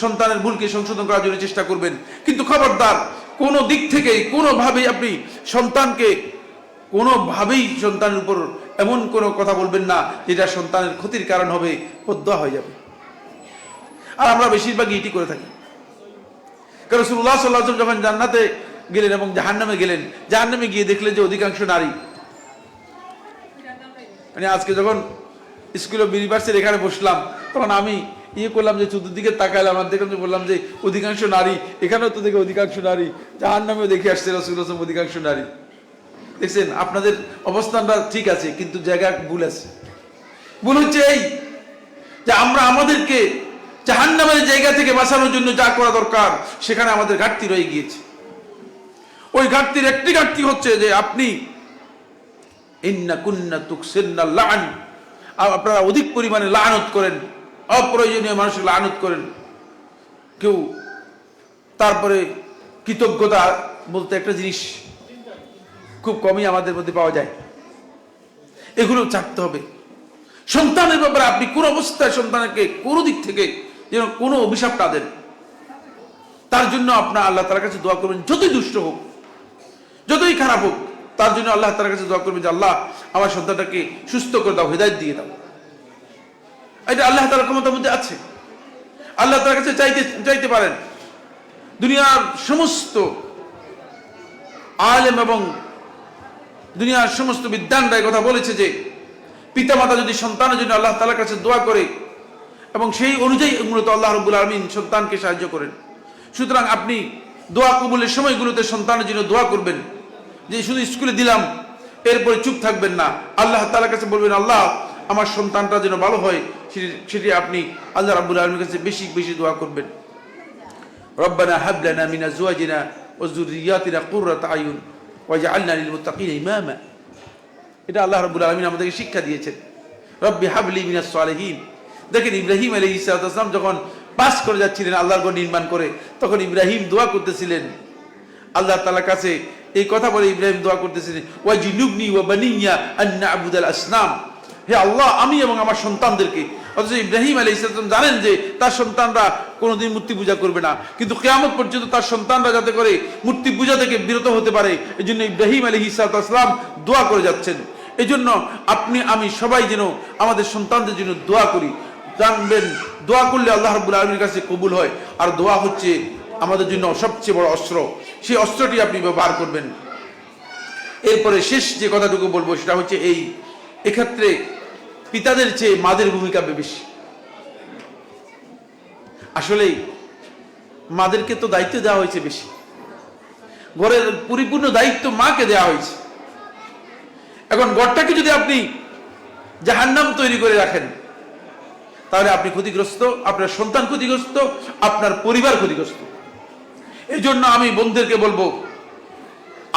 সন্তানের ভুলকে সংশোধন করার জন্য চেষ্টা করবেন। কিন্তু খবরদার কোনো দিক থেকে কোনোভাবেই আপনি সন্তানকে কোনোভাবেই সন্তানের উপর এমন কোনো কথা বলবেন না যেটা সন্তানের ক্ষতির কারণ হবে, বদদোয়া হয়ে যাবে। আর আমরা বেশিরভাগই এটি করে থাকি। কারণ রাসূলুল্লাহ সাল্লাল্লাহু আলাইহি ওয়াসাল্লাম যখন জান্নাতে গেলেন এবং জাহান্নামে গেলেন, জাহান্নামে গিয়ে দেখলেন যে অধিকাংশ নারী, মানে আজকে যখন স্কুল অফ বিলিভার্সের এখানে বসলাম তখন আমি করলাম যে চতুর্দিকে তাকাইলাম, আর দেখলাম যে বললাম যে অধিকাংশ নারী, এখানেও তো দেখে অধিকাংশ নারী, জাহান্নামেও দেখে আসছে রাসূলুল্লাহ সাল্লাল্লাহু আলাইহি ওয়াসাল্লাম অধিকাংশ নারী। দেখছেন আপনাদের অবস্থানটা ঠিক আছে, কিন্তু জায়গা ভুল আছে। ভুল হচ্ছে এই যে আমরা আমাদেরকে জাহান্নামের জায়গা থেকে বাঁচানোর জন্য যা করা দরকার সেখানে আমাদের ঘাটতি রয়ে গিয়েছে। ওই ঘাটতির একটি ঘাটতি হচ্ছে যে আপনি ইন্না কুন্না তুকসিরনা লাআন, আপনারা অধিক পরিমাণে লানত করেন, অপ্রয়োজনীয় মানুষকে লানত করেন। কেউ তারপরে কৃতজ্ঞতা বলতে একটা জিনিস খুব কমই আমাদের মধ্যে পাওয়া যায়, এগুলো ছাড়তে হবে। সন্তানের ব্যাপারে আপনি কোন অবস্থায় সন্তানকে কোনো দিক থেকে যেন কোনো অভিশাপ না দেন, তার জন্য আপনার আল্লাহ তাআলার কাছে দোয়া করবেন। যতই দুষ্ট হোক, যতই খারাপ হোক, তার জন্য আল্লাহ তাআলার কাছে দোয়া করবেন যে আল্লাহ আমার সন্তানটাকে সুস্থ করে দাও, হেদায়েত দিয়ে দাও। এটা আল্লাহ তাআলার ক্ষমতার মধ্যে আছে, আল্লাহ তাআলার কাছে চাইতে পারেন। দুনিয়ার সমস্ত আলেম এবং দুনিয়ার সমস্ত বিদ্বানরা এই কথা বলেছে যে পিতামাতা যদি সন্তানের জন্য আল্লাহ তাআলার কাছে দোয়া করে এবং সেই অনুযায়ী মূলত আল্লাহ রাব্বুল আলামিন সন্তানকে সাহায্য করেন। সুতরাং আপনি দোয়া কবুলের সময়গুলোতে সন্তানের জন্য দোয়া করবেন, যে শুধু স্কুলে দিলাম এরপরে চুপ থাকবেন না, আল্লাহ তাআলার কাছে বলবেন আল্লাহ আমার সন্তানটা যেন ভালো হয়, সেটি আপনি আল্লাহ রাব্বুল আলামিনের কাছে বেশি বেশি দোয়া করবেন। রব্বানা হাব লানা মিন আজওয়াজিনা ওয়া যুররিয়াতিনা কুররাতা আয়ুন ওয়াজআলনা লিল মুত্তাকিনা ইমামা। এটা আল্লাহ রাব্বুল আলামিন আমাদেরকে শিক্ষা দিয়েছেন। রব্বি হাবলি মিনাস সালিহিন। দেখেন ইব্রাহিম আলাইহিস সালাম যখন পাস করে যাচ্ছিলেন আল্লাহর ঘর নির্মাণ করে, তখন ইব্রাহিম দোয়া করতেছিলেন আল্লাহ তাআলার কাছে, এই কথা বলে ইব্রাহিম দোয়া করতেছিলেন ওয়াজিনুবনি ওয়া বানিয়া আন না'বুদাল আসনাম, হে আল্লাহ আমি এবং আমার সন্তানদেরকে। অথচ ইব্রাহিম আলাইহিস সালাম জানেন যে তার সন্তানরা কোনোদিন মূর্তি পূজা করবে না, কিন্তু কিয়ামত পর্যন্ত তার সন্তানরা যাতে করে মূর্তি পূজা থেকে বিরত হতে পারে, এজন্য ইব্রাহিম আলাইহিস সালাম দোয়া করে যাচ্ছেন। এজন্য আপনি আমি সবাই যেন আমাদের সন্তানদের জন্য দোয়া করি। জানবেন দোয়া করলে আল্লাহ রাব্বুল আলামিনের কাছে কবুল হয়, আর দোয়া হচ্ছে আমাদের জন্য সবচেয়ে বড় অস্ত্র, সেই অস্ত্রটি আপনি ব্যবহার করবেন। এরপরে শেষ যে কথাটুকু বলবো সেটা হচ্ছে এই, এক্ষেত্রে পিতাদের চেয়ে মাদের ভূমিকা বেশি। আসলে মাদেরকে তো দায়িত্ব দেওয়া হয়েছে বেশি, ঘরের পরিপূর্ণ দায়িত্ব মাকে দেওয়া হয়েছে। এখন ঘরটাকে যদি আপনি জাহান্নাম তৈরি করে রাখেন তাহলে আপনি ক্ষতিগ্রস্ত, আপনার সন্তান ক্ষতিগ্রস্ত, আপনার পরিবার ক্ষতিগ্রস্ত। এই জন্য আমি বোনদেরকে বলবো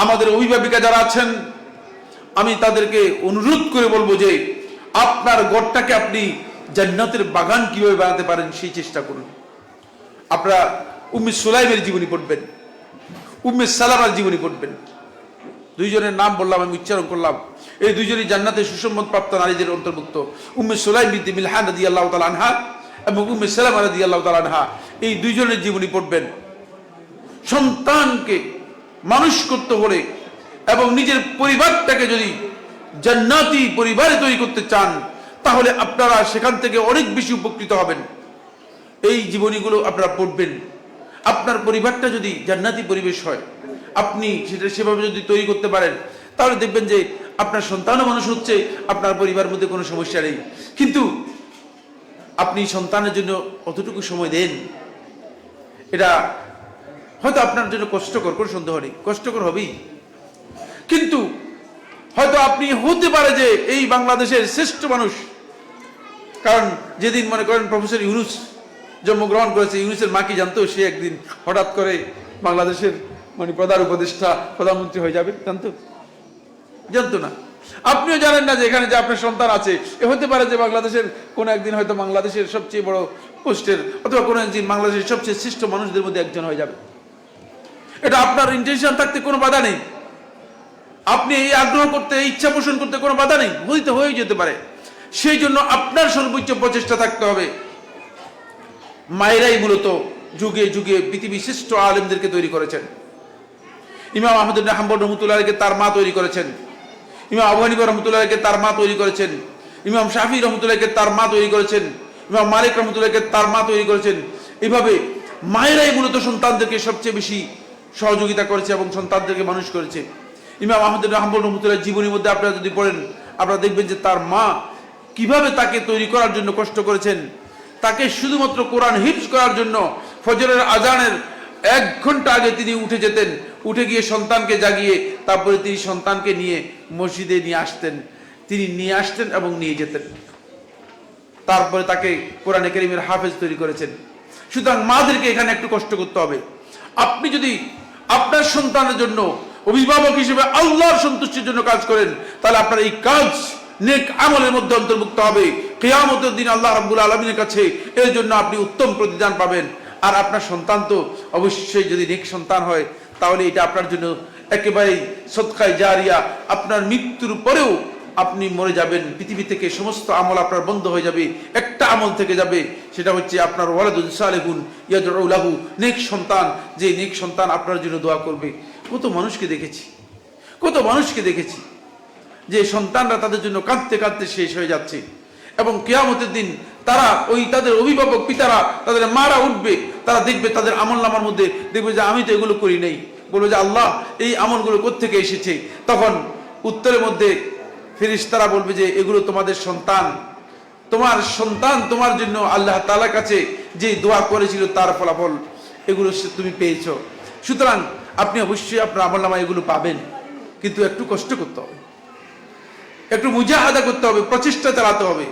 আমাদের অভিভাবিকা যারা আছেন, আমি তাদেরকে অনুরোধ করে বলবো যে আপনার ঘরটাকে আপনি জান্নাতের বাগান কিভাবে বানাতে পারেন সেই চেষ্টা করুন। আপনারা উম্মে সুলাইমের জীবনী পড়বেন, উম্মে সালামার জীবনী পড়বেন। দুইজনের নাম বললাম, আমি উচ্চারণ করলাম। এই দুইজনই জান্নাতের সুসম্মান প্রাপ্ত নারীদের অন্তর্ভুক্ত। উম্মে সুলাইম বিনতে মিলহান রাদিয়াল্লাহু তাআলা আনহা এবং উম্মে সালামা রাদিয়াল্লাহু তাআলা আনহা, এই দুইজনের জীবনী পড়বেন। সন্তানকে মানুষ করতে হলে এবং নিজের পরিবারটাকে যদি জান্নাতি পরিবারে তৈরি করতে চান, তাহলে আপনারা সেখান থেকে অনেক বেশি উপকৃত হবেন। এই জীবনীগুলো আপনারা পড়বেন। আপনার পরিবারটা যদি জান্নাতি পরিবেশ হয়, আপনি সেটা সেভাবে যদি তৈরি করতে পারেন, তাহলে দেখবেন যে আপনার সন্তানও মানুষ হচ্ছে, আপনার পরিবারের মধ্যে কোনো সমস্যা নেই। কিন্তু আপনি সন্তানের জন্য অতটুকু সময় দেন, এটা হয়তো আপনার জন্য কষ্টকর, কোনো সন্দেহ নেই, কষ্টকর হবেই। কিন্তু হয়তো আপনি হতে পারে যে এই বাংলাদেশের শ্রেষ্ঠ মানুষ। কারণ যেদিন মনে করেন প্রফেসর ইউনুস জন্মগ্রহণ করেছে, ইউনুসের মা কি জানতো সে একদিন হঠাৎ করে বাংলাদেশের প্রধান উপদেষ্টা, প্রধানমন্ত্রী হয়ে যাবে? জানতো না। আপনিও জানেন না যে এখানে যে আপনার সন্তান আছে, এ হতে পারে যে বাংলাদেশের কোনো একদিন হয়তো বাংলাদেশের সবচেয়ে বড় পোস্টের অথবা কোনো একদিন বাংলাদেশের সবচেয়ে শ্রেষ্ঠ মানুষদের মধ্যে একজন হয়ে যাবে। এটা আপনার ইন্টেনশন থাকতে কোনো বাধা নেই, আপনি এই আগ্রহ করতে, ইচ্ছা পোষণ করতে কোনো বাধা নেই, হয়ে যেতে পারে। সেই জন্য আপনার সর্বোচ্চ প্রচেষ্টা থাকতে হবে। মায়েরাই মূলত যুগে যুগে পৃথিবীর শ্রেষ্ঠ আলেমদেরকে তৈরি করেছেন। ইমাম আহমদ ইবনে হাম্বল রহমতুল্লাহকে তার মা তৈরি করেছেন, ইমাম আবু হানিফা রহমতুল্লাহকে তার মা তৈরি করেছেন, ইমাম শাফি রহমতুল্লাহকে তার মা তৈরি করেছেন, ইমাম মালিক রহমতুল্লাহকে তার মা তৈরি করেছেন। এইভাবে মায়েরাই মূলত সন্তানদেরকে সবচেয়ে বেশি সহযোগিতা করেছে এবং সন্তানদেরকে মানুষ করেছে। ইমাম আহমদ ইবনে হাম্বল রহমতুল্লাহর জীবনীর মধ্যে আপনারা যদি পড়েন, আপনারা দেখবেন যে তার মা কিভাবে তাকে তৈরি করার জন্য কষ্ট করেছেন। তাকে শুধুমাত্র কোরআন হিফজ করার জন্য ফজরের আজানের 1 ঘন্টা আগে তিনি উঠে যেতেন, উঠে গিয়ে সন্তানকে জাগিয়ে তারপরে তিনি সন্তানকে নিয়ে মসজিদে নিয়ে আসতেন। তিনি নিয়ে আসতেন এবং নিয়ে যেতেন, তারপরে তাকে কোরআনে কারীমের হাফেজ তৈরি করেছেন। সুতরাং মাদেরকে এখানে একটু কষ্ট করতে হবে। আপনি যদি আপনার সন্তানের জন্য অভিভাবক হিসেবে আল্লাহর সন্তুষ্টির জন্য কাজ করেন, তাহলে আপনার এই কাজ নেক আমলের মধ্যে অন্তর্ভুক্ত হবে। কিয়ামতের দিন আল্লাহ রাব্বুল আলামিনের কাছে এর জন্য আপনি উত্তম প্রতিদান পাবেন। আর আপনার সন্তান তো অবশ্যই যদি নেক সন্তান হয়, তাহলে এটা আপনার জন্য একেবারেই সদকায়ে জারিয়া। আপনার মৃত্যুর পরেও আপনি মরে যাবেন, পৃথিবী থেকে সমস্ত আমল আপনার বন্ধ হয়ে যাবে, একটা আমল থেকে যাবে, সেটা হচ্ছে আপনার ওয়ালাদুন সালিহুন ইয়াদউ লাহু, নেক সন্তান, যে নেক সন্তান আপনার জন্য দোয়া করবে। কত মানুষকে দেখেছি যে সন্তানরা তাদের জন্য কাঁদতে কাঁদতে শেষ হয়ে যাচ্ছে, এবং কিয়ামতের দিন তারা তাদের অভিভাবক পিতারা, তাদের মারা উঠবে, তারা দেখবে তাদের আমলনামার মধ্যে দেখবে যে আমি তো এগুলো করি নাই। বলবে যে আল্লাহ এই আমলগুলো কোত্থেকে এসেছে? তখন উত্তরের মধ্যে ফেরেশতারা বলবে যে এগুলো তোমাদের সন্তান, তোমার জন্য আল্লাহ তাআলার কাছে যে দোয়া করেছিল তার ফলাফল এগুলো তুমি পেয়েছো। সুতরাং আপনি অবশ্যই আপনার আমলনামায় এগুলো পাবেন, কিন্তু একটু কষ্ট করতে হবে, একটু মুজাহাদা করতে হবে, প্রচেষ্টা চালাতে হবে,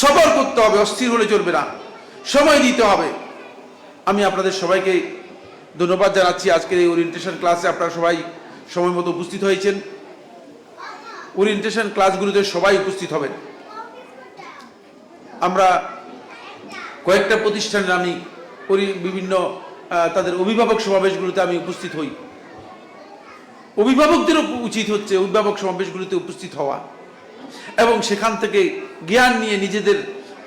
সবর করতে হবে, অস্থির হলে চলবে না, সময় দিতে হবে। আমি আপনাদের সবাইকে ধন্যবাদ জানাচ্ছি। আজকের এই ওরিয়েন্টেশন ক্লাসে আপনারা সবাই সময় মতো উপস্থিত হয়েছেন। ওরিয়েন্টেশন ক্লাসগুলোতে সবাই উপস্থিত হবেন। আমরা কয়েকটা প্রতিষ্ঠানের আমি বিভিন্ন তাদের অভিভাবক সমাবেশগুলোতে আমি উপস্থিত হই। অভিভাবকদেরও উচিত হচ্ছে অভিভাবক সমাবেশগুলোতে উপস্থিত হওয়া এবং সেখান থেকে জ্ঞান নিয়ে নিজেদের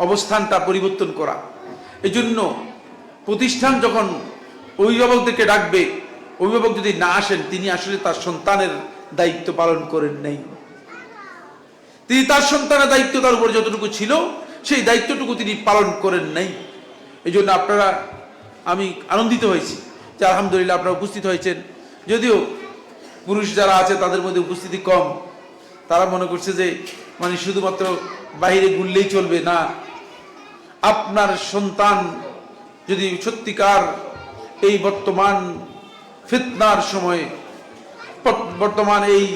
অবস্থানটা পরিবর্তন করা। এজন্য প্রতিষ্ঠান যখন অভিভাবকদেরকে ডাকবে, অভিভাবক যদি না আসেন, তিনি আসলে তার সন্তানের দায়িত্ব পালন করেন নাই। তিনি তার সন্তানের দায়িত্ব তার উপর যতটুকু ছিল সেই দায়িত্বটুকু তিনি পালন করেন নাই। এই জন্য আমি আনন্দিত হয়েছি যে আলহামদুলিল্লাহ আপনারা উপস্থিত হয়েছেন। যদিও পুরুষ যারা আছে তাদের মধ্যে উপস্থিতি কম, তারা মনে করছে যে শুধুমাত্র বাইরে ঘুরলেই চলবে না। আপনার সন্তান যদি সত্যিকার এই বর্তমান ফিতনার সময়ে, বর্তমান এই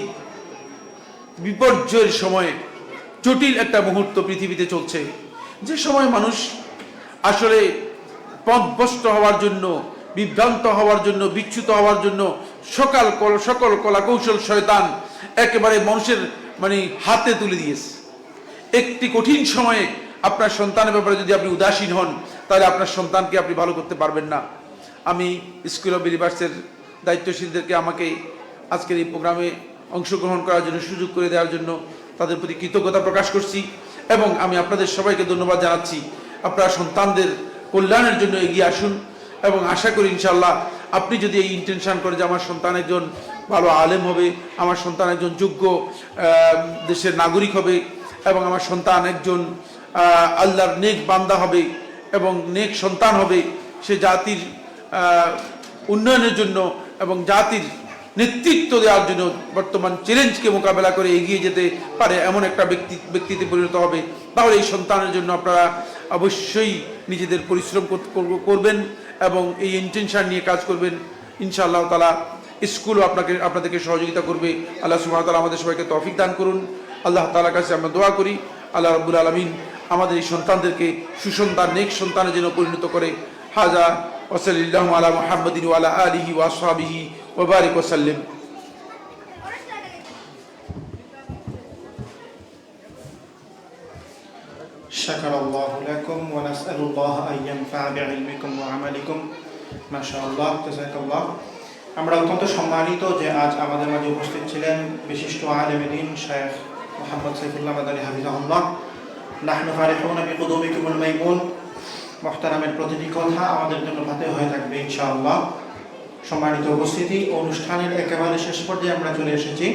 বিপর্যয়ের সময়ে, জটিল একটা মুহূর্ত পৃথিবীতে চলছে, যে সময় মানুষ আসলে পথভ্রষ্ট হওয়ার জন্য বিভ্রান্ত হওয়ার জন্য, বিচ্যুত হওয়ার জন্য সকল কলা কৌশল শয়তান একেবারে মানুষের হাতে তুলে দিয়েছে। একটি কঠিন সময়ে আপনার সন্তানের ব্যাপারে যদি আপনি উদাসীন হন, তাহলে আপনার সন্তানকে আপনি ভালো করতে পারবেন না। আমি স্কুল অফ বিলিভার্সের দায়িত্বশীলদেরকে আমাকে আজকের এই প্রোগ্রামে অংশগ্রহণ করার জন্য সুযোগ করে দেওয়ার জন্য তাদের প্রতি কৃতজ্ঞতা প্রকাশ করছি এবং আমি আপনাদের সবাইকে ধন্যবাদ জানাচ্ছি। আপনারা সন্তানদের কল্যাণের জন্য এগিয়ে আসুন এবং আশা করি ইনশাআল্লাহ আপনি যদি এই ইন্টেনশন করে যে আমার সন্তান একজন ভালো আলেম হবে, আমার সন্তান একজন যোগ্য দেশের নাগরিক হবে এবং আমার সন্তান একজন আল্লাহর নেক বান্দা হবে এবং নেক সন্তান হবে, সে জাতির উন্নয়নের জন্য এবং জাতির নেতৃত্ব দেওয়ার জন্য বর্তমান চ্যালেঞ্জকে মোকাবেলা করে এগিয়ে যেতে পারে এমন একটা ব্যক্তিতে পরিণত হবে, তাহলে এই সন্তানের জন্য আপনারা অবশ্যই নিজেদের পরিশ্রম করবেন এবং এই ইন্টেনশন নিয়ে কাজ করবেন। ইনশাআল্লাহ তাআলা স্কুলও আপনাদেরকে সহযোগিতা করবে। আল্লাহ সুবহানাহু ওয়া তাআলা আমাদের সবাইকে তৌফিক দান করুন। আল্লাহ তাআলার কাছে আমরা দোয়া করি আল্লাহ রাব্বুল আলামিন আমাদের এই সন্তানদেরকে সুসন্তান নেক সন্তানের জন্য পরিণত করে। হাজা ওয়া সাল্লাল্লাহু আলা মুহাম্মাদিন ওয়া আলা আলিহি ওয়া আসহাবিহি ওয়া বারিক ওয়া সাল্লিম। شكر الله لكم ونسأل الله أن ينفع بعلمكم وعملكم ما شاء الله جزاك الله। আমরা অত্যন্ত সম্মানিত যে আজ আমাদের মাঝে উপস্থিত ছিলেন বিশিষ্ট আলেম দ্বীন শেখ মোহাম্মদ সাইফুল্লাহ মাদানী হাফিজাহুল্লাহ। নাহনু ফারিহুনা বিকুদুমিকুমুল মাইমুন। মুহতারামের প্রতিটি কথা আমাদের জন্য ভাতে হয়ে থাকবে ইনশাআল্লাহ। সম্মানিত উপস্থিতি, অনুষ্ঠানের একেবারে শেষ পর্যায়ে আমরা চলে এসেছি।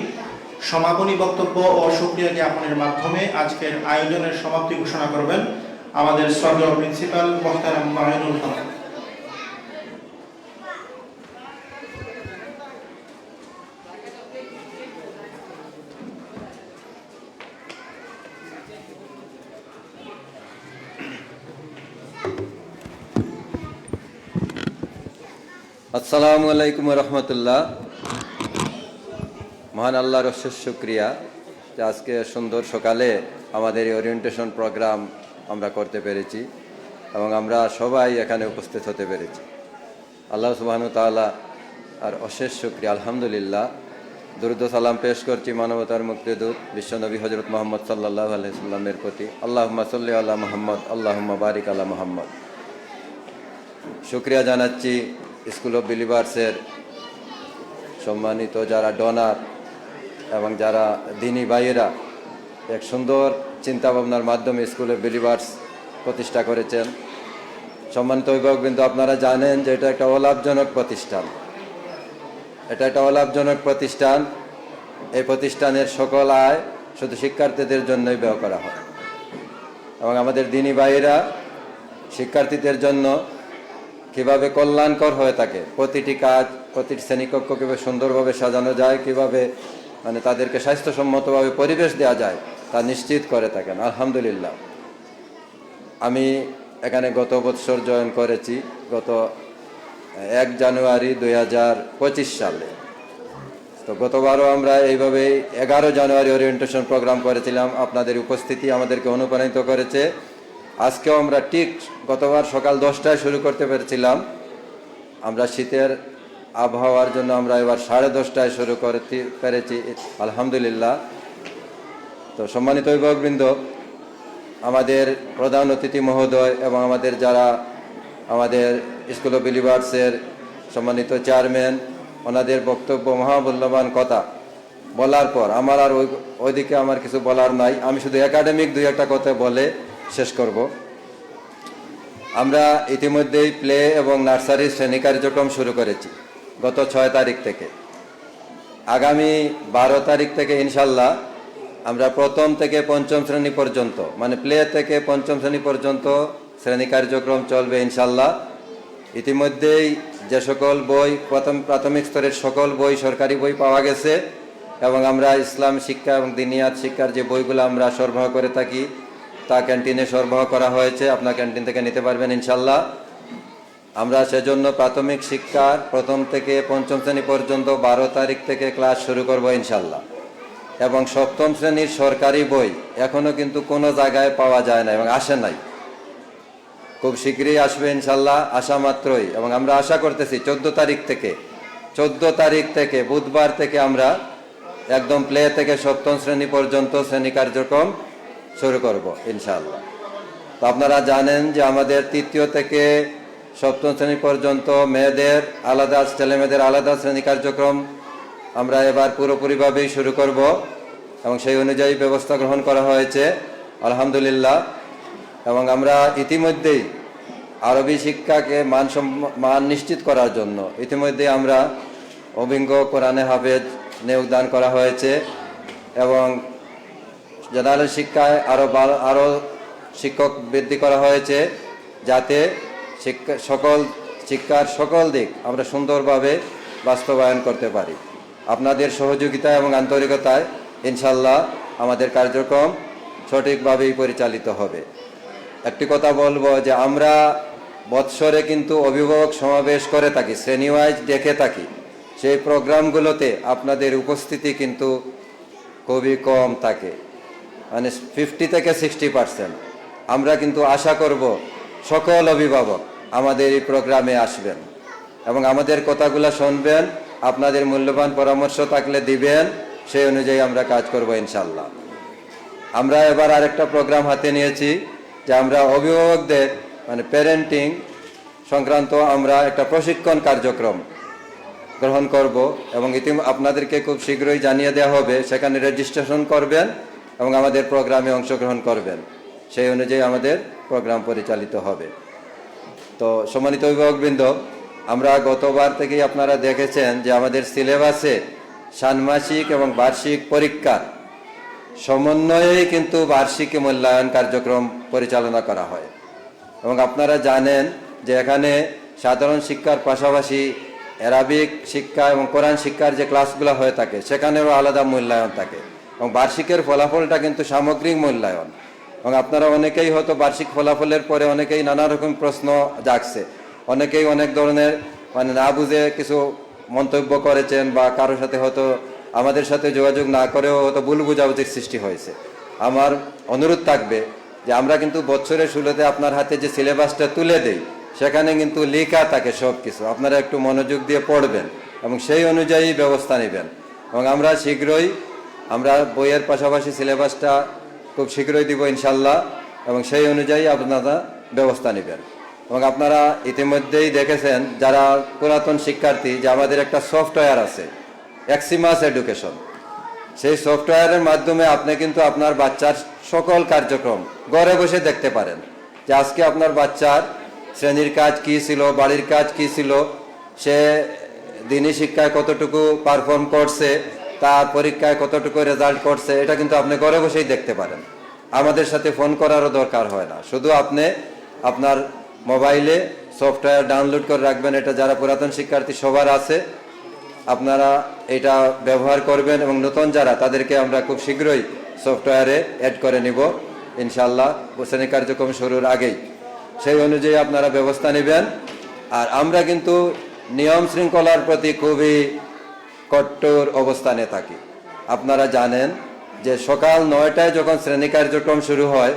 সমাপনী বক্তব্য ও শুকরিয়া জ্ঞাপনের মাধ্যমে আজকের আয়োজনের সমাপ্তি ঘোষণা করবেন আমাদের শ্রদ্ধেয় প্রিন্সিপাল মুহতারাম মাইনুল হক। আসসালামু আলাইকুম রহমতুল্লাহ। মহান আল্লাহর অশেষ শুকরিয়া যে আজকে সুন্দর সকালে আমাদের এই ওরিয়েন্টেশন প্রোগ্রাম আমরা করতে পেরেছি এবং আমরা সবাই এখানে উপস্থিত হতে পেরেছি। আল্লাহ সুবহানাহু ওয়া তাআলা আর অশেষ শুকরিয়া। আলহামদুলিল্লাহ। দুরূদ ও সালাম পেশ করছি মানবতার মুক্তিদূত বিশ্বনবী হযরত মুহাম্মদ সাল্লাল্লাহু আলাইহি ওয়াসাল্লামের প্রতি। আল্লাহুম্মা সাল্লি আলা মুহাম্মদ, আল্লাহুম্মা বারিক আলা মুহাম্মদ। শুকরিয়া জানাচ্ছি স্কুল অফ বিলিভার্সের সম্মানিত যারা ডোনার এবং যারা দিনী ভাইয়েরা এক সুন্দর চিন্তাভাবনার মাধ্যমে স্কুল অফ বিলিভার্স প্রতিষ্ঠা করেছেন। সম্মানিত অভিভাবকবৃন্দ, আপনারা জানেন যে এটা একটা অলাভজনক প্রতিষ্ঠান। এটা একটা অলাভজনক প্রতিষ্ঠান। এই প্রতিষ্ঠানের সকল আয় শুধু শিক্ষার্থীদের জন্যই ব্যয় করা হয় এবং আমাদের দিনী ভাইয়েরা শিক্ষার্থীদের জন্য কিভাবে কল্যাণকর হয়ে থাকে, প্রতিটি কাজ, প্রতিটি শ্রেণীকক্ষ কীভাবে সুন্দরভাবে সাজানো যায়, কিভাবে তাদেরকে স্বাস্থ্যসম্মতভাবে পরিবেশ দেওয়া যায় তা নিশ্চিত করে থাকেন। আলহামদুলিল্লাহ। আমি এখানে গত বছর জয়েন করেছি, গত 1 জানুয়ারি 2025 সালে। তো গতবারও আমরা এইভাবেই 11 জানুয়ারি ওরিয়েন্টেশন প্রোগ্রাম করেছিলাম। আপনাদের উপস্থিতি আমাদেরকে অনুপ্রাণিত করেছে। আজকেও আমরা ঠিক গতবার সকাল 10টায় শুরু করতে পেরেছিলাম। আমরা শীতের আবহাওয়ার জন্য আমরা এবার 10:30টায় শুরু করতে পেরেছি, আলহামদুলিল্লাহ। তো সম্মানিত অভিভাবকবৃন্দ, আমাদের প্রধান অতিথি মহোদয় এবং আমাদের যারা আমাদের স্কুল অফ বিলিভার্সের সম্মানিত চেয়ারম্যান, ওনাদের বক্তব্য মহামূল্যবান কথা বলার পর আমার আর ওইদিকে আমার কিছু বলার নাই। আমি শুধু একাডেমিক 2-1টা কথা বলে শেষ করব। আমরা ইতিমধ্যেই প্লে এবং নার্সারি শ্রেণী কার্যক্রম শুরু করেছি গত 6 তারিখ থেকে। আগামী 12 তারিখ থেকে ইনশাল্লাহ আমরা প্রথম থেকে পঞ্চম শ্রেণী পর্যন্ত, প্লে থেকে পঞ্চম শ্রেণী পর্যন্ত শ্রেণী কার্যক্রম চলবে ইনশাল্লাহ। ইতিমধ্যেই যে সকল বই প্রাথমিক স্তরের সকল বই, সরকারি বই পাওয়া গেছে এবং আমরা ইসলাম শিক্ষা এবং দিনিয়াত শিক্ষার যে বইগুলো আমরা সরবরাহ করে থাকি তা ক্যান্টিনে সরবরাহ করা হয়েছে। আপনার ক্যান্টিন থেকে নিতে পারবেন ইনশাল্লাহ। আমরা সেজন্য প্রাথমিক শিক্ষার প্রথম থেকে পঞ্চম শ্রেণী পর্যন্ত 12 তারিখ থেকে ক্লাস শুরু করব ইনশাল্লাহ। এবং সপ্তম শ্রেণীর সরকারি বই এখনও কিন্তু কোনো জায়গায় পাওয়া যায় না এবং আসে নাই। খুব শীঘ্রই আসবে ইনশাল্লাহ, আসা মাত্রই। এবং আমরা আশা করতেছি 14 তারিখ থেকে বুধবার থেকে আমরা একদম প্লে থেকে সপ্তম শ্রেণী পর্যন্ত শ্রেণী কার্যক্রম শুরু করব ইনশাআল্লাহ। তো আপনারা জানেন যে আমাদের 3য় থেকে সপ্তম শ্রেণী পর্যন্ত মেয়েদের আলাদা, ছেলেমেয়েদের আলাদা শ্রেণী কার্যক্রম আমরা এবার পুরোপুরিভাবেই শুরু করব এবং সেই অনুযায়ী ব্যবস্থা গ্রহণ করা হয়েছে আলহামদুলিল্লাহ। এবং আমরা ইতিমধ্যেই আরবি শিক্ষাকে মান নিশ্চিত করার জন্য ইতিমধ্যেই আমরা অভিজ্ঞ কোরআনে হাফেজ নিয়োগদান করা হয়েছে এবং জেনারেল শিক্ষায় আরও শিক্ষক বৃদ্ধি করা হয়েছে, যাতে শিক্ষার সকল দিক আমরা সুন্দরভাবে বাস্তবায়ন করতে পারি। আপনাদের সহযোগিতা এবং আন্তরিকতায় ইনশাল্লাহ আমাদের কার্যক্রম সঠিকভাবেই পরিচালিত হবে। একটি কথা বলবো যে আমরা বৎসরে কিন্তু অভিভাবক সমাবেশ করে থাকি, শ্রেণী ওয়াইজ ডেকে থাকি। সেই প্রোগ্রামগুলোতে আপনাদের উপস্থিতি কিন্তু খুবই কম থাকে, মানে 50 থেকে 60%। আমরা কিন্তু আশা করব সকল অভিভাবক আমাদের এই প্রোগ্রামে আসবেন এবং আমাদের কথাগুলো শুনবেন, আপনাদের মূল্যবান পরামর্শ থাকলে দিবেন, সেই অনুযায়ী আমরা কাজ করব ইনশাল্লাহ। আমরা এবার আরেকটা প্রোগ্রাম হাতে নিয়েছি যে আমরা অভিভাবকদের মানে প্যারেন্টিং সংক্রান্ত আমরা একটা প্রশিক্ষণ কার্যক্রম গ্রহণ করব এবং আপনাদেরকে খুব শীঘ্রই জানিয়ে দেওয়া হবে। সেখানে রেজিস্ট্রেশন করবেন এবং আমাদের প্রোগ্রামে অংশগ্রহণ করবেন, সেই অনুযায়ী আমাদের প্রোগ্রাম পরিচালিত হবে। তো সম্মানিত অভিভাবকবৃন্দ, আমরা গতবার থেকেই আপনারা দেখেছেন যে আমাদের সিলেবাসে ষান্মাসিক এবং বার্ষিক পরীক্ষার সমন্বয়েই কিন্তু বার্ষিক মূল্যায়ন কার্যক্রম পরিচালনা করা হয়। এবং আপনারা জানেন যে এখানে সাধারণ শিক্ষার পাশাপাশি অ্যারাবিক শিক্ষা এবং কোরআন শিক্ষার যে ক্লাসগুলো হয়ে থাকে সেখানেও আলাদা মূল্যায়ন থাকে এবং বার্ষিকের ফলাফলটা কিন্তু সামগ্রিক মূল্যায়ন। এবং আপনারা অনেকেই হয়তো বার্ষিক ফলাফলের পরে অনেকেই নানা রকম প্রশ্ন জাগছে, অনেকেই অনেক ধরনের মানে না বুঝে কিছু মন্তব্য করেছেন বা কারোর সাথে হয়তো আমাদের সাথে যোগাযোগ না করেও হয়তো ভুল বোঝাবুঝির সৃষ্টি হয়েছে। আমার অনুরোধ থাকবে যে আমরা কিন্তু বছরের শুরুতে আপনার হাতে যে সিলেবাসটা তুলে দেই সেখানে কিন্তু লেখা থাকে সব কিছু, আপনারা একটু মনোযোগ দিয়ে পড়বেন এবং সেই অনুযায়ী ব্যবস্থা নেবেন। এবং আমরা শীঘ্রই আমরা বইয়ের পাশাপাশি সিলেবাসটা খুব শীঘ্রই দিব ইনশাল্লাহ এবং সেই অনুযায়ী আপনারা ব্যবস্থা নেবেন। এবং আপনারা ইতিমধ্যেই দেখেছেন যারা পুরাতন শিক্ষার্থী যে আমাদের একটা সফটওয়্যার আছে এক্সিমাস এডুকেশন, সেই সফটওয়্যারের মাধ্যমে আপনি কিন্তু আপনার বাচ্চার সকল কার্যক্রম ঘরে বসে দেখতে পারেন যে আজকে আপনার বাচ্চার শ্রেণীর কাজ কি ছিল, বাড়ির কাজ কি ছিল, সে দিনী শিক্ষায় কতটুকু পারফর্ম করছে, তার পরীক্ষায় কতটুকু রেজাল্ট করছে, এটা কিন্তু আপনি ঘরে বসেই দেখতে পারেন। আমাদের সাথে ফোন করারও দরকার হয় না, শুধু আপনি আপনার মোবাইলে সফটওয়্যার ডাউনলোড করে রাখবেন। এটা যারা পুরাতন শিক্ষার্থী সবার আছে, আপনারা এটা ব্যবহার করবেন এবং নতুন যারা তাদেরকে আমরা খুব শীঘ্রই সফটওয়্যারে অ্যাড করে নিব ইনশাল্লাহ শ্রেণী কার্যক্রম শুরুর আগেই। সেই অনুযায়ী আপনারা ব্যবস্থা নেবেন। আর আমরা কিন্তু নিয়ম শৃঙ্খলার প্রতি খুবই কঠোর অবস্থানে থাকি। আপনারা জানেন যে সকাল 9টায় যখন শ্রেণী কার্যক্রম শুরু হয়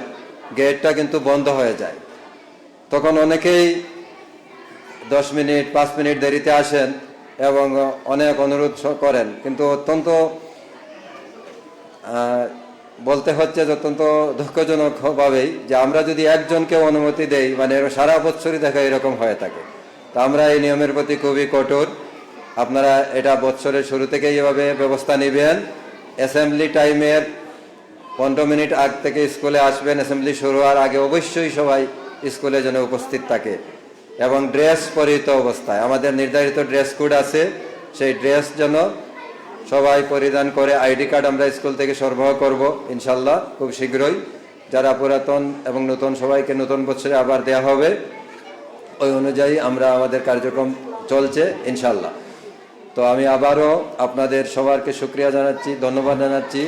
গেটটা কিন্তু বন্ধ হয়ে যায়, তখন অনেকেই 10 মিনিট 5 মিনিট দেরিতে আসেন এবং অনেক অনুরোধ করেন, কিন্তু অত্যন্ত বলতে হচ্ছে যে অত্যন্ত দুঃখজনকভাবেই যে আমরা যদি একজনকে অনুমতি দেই মানে সারা বৎসরই দেখা এরকম হয়ে থাকে। তো আমরা এই নিয়মের প্রতি খুবই কঠোর। আপনারা এটা বৎসরের শুরু থেকেই এভাবে ব্যবস্থা নেবেন। অ্যাসেম্বলি টাইমের 15 মিনিট আগ থেকে স্কুলে আসবেন। অ্যাসেম্বলি শুরু হওয়ার আগে অবশ্যই সবাই স্কুলে যেন উপস্থিত থাকে এবং ড্রেস পরিহিত অবস্থায়, আমাদের নির্ধারিত ড্রেস কোড আছে, সেই ড্রেস যেন সবাই পরিধান করে। আইডি কার্ড আমরা স্কুল থেকে সরবরাহ করব ইনশাল্লাহ খুব শীঘ্রই। যারা পুরাতন এবং নতুন সবাইকে নতুন বছরে আবার দেয়া হবে, ওই অনুযায়ী আমরা আমাদের কার্যক্রম চলছে ইনশাল্লাহ। তো আমি আবারও আপনাদের সবারকে শুকরিয়া জানাচ্ছি, ধন্যবাদ জানাচ্ছি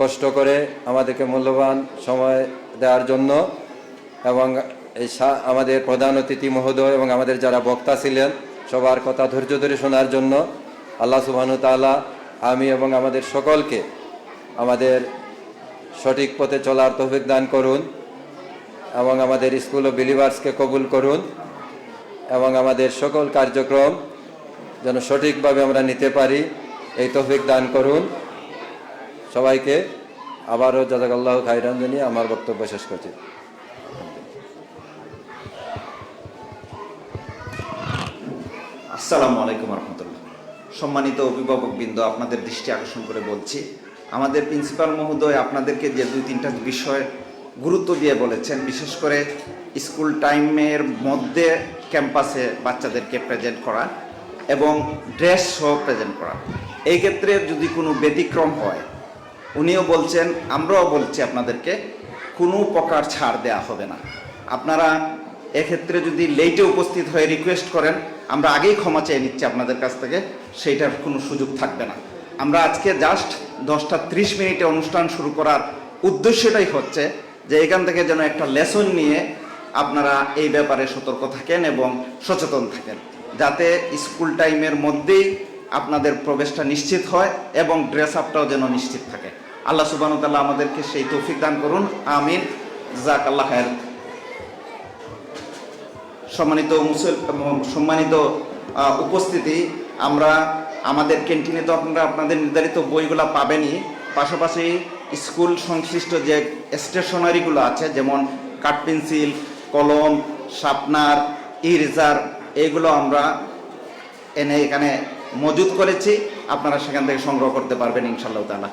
কষ্ট করে আমাদেরকে মূল্যবান সময় দেওয়ার জন্য এবং এই আমাদের প্রধান অতিথি মহোদয় এবং আমাদের যারা বক্তা ছিলেন সবার কথা ধৈর্য ধরে শোনার জন্য। আল্লাহ সুবহানাহু ওয়া তাআলা আমি এবং আমাদের সকলকে আমাদের সঠিক পথে চলার তৌফিক দান করুন। এবং আমাদের স্কুল অফ বিলিভার্সকে কবুল করুন এবং আমাদের সকল কার্যক্রম যেন সঠিকভাবে আমরা নিতে পারি এই তৌফিক দান করুন। সবাইকে আবারও জাযাকাল্লাহু খাইরান জানিয়ে আমার বক্তব্য শেষ করছি। আসসালামু আলাইকুম রহমতুল্লাহ। সম্মানিত অভিভাবকবৃন্দ, আপনাদের দৃষ্টি আকর্ষণ করে বলছি, আমাদের প্রিন্সিপাল মহোদয় আপনাদেরকে যে 2-3টা বিষয় গুরুত্ব দিয়ে বলেছেন, বিশেষ করে স্কুল টাইমের মধ্যে ক্যাম্পাসে বাচ্চাদেরকে প্রেজেন্ট করা এবং ড্রেস সহ প্রেজেন্ট করা। এই ক্ষেত্রে যদি কোনো ব্যতিক্রম হয়, উনিও বলছেন, আমরাও বলছি আপনাদেরকে, কোনো প্রকার ছাড় দেওয়া হবে না। আপনারা এক্ষেত্রে যদি লেটে উপস্থিত হয়ে রিকোয়েস্ট করেন, আমরা আগেই ক্ষমা চেয়ে নিচ্ছি আপনাদের কাছ থেকে, সেইটার কোনো সুযোগ থাকবে না। আমরা আজকে জাস্ট 10:30 অনুষ্ঠান শুরু করার উদ্দেশ্যটাই হচ্ছে যে এখান থেকে যেন একটা লেসন নিয়ে আপনারা এই ব্যাপারে সতর্ক থাকেন এবং সচেতন থাকেন, যাতে স্কুল টাইমের মধ্যেই আপনাদের প্রবেশটা নিশ্চিত হয় এবং ড্রেস আপটাও যেন নিশ্চিত থাকে। আল্লাহ সুবহানাহু ওয়া তাআলা আমাদেরকে সেই তৌফিক দান করুন, আমিন। জাযাকাল্লাহু খাইর। সম্মানিত উপস্থিতি, আমরা আমাদের ক্যান্টিনে তো আপনারা আপনাদের নির্ধারিত বইগুলো পাবেনই, পাশাপাশি স্কুল সংশ্লিষ্ট যে স্টেশনারিগুলো আছে, যেমন কাঠ পেন্সিল, কলম, শার্পনার, ইরেজার, এইগুলো আমরা এনে এখানে মজুদ করেছি। আপনারা সেখান থেকে সংগ্রহ করতে পারবেন ইনশাআল্লাহ তাআলা।